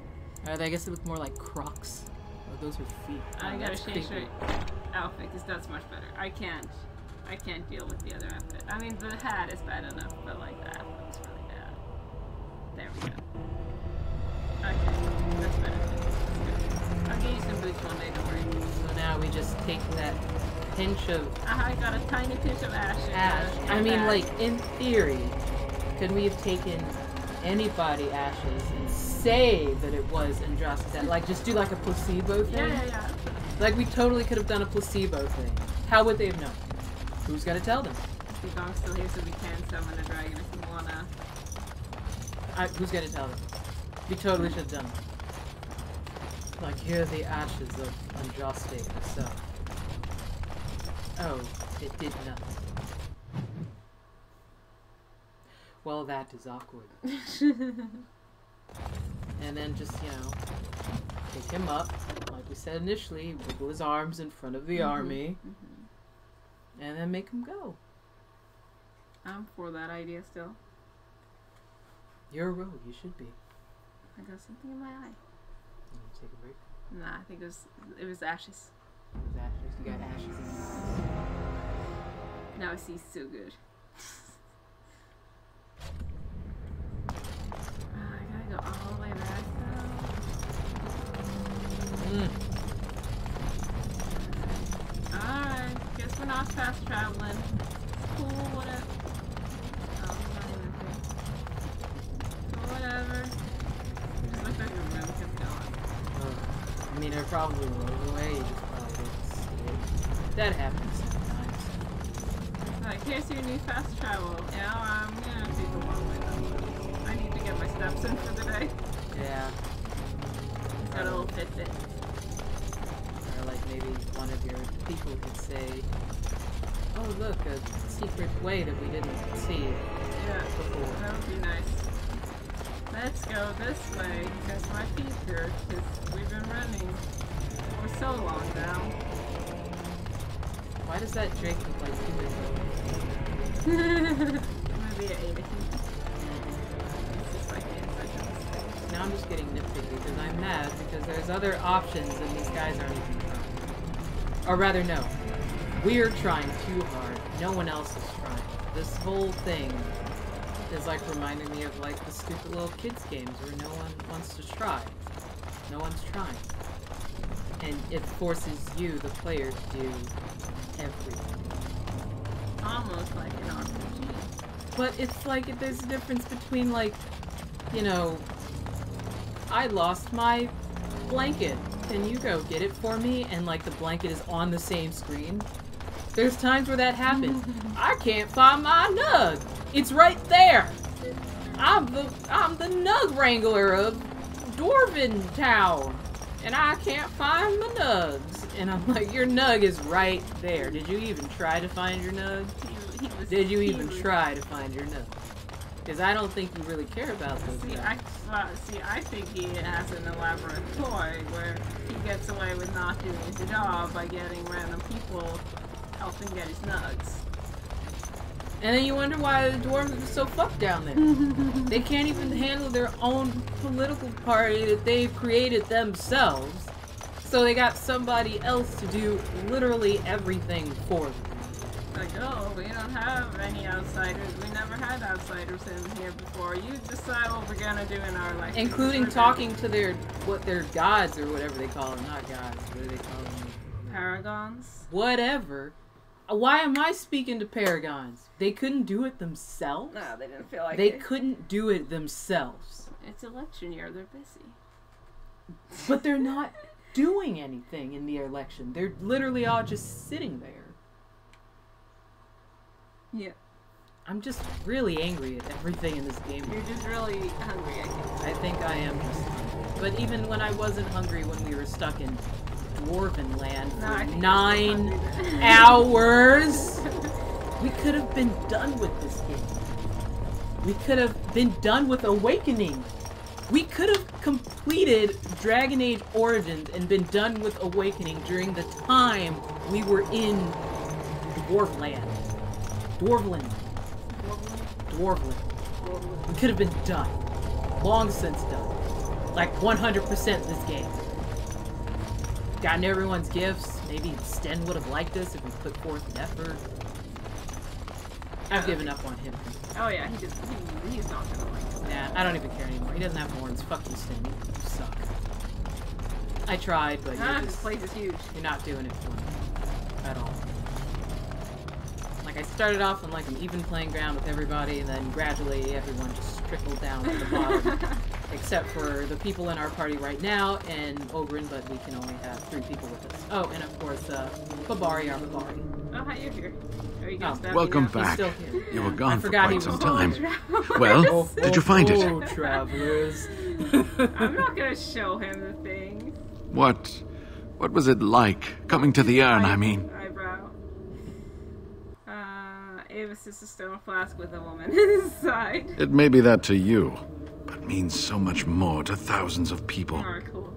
I guess they look more like Crocs. Oh, those are feet. I Oh, gotta that's change creepy. her outfit because that's much better. I can't deal with the other outfit. I mean, the hat is bad enough, but like the outfit is really bad. There we go. Okay, that's better. I'll get you some boots one day, don't worry. So now we just take that pinch of I got a tiny pinch of ash. I mean, like, in theory, could we have taken anybody ashes and say that it was Andraste? Like, just do like a placebo thing? Yeah. Like, we totally could have done a placebo thing. How would they have known? Who's gonna tell them? Keep on still here so we can summon the dragon if we wanna. Who's gonna tell them? We totally should have done it. Like, here are the ashes of Andraste herself. Oh, it did nothing. Well, that is awkward. And then just, you know, pick him up. Like we said initially, wiggle his arms in front of the army. And then make him go. I'm for that idea still. You're a rogue, you should be. I got something in my eye. You want to take a break? Nah, I think it was ashes. It was ashes. You got ashes in your eyes. Now I see so good. I gotta go all the way back though. Alright, guess we're not fast traveling. Cool, whatever. Oh, not even okay. Cool, whatever. Just look like the room kept going. I mean, they're probably rolling away. You just probably didn't see it. That happens sometimes. Like, here's your new fast travel. Yeah, I'm gonna take a long way though. I need to get my steps in for the day. Yeah. It's got a little Fitbit. Or like maybe one of your people could say, oh look, a secret way that we didn't see before. That would be nice. Let's go this way, because my feet hurt, because we've been running for so long now. Why does that Drake look like Maybe I ate a human. It's just like the inside of this. Now I'm just getting nitpicky because I'm mad because there's other options and these guys aren't even trying. Or rather, no. We're trying too hard. No one else is trying. This whole thing is like reminding me of like the stupid little kids games where no one wants to try. No one's trying. and it forces you, the player, to do everything. Almost like an RPG. But it's like, there's a difference between, like, you know, I lost my blanket. Can you go get it for me? And, like, the blanket is on the same screen. There's times where that happens. I can't find my nug. It's right there. I'm the nug wrangler of Dwarven Town, and I can't find my nugs. And I'm like, your nug is right there. Did you even try to find your nug? Did you even try to find your nug? Because I don't think you really care about those. I think he has an elaborate ploy where he gets away with not doing his job by getting random people helping get his nugs. And then you wonder why the dwarves are so fucked down there. They can't even handle their own political party that they've created themselves. So they got somebody else to do literally everything for them. Like, oh, we don't have any outsiders. We never had outsiders in here before. You decide what we're gonna do in our life. Including talking to their gods or whatever they call them. Not gods. What do they call them? Paragons? Whatever. Why am I speaking to paragons? They couldn't do it themselves? No, they didn't feel like They it. couldn't do it themselves. It's election year. They're busy. But they're not doing anything in the election. They're literally all just sitting there. Yeah. I'm just really angry at everything in this game. You're just really hungry, I guess. I think I am just hungry. But even when I wasn't hungry when we were stuck in Dwarven Land for 9 hours, we could have been done with this game. We could have been done with Awakening. We could have completed Dragon Age Origins and been done with Awakening during the time we were in Dwarfland. Dwarfland. We could have been done. Long since done. Like 100% this game. Gotten everyone's gifts. Maybe Sten would have liked us if we put forth an effort. I've given up on him. Oh yeah, he's not gonna like us. Nah, I don't even care anymore. He doesn't have horns. Fuck you, Sten. You suck. I tried, but this place is huge. You're not doing it for me. At all. Like, I started off on like an even playing ground with everybody, and then gradually everyone just trickled down to the bottom. Except for the people in our party right now, and Oberyn, but we can only have 3 people with us. Oh, and of course, Babari, our Babari. Oh, hi, you're here. Are you guys Welcome back. He's still here. You were gone for forgot quite he some was time. Oh, Well, did you find it? Oh, travelers. I'm not gonna show him the thing. What was it like? Coming to the urn, I mean. Eyebrow. It was just a stone flask with a woman inside. It may be that to you, but means so much more to thousands of people. Alright, cool.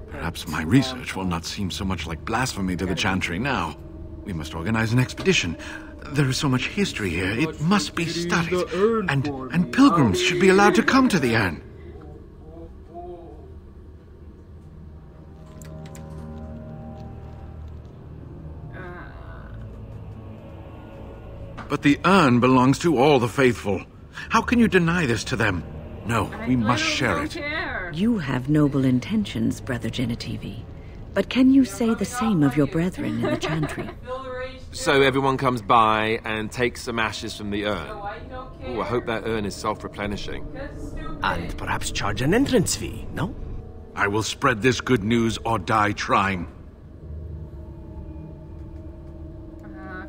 Perhaps my research will not seem so much like blasphemy to the Chantry now. We must organize an expedition. There is so much history here, it must be studied. And pilgrims should be allowed to come to the urn. But the urn belongs to all the faithful. How can you deny this to them? No, we must share it. You have noble intentions, Brother Genitivi. But can you say the same of your brethren in the Chantry? So everyone comes by and takes some ashes from the urn. Oh, I hope that urn is self-replenishing. And perhaps charge an entrance fee, no? I will spread this good news or die trying.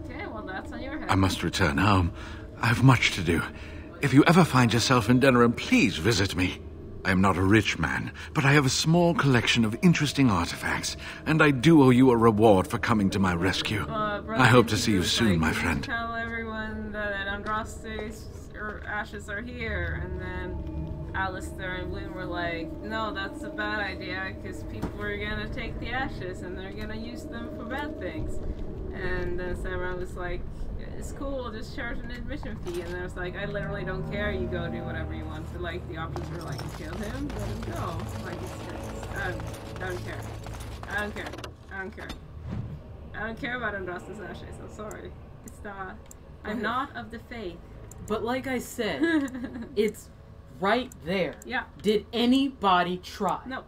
Okay, well that's on your head. I must return home. I have much to do. If you ever find yourself in Denerim, please visit me. I am not a rich man, but I have a small collection of interesting artifacts, and I do owe you a reward for coming to my rescue. I hope to see you soon, my friend. Tell everyone that Andraste's ashes are here, and then Alistair and Wynn were like, no, that's a bad idea, because people are gonna take the ashes, and they're gonna use them for bad things. And then Sarah was like, it's cool, just charge an admission fee. And I was like, I literally don't care, you go do whatever you want. But like, the options were like, kill him, let him go. Like, I don't care. I don't care. I don't care. I don't care about Andraste's ashes, I'm sorry. It's not, I'm not of the faith. But like I said, it's right there. Yeah. Did anybody try? No.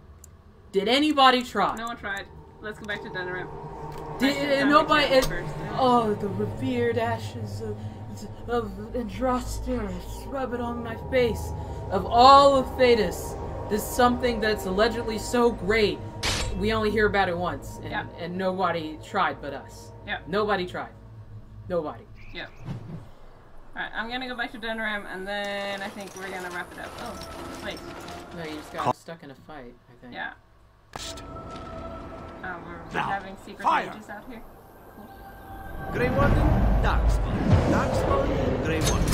Did anybody try? No one tried. Let's go back to Denerim. Did nobody? Oh, the revered ashes of Andraste, rub it on my face. Of all of Thedas, there's something that's allegedly so great. We only hear about it once, and nobody tried but us. Yeah. Nobody tried. Nobody. Yeah. Alright, I'm gonna go back to Denerim, and then I think we're gonna wrap it up. Oh, wait. No, you just got stuck in a fight, I think. Yeah. We're Now, having secret fire. mages out here. Cool. Grey Warden, Darkspawn. Darkspawn, Grey Warden.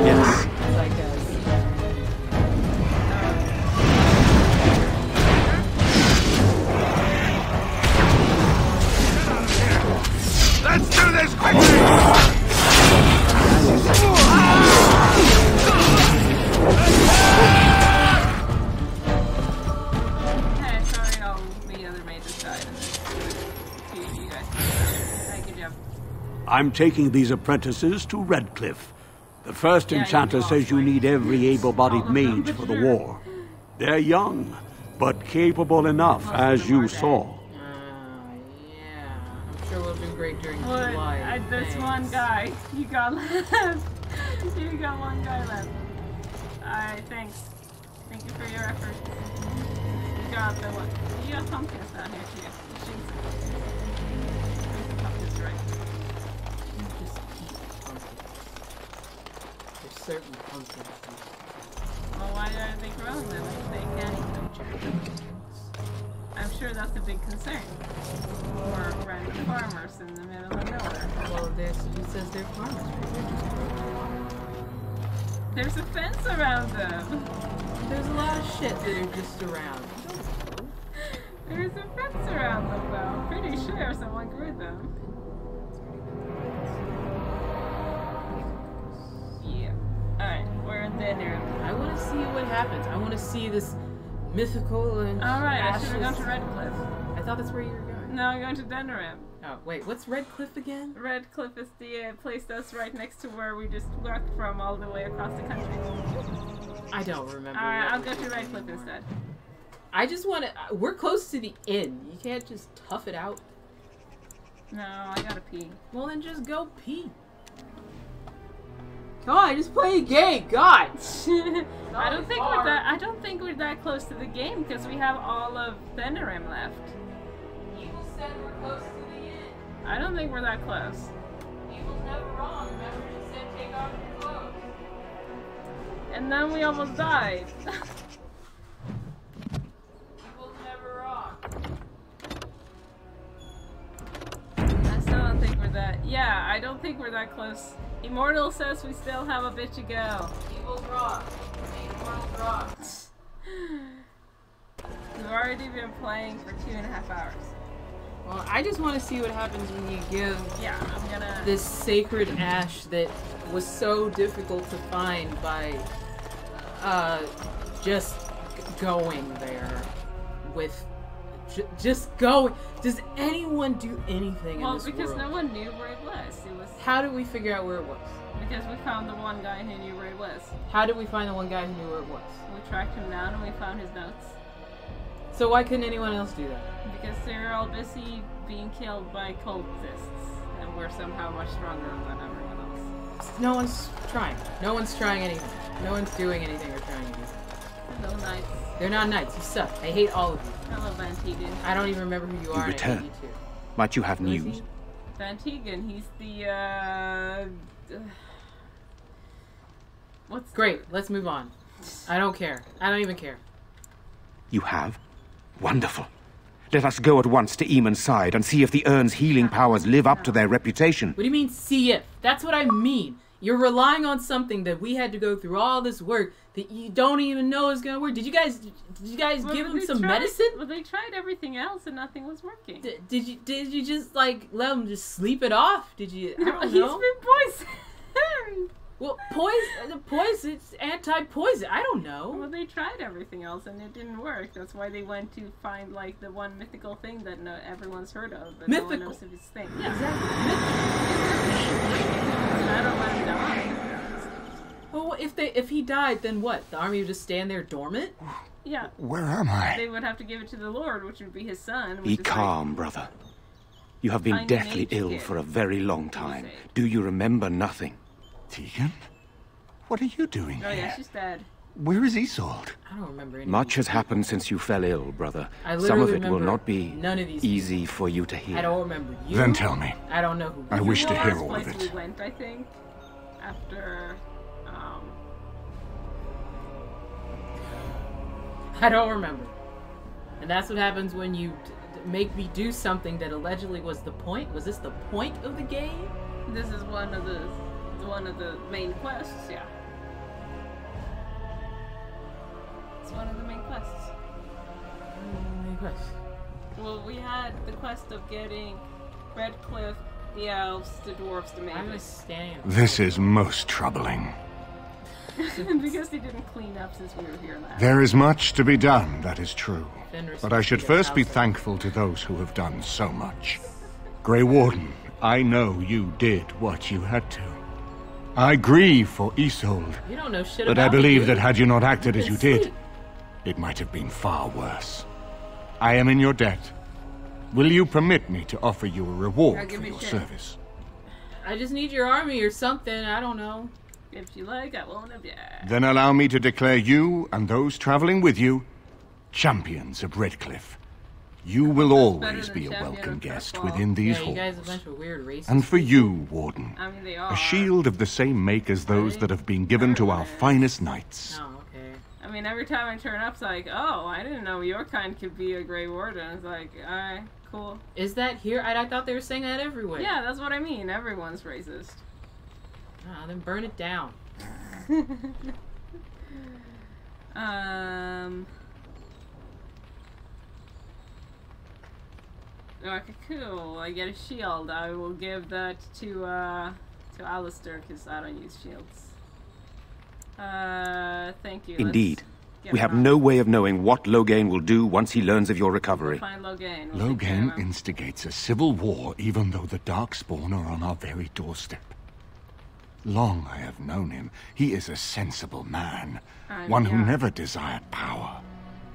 Yes. Let's do this quickly! Hey, sorry, all the other mages died. And you guys. Hey, good job. I'm taking these apprentices to Redcliffe. The first enchanter says you need every able-bodied mage for the war. They're young, but capable enough, as you saw. I'm sure we'll do great during What? July. There's one guy. You got left. You got one guy left. Alright, thanks. Thank you for your effort. You got the one. You got pumpkins down here too. Pumpkins, right? There's certain pumpkins. Well, why aren't they growing them if they can't eat them? I'm sure that's a big concern for random farmers in the middle of nowhere. Well, he says they're farmers. There's a fence around them. There's a lot of shit that are just around. There's a fence around them, though. I'm pretty sure someone grew them. Yeah. Alright, we're in Denerim. I want to see what happens. I want to see this mythical and Alright, I should have gone ashes. to Redcliffe. I thought that's where you were going. No, I'm going to Denerim. Oh, wait, what's Redcliffe again? Redcliffe is the place that's right next to where we just walked from all the way across the country. I don't remember. Alright, I'll go to Redcliffe instead. I just want to... We're close to the inn. You can't just tough it out. No, I gotta pee. Well, then just go pee. Come on, just play a game. God. I don't think we're that close to the game because we have all of Denerim left. Evil said we're close to the inn. I don't think we're that close. Evil's never wrong. Remember, she said take off your clothes. And then we almost died. Evil's never wrong. I still don't think we're that. Yeah, I don't think we're that close. Immortal says we still have a bit to go. Evil's wrong. Immortal's wrong. We've already been playing for 2.5 hours. Well, I just want to see what happens when you give I'm gonna this sacred ash that was so difficult to find by just going there with just going. Does anyone do anything in this because world? no one knew where it was. How did we figure out where it was? Because we found the one guy who knew where it was. How did we find the one guy who knew where it was? We tracked him down and we found his notes. So why couldn't anyone else do that? Because they're all busy being killed by cultists, and we're somehow much stronger than everyone else. No one's trying. No one's trying anything. No one's doing anything or trying anything. Hello, knights. They're not knights. You suck. I hate all of you. Hello, Van Tegan. I don't even remember who you are. You return. And I hate you too. Might you have news? Van Tegan, he's the, what's... Great, let's move on. I don't care. I don't even care. You have? Wonderful. Let us go at once to Eamon's side and see if the urn's healing powers live up to their reputation. What do you mean, see if? That's what I mean. You're relying on something that we had to go through all this work that you don't even know is gonna work. Did you guys give him some medicine? Well, they tried everything else and nothing was working. Did you just like let him just sleep it off? Did you? I don't He's know. been poisoned. Well, poison, it's anti-poison. I don't know. Well, they tried everything else and it didn't work. That's why they went to find like the one mythical thing that everyone's heard of, but no one knows if it's a thing. Yeah, I don't let him die. Well, if he died, then what? The army would just stand there dormant? Yeah. Where am I? They would have to give it to the Lord, which would be his son. Be calm, brother. You have been deathly ill for a very long time. Do you remember nothing? Tegan? What are you doing Oh here? yeah, she's dead. Where is Isolde? I don't remember anything. Much has happened since you fell ill, brother. I Some of literally it will remember not be none of these easy for you to hear. I don't remember you. Then tell me. I don't know who. I wish to hear Last all of place it. we went, I think, after. I don't remember. And that's what happens when you make me do something that allegedly was the point. Was this the point of the game? This is one of the main quests. Yeah. It's one of the main quests. Main quest. Well, we had the quest of getting Redcliffe, the elves, the dwarves, the I was mages. standing. This is most troubling. Because they didn't clean up since we were here last. There is much to be done, that is true. Fenris But I should first be thankful to those who have done so much. Grey Warden, I know you did what you had to. I grieve for Isolde, You don't know shit but about I believe me, that dude. had you not acted as you did, Sleep. it might have been far worse. I am in your debt. Will you permit me to offer you a Now reward give for me your shit. service? I just need your army or something. I don't know. If you like, I won't object. Then allow me to declare you and those traveling with you champions of Redcliffe. You will always than be a champion welcome of guest football. within these Yeah, you guys a halls. bunch of weird racists. And for you, Warden, I mean, they are. a shield of the same make as those that have been given to our finest knights. Oh, okay. I mean, every time I turn up, it's like, oh, I didn't know your kind could be a Grey Warden. It's like, alright, cool. Is that here? I thought they were saying that everywhere. Yeah, that's what I mean. Everyone's racist. Ah, then burn it down. Okay, cool. I get a shield. I will give that to Alistair because I don't use shields. Thank you. Indeed. Let's We get have on. no way of knowing what Loghain will do once he learns of your recovery. Find Loghain. We'll take care Loghain of him. instigates a civil war even though the Darkspawn are on our very doorstep. Long I have known him. He is a sensible man. One who yeah. never desired power.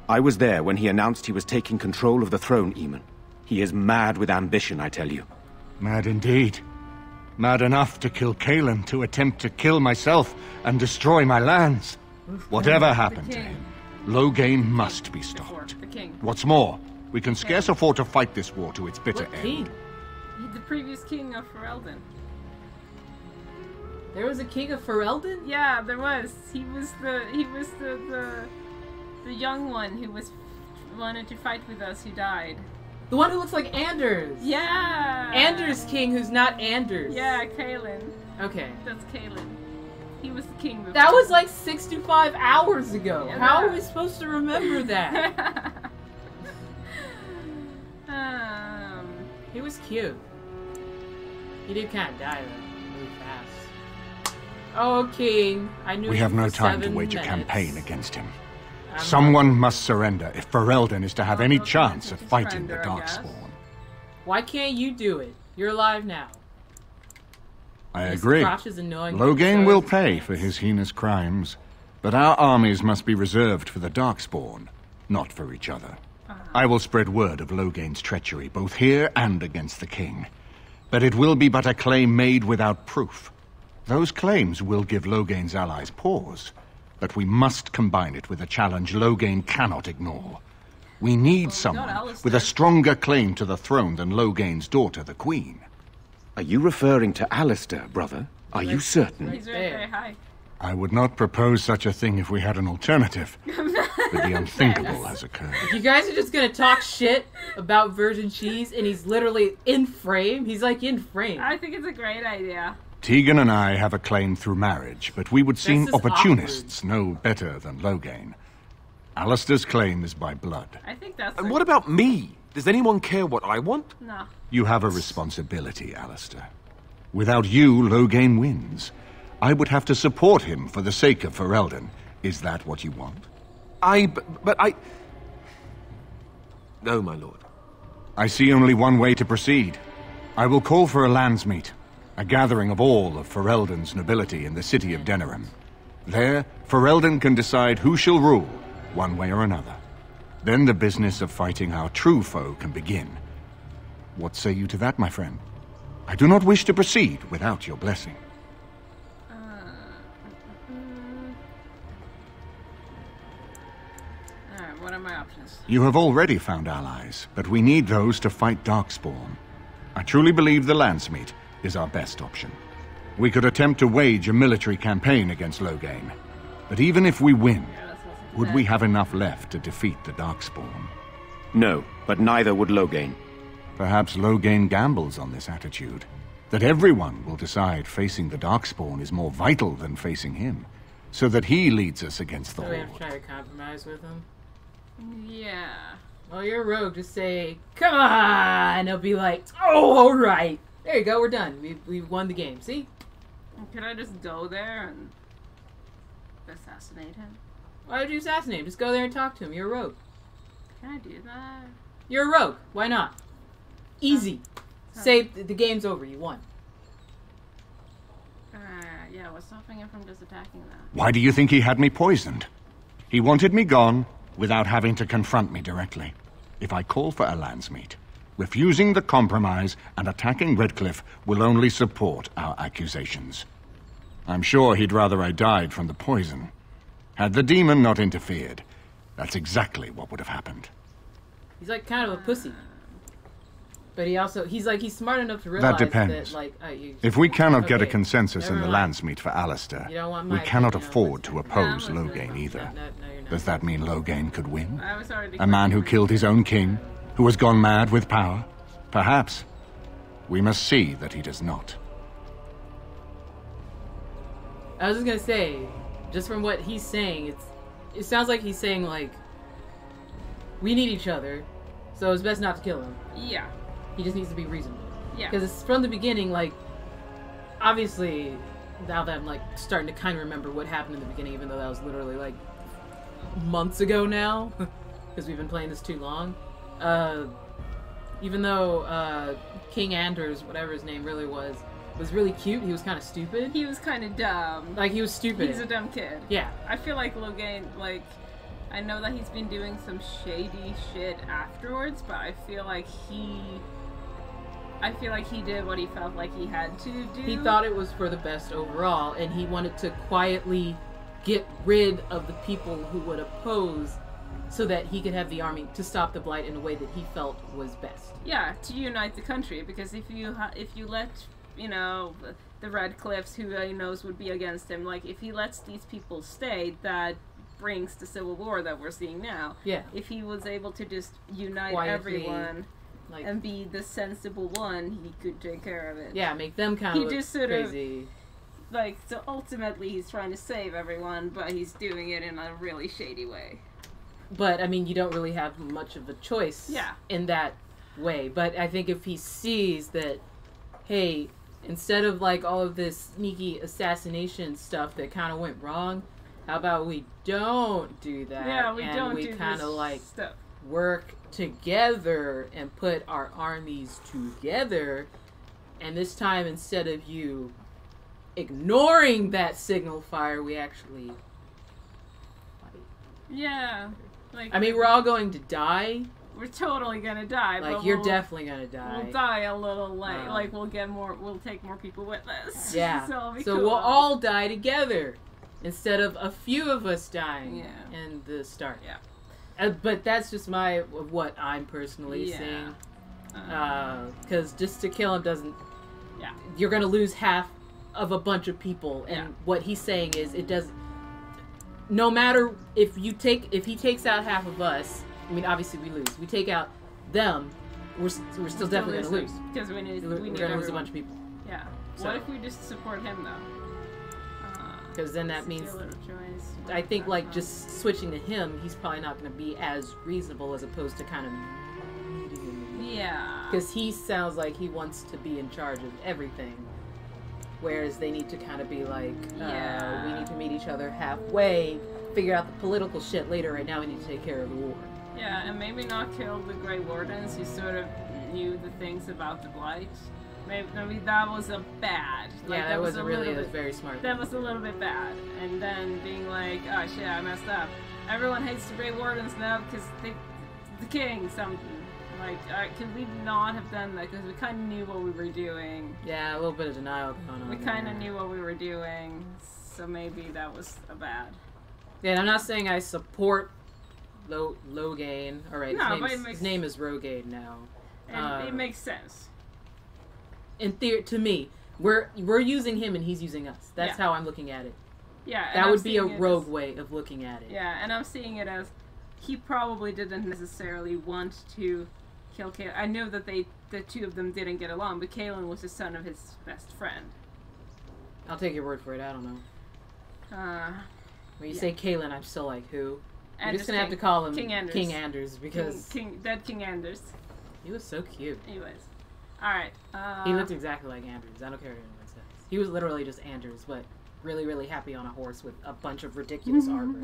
I was there when he announced he was taking control of the throne, Eamon. He is mad with ambition, I tell you. Mad indeed. Mad enough to kill Kaelin, to attempt to kill myself and destroy my lands. Whatever happened to him, Loghain must be stopped. The king. What's more, we can scarce afford to fight this war to its bitter What end. king? The previous king of Ferelden. There was a king of Ferelden? Yeah, there was. He was the young one who wanted to fight with us who died. The one who looks like Anders. Yeah. Anders king who's not Anders. Yeah, Kaelin. Okay. That's Kaelin. He was the king before. That was like 65 hours ago. Yeah, How that- are we supposed to remember that? He was cute. He did kind of die though, really fast. Oh, king! I knew. We him have no for time to 7 wage a minutes. campaign against him. I'm Someone must surrender if Ferelden is to have any chance of fighting the surrender, I guess. Darkspawn. Why can't you do it? You're alive now. I Yes, agree. Crouch is annoying. Loghain So will is pay for his heinous crimes, but our armies must be reserved for the Darkspawn, not for each other. I will spread word of Loghain's treachery, both here and against the king. But it will be but a claim made without proof. Those claims will give Loghain's allies pause, but we must combine it with a challenge Loghain cannot ignore. We need someone with a stronger claim to the throne than Loghain's daughter, the Queen. Are you referring to Alistair, brother? Are you certain? He's right there. Hi. I would not propose such a thing if we had an alternative, but the unthinkable has occurred. If you guys are just gonna talk shit about virgin cheese and he's literally in frame, he's like in frame. I think it's a great idea. Tegan and I have a claim through marriage, but we would seem This is opportunists no better than Loghain. Alistair's claim is by blood. I think that's. And what about me? Does anyone care what I want? No. You have a responsibility, Alistair. Without you, Loghain wins. I would have to support him for the sake of Ferelden. Is that what you want? But I... No, my lord. I see only one way to proceed. I will call for a landsmeet, a gathering of all of Ferelden's nobility in the city of Denerim. There, Ferelden can decide who shall rule, one way or another. Then the business of fighting our true foe can begin. What say you to that, my friend? I do not wish to proceed without your blessing. Alright, what are my options? You have already found allies, but we need those to fight Darkspawn. I truly believe the landsmeet is our best option. We could attempt to wage a military campaign against Loghain, but even if we win, would we have enough left to defeat the Darkspawn? No, but neither would Loghain. Perhaps Loghain gambles on this attitude, that everyone will decide facing the Darkspawn is more vital than facing him, so that he leads us against the So we have Horde. to try to compromise with him. Yeah. Well, you're a rogue. Just say, "Come on," and they'll be like, "Oh, all right." There you go. We're done. We've won the game. See? Could I just go there and assassinate him? Why would you assassinate him? Just go there and talk to him. You're a rogue. Can I do that? You're a rogue. Why not? Easy. Say the game's over. You won. Yeah, what's stopping him from just attacking that? Why do you think he had me poisoned? He wanted me gone without having to confront me directly. If I call for a landsmeet, refusing the compromise and attacking Redcliffe will only support our accusations. I'm sure he'd rather I died from the poison. Had the demon not interfered, that's exactly what would have happened. He's like kind of a pussy. But he's smart enough to realize That depends. that If we cannot get a Okay, consensus in never the mind. landsmeet for Alistair, You don't want we my cannot opinion on afford to oppose Loghain either. Does that mean Loghain could win? I was already A man who killed his own king, who has gone mad with power? Perhaps. We must see that he does not. I was just gonna say, just from what he's saying, it sounds like he's saying like, we need each other, so it's best not to kill him. Yeah. He just needs to be reasonable. Yeah. Because it's from the beginning, like, obviously, now that I'm like starting to kind of remember what happened in the beginning, even though that was literally like months ago now, because we've been playing this too long. Even though King Anders, whatever his name really was really cute, he was kind of stupid. He was kind of dumb. Like, he was stupid. He's a dumb kid. Yeah. I feel like Loghain, like, I know that he's been doing some shady shit afterwards, but I feel like he did what he felt like he had to do. He thought it was for the best overall, and he wanted to quietly get rid of the people who would oppose so that he could have the army to stop the Blight in a way that he felt was best. Yeah, to unite the country, because if you let, you know, the Redcliffs, who he knows would be against him, like, if he lets these people stay, that brings the civil war that we're seeing now. Yeah. If he was able to just unite Quietly, everyone like, and be the sensible one, he could take care of it. Yeah, make them kind of just sort crazy. of, like, so ultimately he's trying to save everyone, but he's doing it in a really shady way. But, I mean, you don't really have much of a choice in that way. But I think if he sees that, hey, instead of, like, all of this sneaky assassination stuff that kind of went wrong, how about we don't do that? Yeah, we and don't we do kind this of, like, stuff. work together and put our armies together. And this time, instead of you ignoring that signal fire, we actually fight. Yeah. Like, I mean, we're all going to die. We're totally gonna die. Like, but you're definitely gonna die. We'll die a little late. Like, we'll take more people with us. Yeah. So, it'll be So cool. we'll all die together instead of a few of us dying in the start. Yeah. But that's just what I'm personally seeing. Because just to kill him doesn't. Yeah. You're gonna lose half of a bunch of people, and what he's saying is it does. No matter if he takes out half of us. I mean, obviously we lose. We take out them, we're still definitely gonna lose. Because we need we're gonna lose a bunch of people. Yeah. So. What if we just support him though? Because then that means, I think, like, just switching to him, he's probably not going to be as reasonable as opposed to kind of meeting him. Yeah. Because he sounds like he wants to be in charge of everything. Whereas they need to kind of be like, we need to meet each other halfway, figure out the political shit later. Right now we need to take care of the war. Yeah, and maybe not kill the Grey Wardens who sort of knew the things about the Blight. Maybe that was a bad. Like, yeah, that wasn't really a very smart. That was a little bit bad. And then being like, oh shit, I messed up. Everyone hates the Grey Wardens now because the king something. Like, could we not have done that? Because we kind of knew what we were doing. Yeah, a little bit of denial going on. We kind of knew what we were doing, so maybe that was a bad. Yeah, and I'm not saying I support Loghain. All right, no, his name is Rogaine now. And it makes sense. In theory, to me, we're using him and he's using us. That's how I'm looking at it. Yeah, that would be a rogue way of looking at it. Yeah, and I'm seeing it as he probably didn't necessarily want to kill Cailan. I know that the two of them didn't get along, but Cailan was the son of his best friend. I'll take your word for it. I don't know. When you say Cailan, I'm still like, who? I'm just gonna have to call him King Anders because dead King Anders. He was so cute. He was. All right. He looked exactly like Anders. I don't care what anyone says. He was literally just Anders, but really, really happy on a horse with a bunch of ridiculous armor.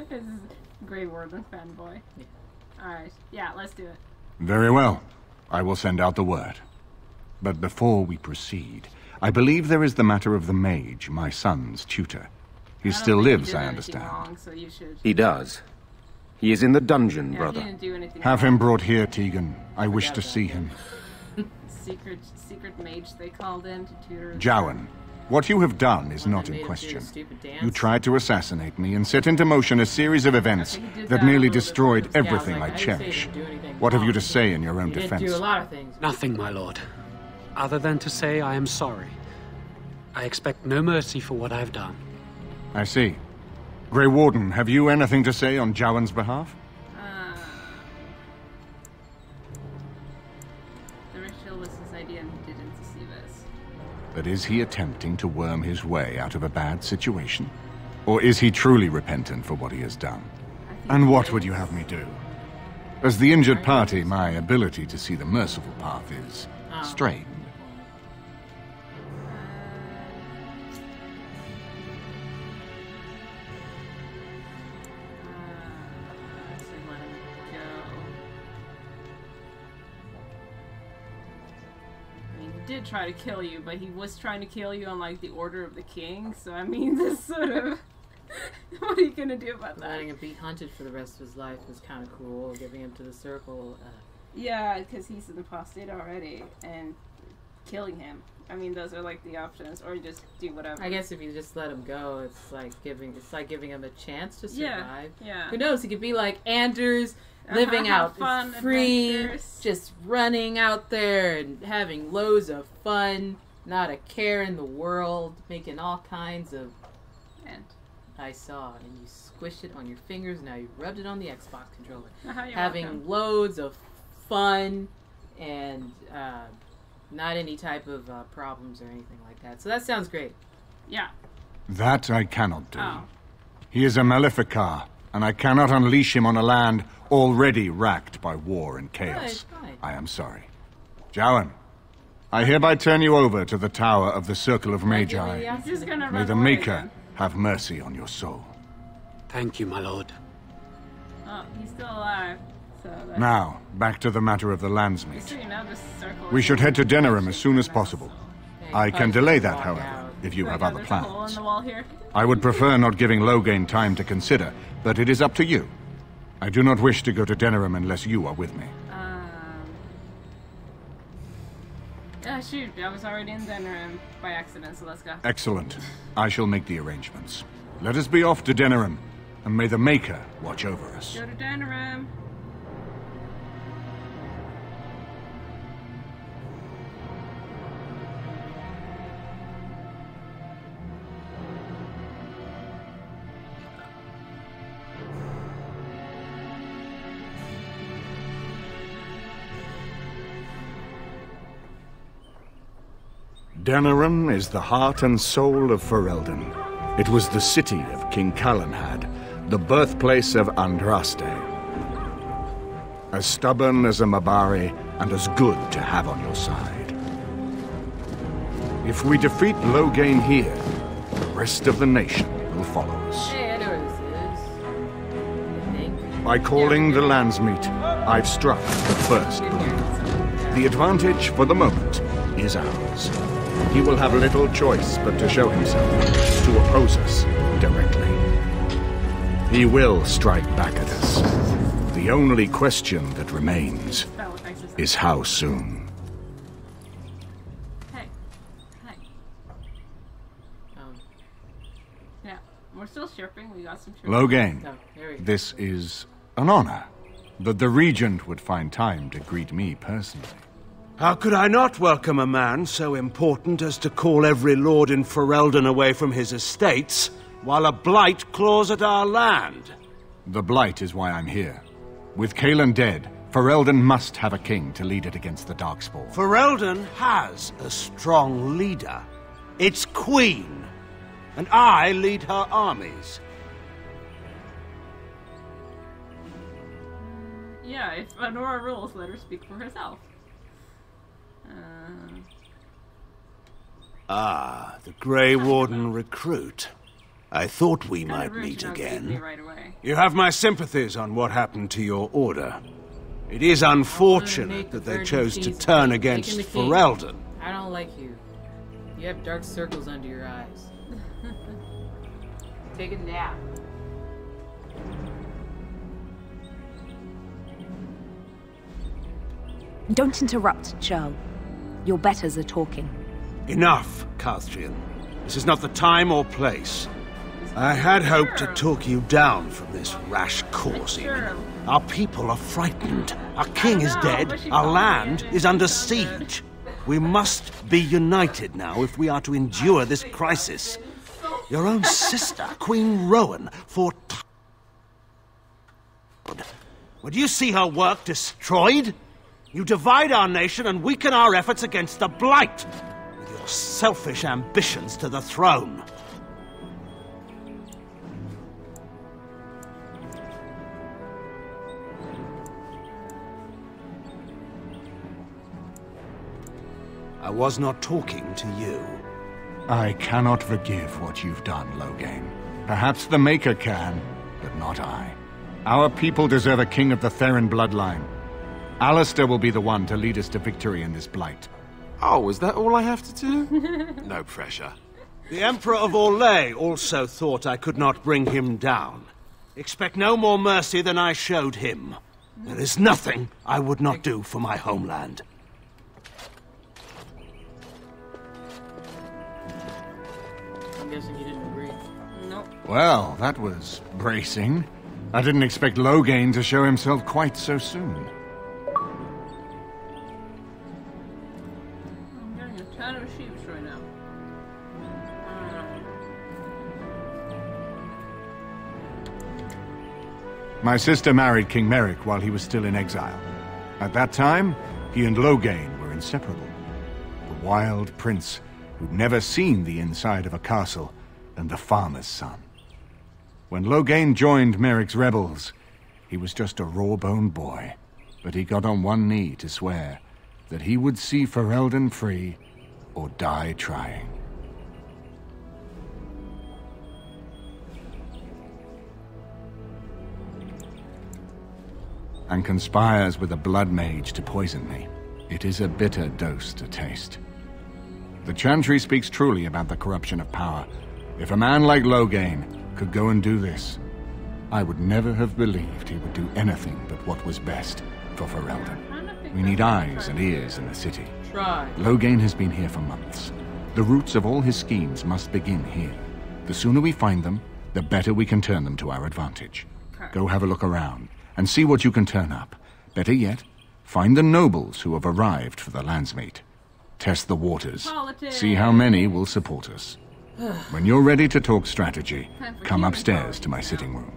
This is Grey Warden fanboy. Yeah. All right. Yeah, let's do it. Very well. I will send out the word. But before we proceed, I believe there is the matter of the mage, my son's tutor. He still lives, I understand. Wrong, so you should... He does. He is in the dungeon, brother. He didn't do anything Have wrong. him brought here, Tegan. I wish to see him. Secret mage they called in to tutor. Jowan, what you have done is not in question. You tried to assassinate me and set into motion a series of events that nearly destroyed everything I cherish. What have you to say in your own defense? Do a lot of things. Nothing, my lord. Other than to say I am sorry. I expect no mercy for what I've done. I see. Grey Warden, have you anything to say on Jowan's behalf? The ritual was his idea and he didn't deceive us. But is he attempting to worm his way out of a bad situation? Or is he truly repentant for what he has done? And what would you have me do? As the injured party, my ability to see the merciful path is strained. Did try to kill you, but he was trying to kill you on like the order of the king, so I mean this sort of what are you gonna do about that? Letting him be hunted for the rest of his life was kind of cruel. Giving him to the circle. Yeah, because he's an apostate already, and killing him. I mean, those are like the options, or just do whatever. I guess if you just let him go, it's like giving him a chance to survive. Yeah. Who knows? He could be like Anders, living out fun, free, adventures. just running out there and having loads of fun, not a care in the world, making all kinds of. And I saw, and you squished it on your fingers. Now you rubbed it on the Xbox controller. You're having welcome. loads of fun and not any type of problems or anything like that. So that sounds great. Yeah. That I cannot do. Oh. He is a Maleficar, and I cannot unleash him on a land already racked by war and chaos. Right. I am sorry. Jowan, I hereby turn you over to the Tower of the Circle of Magi. He's just gonna May run the away Maker again. have mercy on your soul. Thank you, my lord. Oh, he's still alive. So that's... Now, back to the matter of the So Landsmeet. you know this circle. We should head to Denerim as soon as possible. I can delay that, however, if you have other There's a hole in plans. the wall here. I would prefer not giving Loghain time to consider, but it is up to you. I do not wish to go to Denerim unless you are with me. Shoot, I was already in Denerim by accident, so let's go. Excellent. I shall make the arrangements. Let us be off to Denerim, and may the Maker watch over us. Go to Denerim. Denerim is the heart and soul of Ferelden. It was the city of King Calenhad, the birthplace of Andraste. As stubborn as a Mabari, and as good to have on your side. If we defeat Loghain here, the rest of the nation will follow us. Hey, I know where this is. By calling the Landsmeet, I've struck the first blow. The advantage, for the moment, is ours. He will have little choice but to show himself, to oppose us directly. He will strike back at us. The only question that remains is how soon. Hey. Yeah, we're still chirping. We got some chirping. Loghain, Oh, there we go. this is an honor that the Regent would find time to greet me personally. How could I not welcome a man so important as to call every lord in Ferelden away from his estates, while a blight claws at our land? The Blight is why I'm here. With Cailan dead, Ferelden must have a king to lead it against the Darkspawn. Ferelden has a strong leader. Its queen. And I lead her armies. Yeah, if Anora rules, let her speak for herself. The Grey Warden recruit. I thought we might meet Me again. right away. You have my sympathies on what happened to your order. It is unfortunate that they chose to turn against Ferelden. I don't like you. You have dark circles under your eyes. Take a nap. Don't interrupt, Joe. Your betters are talking. Enough, Calthrian. This is not the time or place. I had hoped to talk you down from this rash course, even. Our people are frightened. Our king is dead. Our land is under siege. We must be united now if we are to endure this crisis. Your own sister, Queen Rowan, fought... Would you see her work destroyed? You divide our nation and weaken our efforts against the Blight, with your selfish ambitions to the throne. I was not talking to you. I cannot forgive what you've done, Loghain. Perhaps the Maker can, but not I. Our people deserve a king of the Theron bloodline. Alistair will be the one to lead us to victory in this Blight. Oh, is that all I have to do? No pressure. The Emperor of Orlais also thought I could not bring him down. Expect no more mercy than I showed him. There is nothing I would not do for my homeland. I'm guessing you didn't agree. Nope. Well, that was bracing. I didn't expect Loghain to show himself quite so soon. I'm getting a ton of sheep right now. My sister married King Merrick while he was still in exile. At that time, he and Loghain were inseparable. The wild prince who'd never seen the inside of a castle, and the farmer's son. When Loghain joined Merrick's rebels, he was just a raw-boned boy, but he got on one knee to swear that he would see Ferelden free or die trying. And conspires with a blood mage to poison me. It is a bitter dose to taste. The Chantry speaks truly about the corruption of power. If a man like Loghain could go and do this, I would never have believed he would do anything but what was best for Ferelden. We need eyes and ears in the city. Try. Loghain has been here for months. The roots of all his schemes must begin here. The sooner we find them, the better we can turn them to our advantage. Go have a look around, and see what you can turn up. Better yet, find the nobles who have arrived for the Landsmeet. Test the waters. Politics. See how many will support us. When you're ready to talk strategy, come upstairs to my sitting room.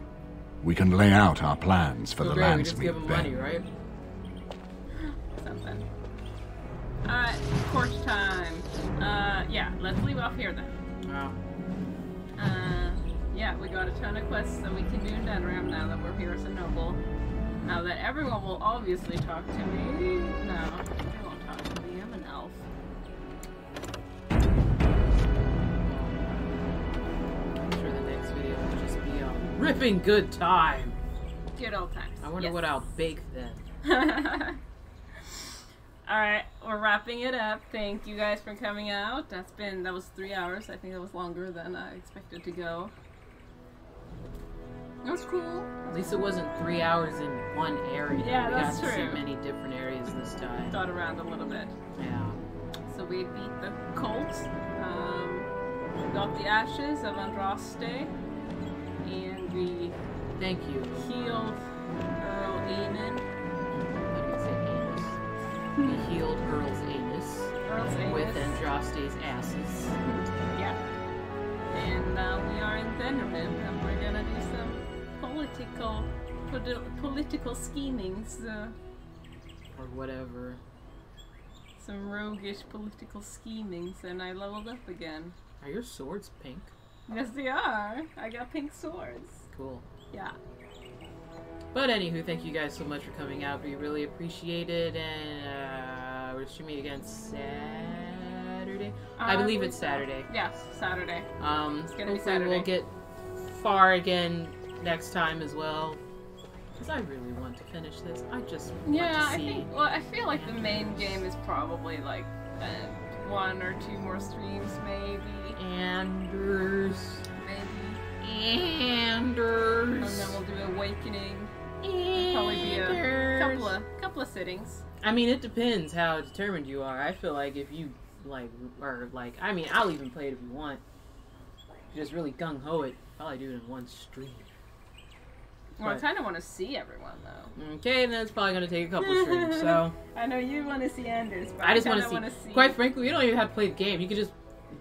We can lay out our plans for the Great, we just give Landsmeet him then. money, right? Something. Alright, course time. Yeah, let's leave off here then. Wow. Yeah, we got a ton of quests that we can do in Denram now that we're here as a noble. Now that everyone will obviously talk to me. No, they won't talk to me. I'm an elf. I'm sure the next video will just be a ripping good time. Good old times. I wonder what I'll bake then. Alright, we're wrapping it up. Thank you guys for coming out. That was 3 hours. I think that was longer than I expected to go. That was cool. At least it wasn't 3 hours in one area. Yeah, that's true. We got to true. see many different areas this time. Dot around a little bit. Yeah. So we beat the cult. Got the ashes of Andraste. And we Thank you. Healed Earl Aenon. We healed Earl's anus. With Andraste's asses. Yeah. And we are in Denderman, and we're gonna do some political schemings. Or whatever. Some roguish political schemings, and I leveled up again. Are your swords pink? Yes, they are. I got pink swords. Cool. Yeah. But anywho, thank you guys so much for coming out. We really appreciate it, and we're streaming again Saturday. I believe it's Saturday. Yes, Saturday. It's gonna be hopefully Saturday. we'll get far again next time as well. Because I really want to finish this. I just want to see. I feel like the main game is probably like 1 or 2 more streams, maybe. Anders. Maybe. Anders. And then we'll do Awakening. It'll probably be a couple of sittings. I mean, it depends how determined you are. I feel like if you I mean, I'll even play it if you want. If you just really gung-ho it, probably do it in one stream. Well, I kind of want to see everyone, though. Okay, and that's probably going to take a couple streams, so... I know you want to see Anders, but I just want to see... Quite frankly, you don't even have to play the game. You could just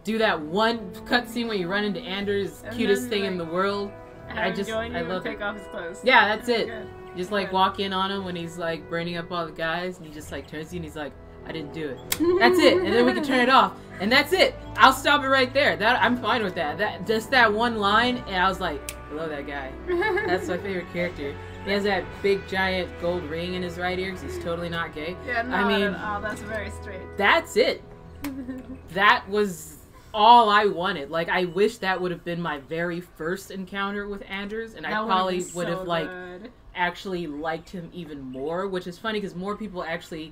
do that one cutscene where you run into Anders, And cutest then, thing like, in the world. I love take it. off his clothes. Yeah, that's it. Good. Just like walk in on him when he's like burning up all the guys, and he just like turns to you and he's like, I didn't do it. That's it. And then we can turn it off. And that's it. I'll stop it right there. I'm fine with that. Just that one line, and I was like, I love that guy. That's my favorite character. He has that big giant gold ring in his right ear because he's totally not gay. Yeah, no, I mean, that's very straight. that's it. That was all I wanted. Like, I wish that would have been my very first encounter with Anders, and I probably would have like actually liked him even more, which is funny because more people actually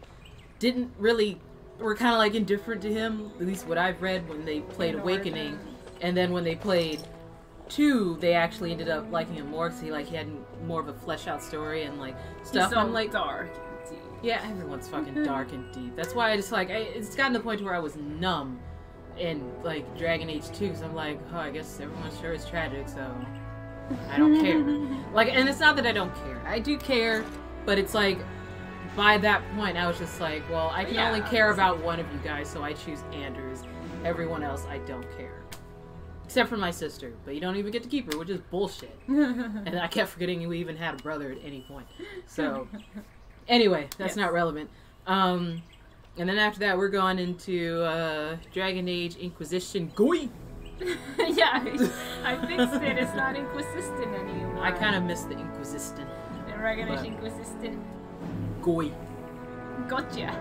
didn't really, were kind of like indifferent to him, at least what I've read when they played Awakening, and then when they played 2, they actually ended up liking him more because he had more of a fleshed out story and like stuff. He's so I'm like, dark and deep. Yeah, everyone's fucking dark and deep. That's why I just like, it's gotten to the point where I was numb in like Dragon Age 2, because I'm like, oh, I guess everyone sure is tragic, so I don't care. Like, and it's not that I don't care. I do care, but it's like, by that point, I was just like, well, I can only care about one of you guys, so I choose Anders. Everyone else, I don't care. Except for my sister, but you don't even get to keep her, which is bullshit. And I kept forgetting you even had a brother at any point. So, anyway, that's not relevant. And then after that, we're going into Dragon Age Inquisition GUI. Yeah, I fixed it. It's not Inquisition anymore. I kind of miss the Inquisition. The Dragon Age Inquisition. GUI. Gotcha.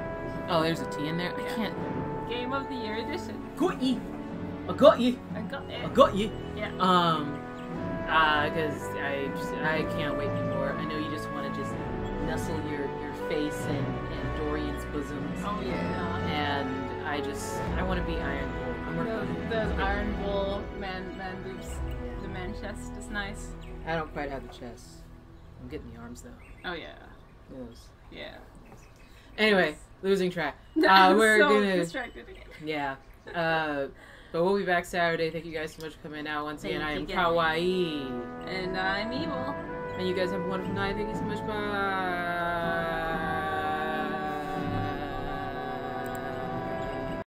Oh, there's a T in there? I can't. Game of the Year edition. GUI. I got you. I got it. I got you. Yeah. Because I can't wait anymore. I know you just want to just nestle your face in Dorian's bosoms. Oh yeah. And I want to be Iron Bull. I'm working the Iron Bull man boobs. The man chest is nice. I don't quite have the chest. I'm getting the arms though. Oh yeah. Those. Yeah. Anyway, losing track. I'm we're so gonna distracted again. Yeah. But we'll be back Saturday. Thank you guys so much for coming out. Once again, I am Thank you, Kawaii. And I'm Evil. And you guys have a wonderful night. Thank you so much. Bye.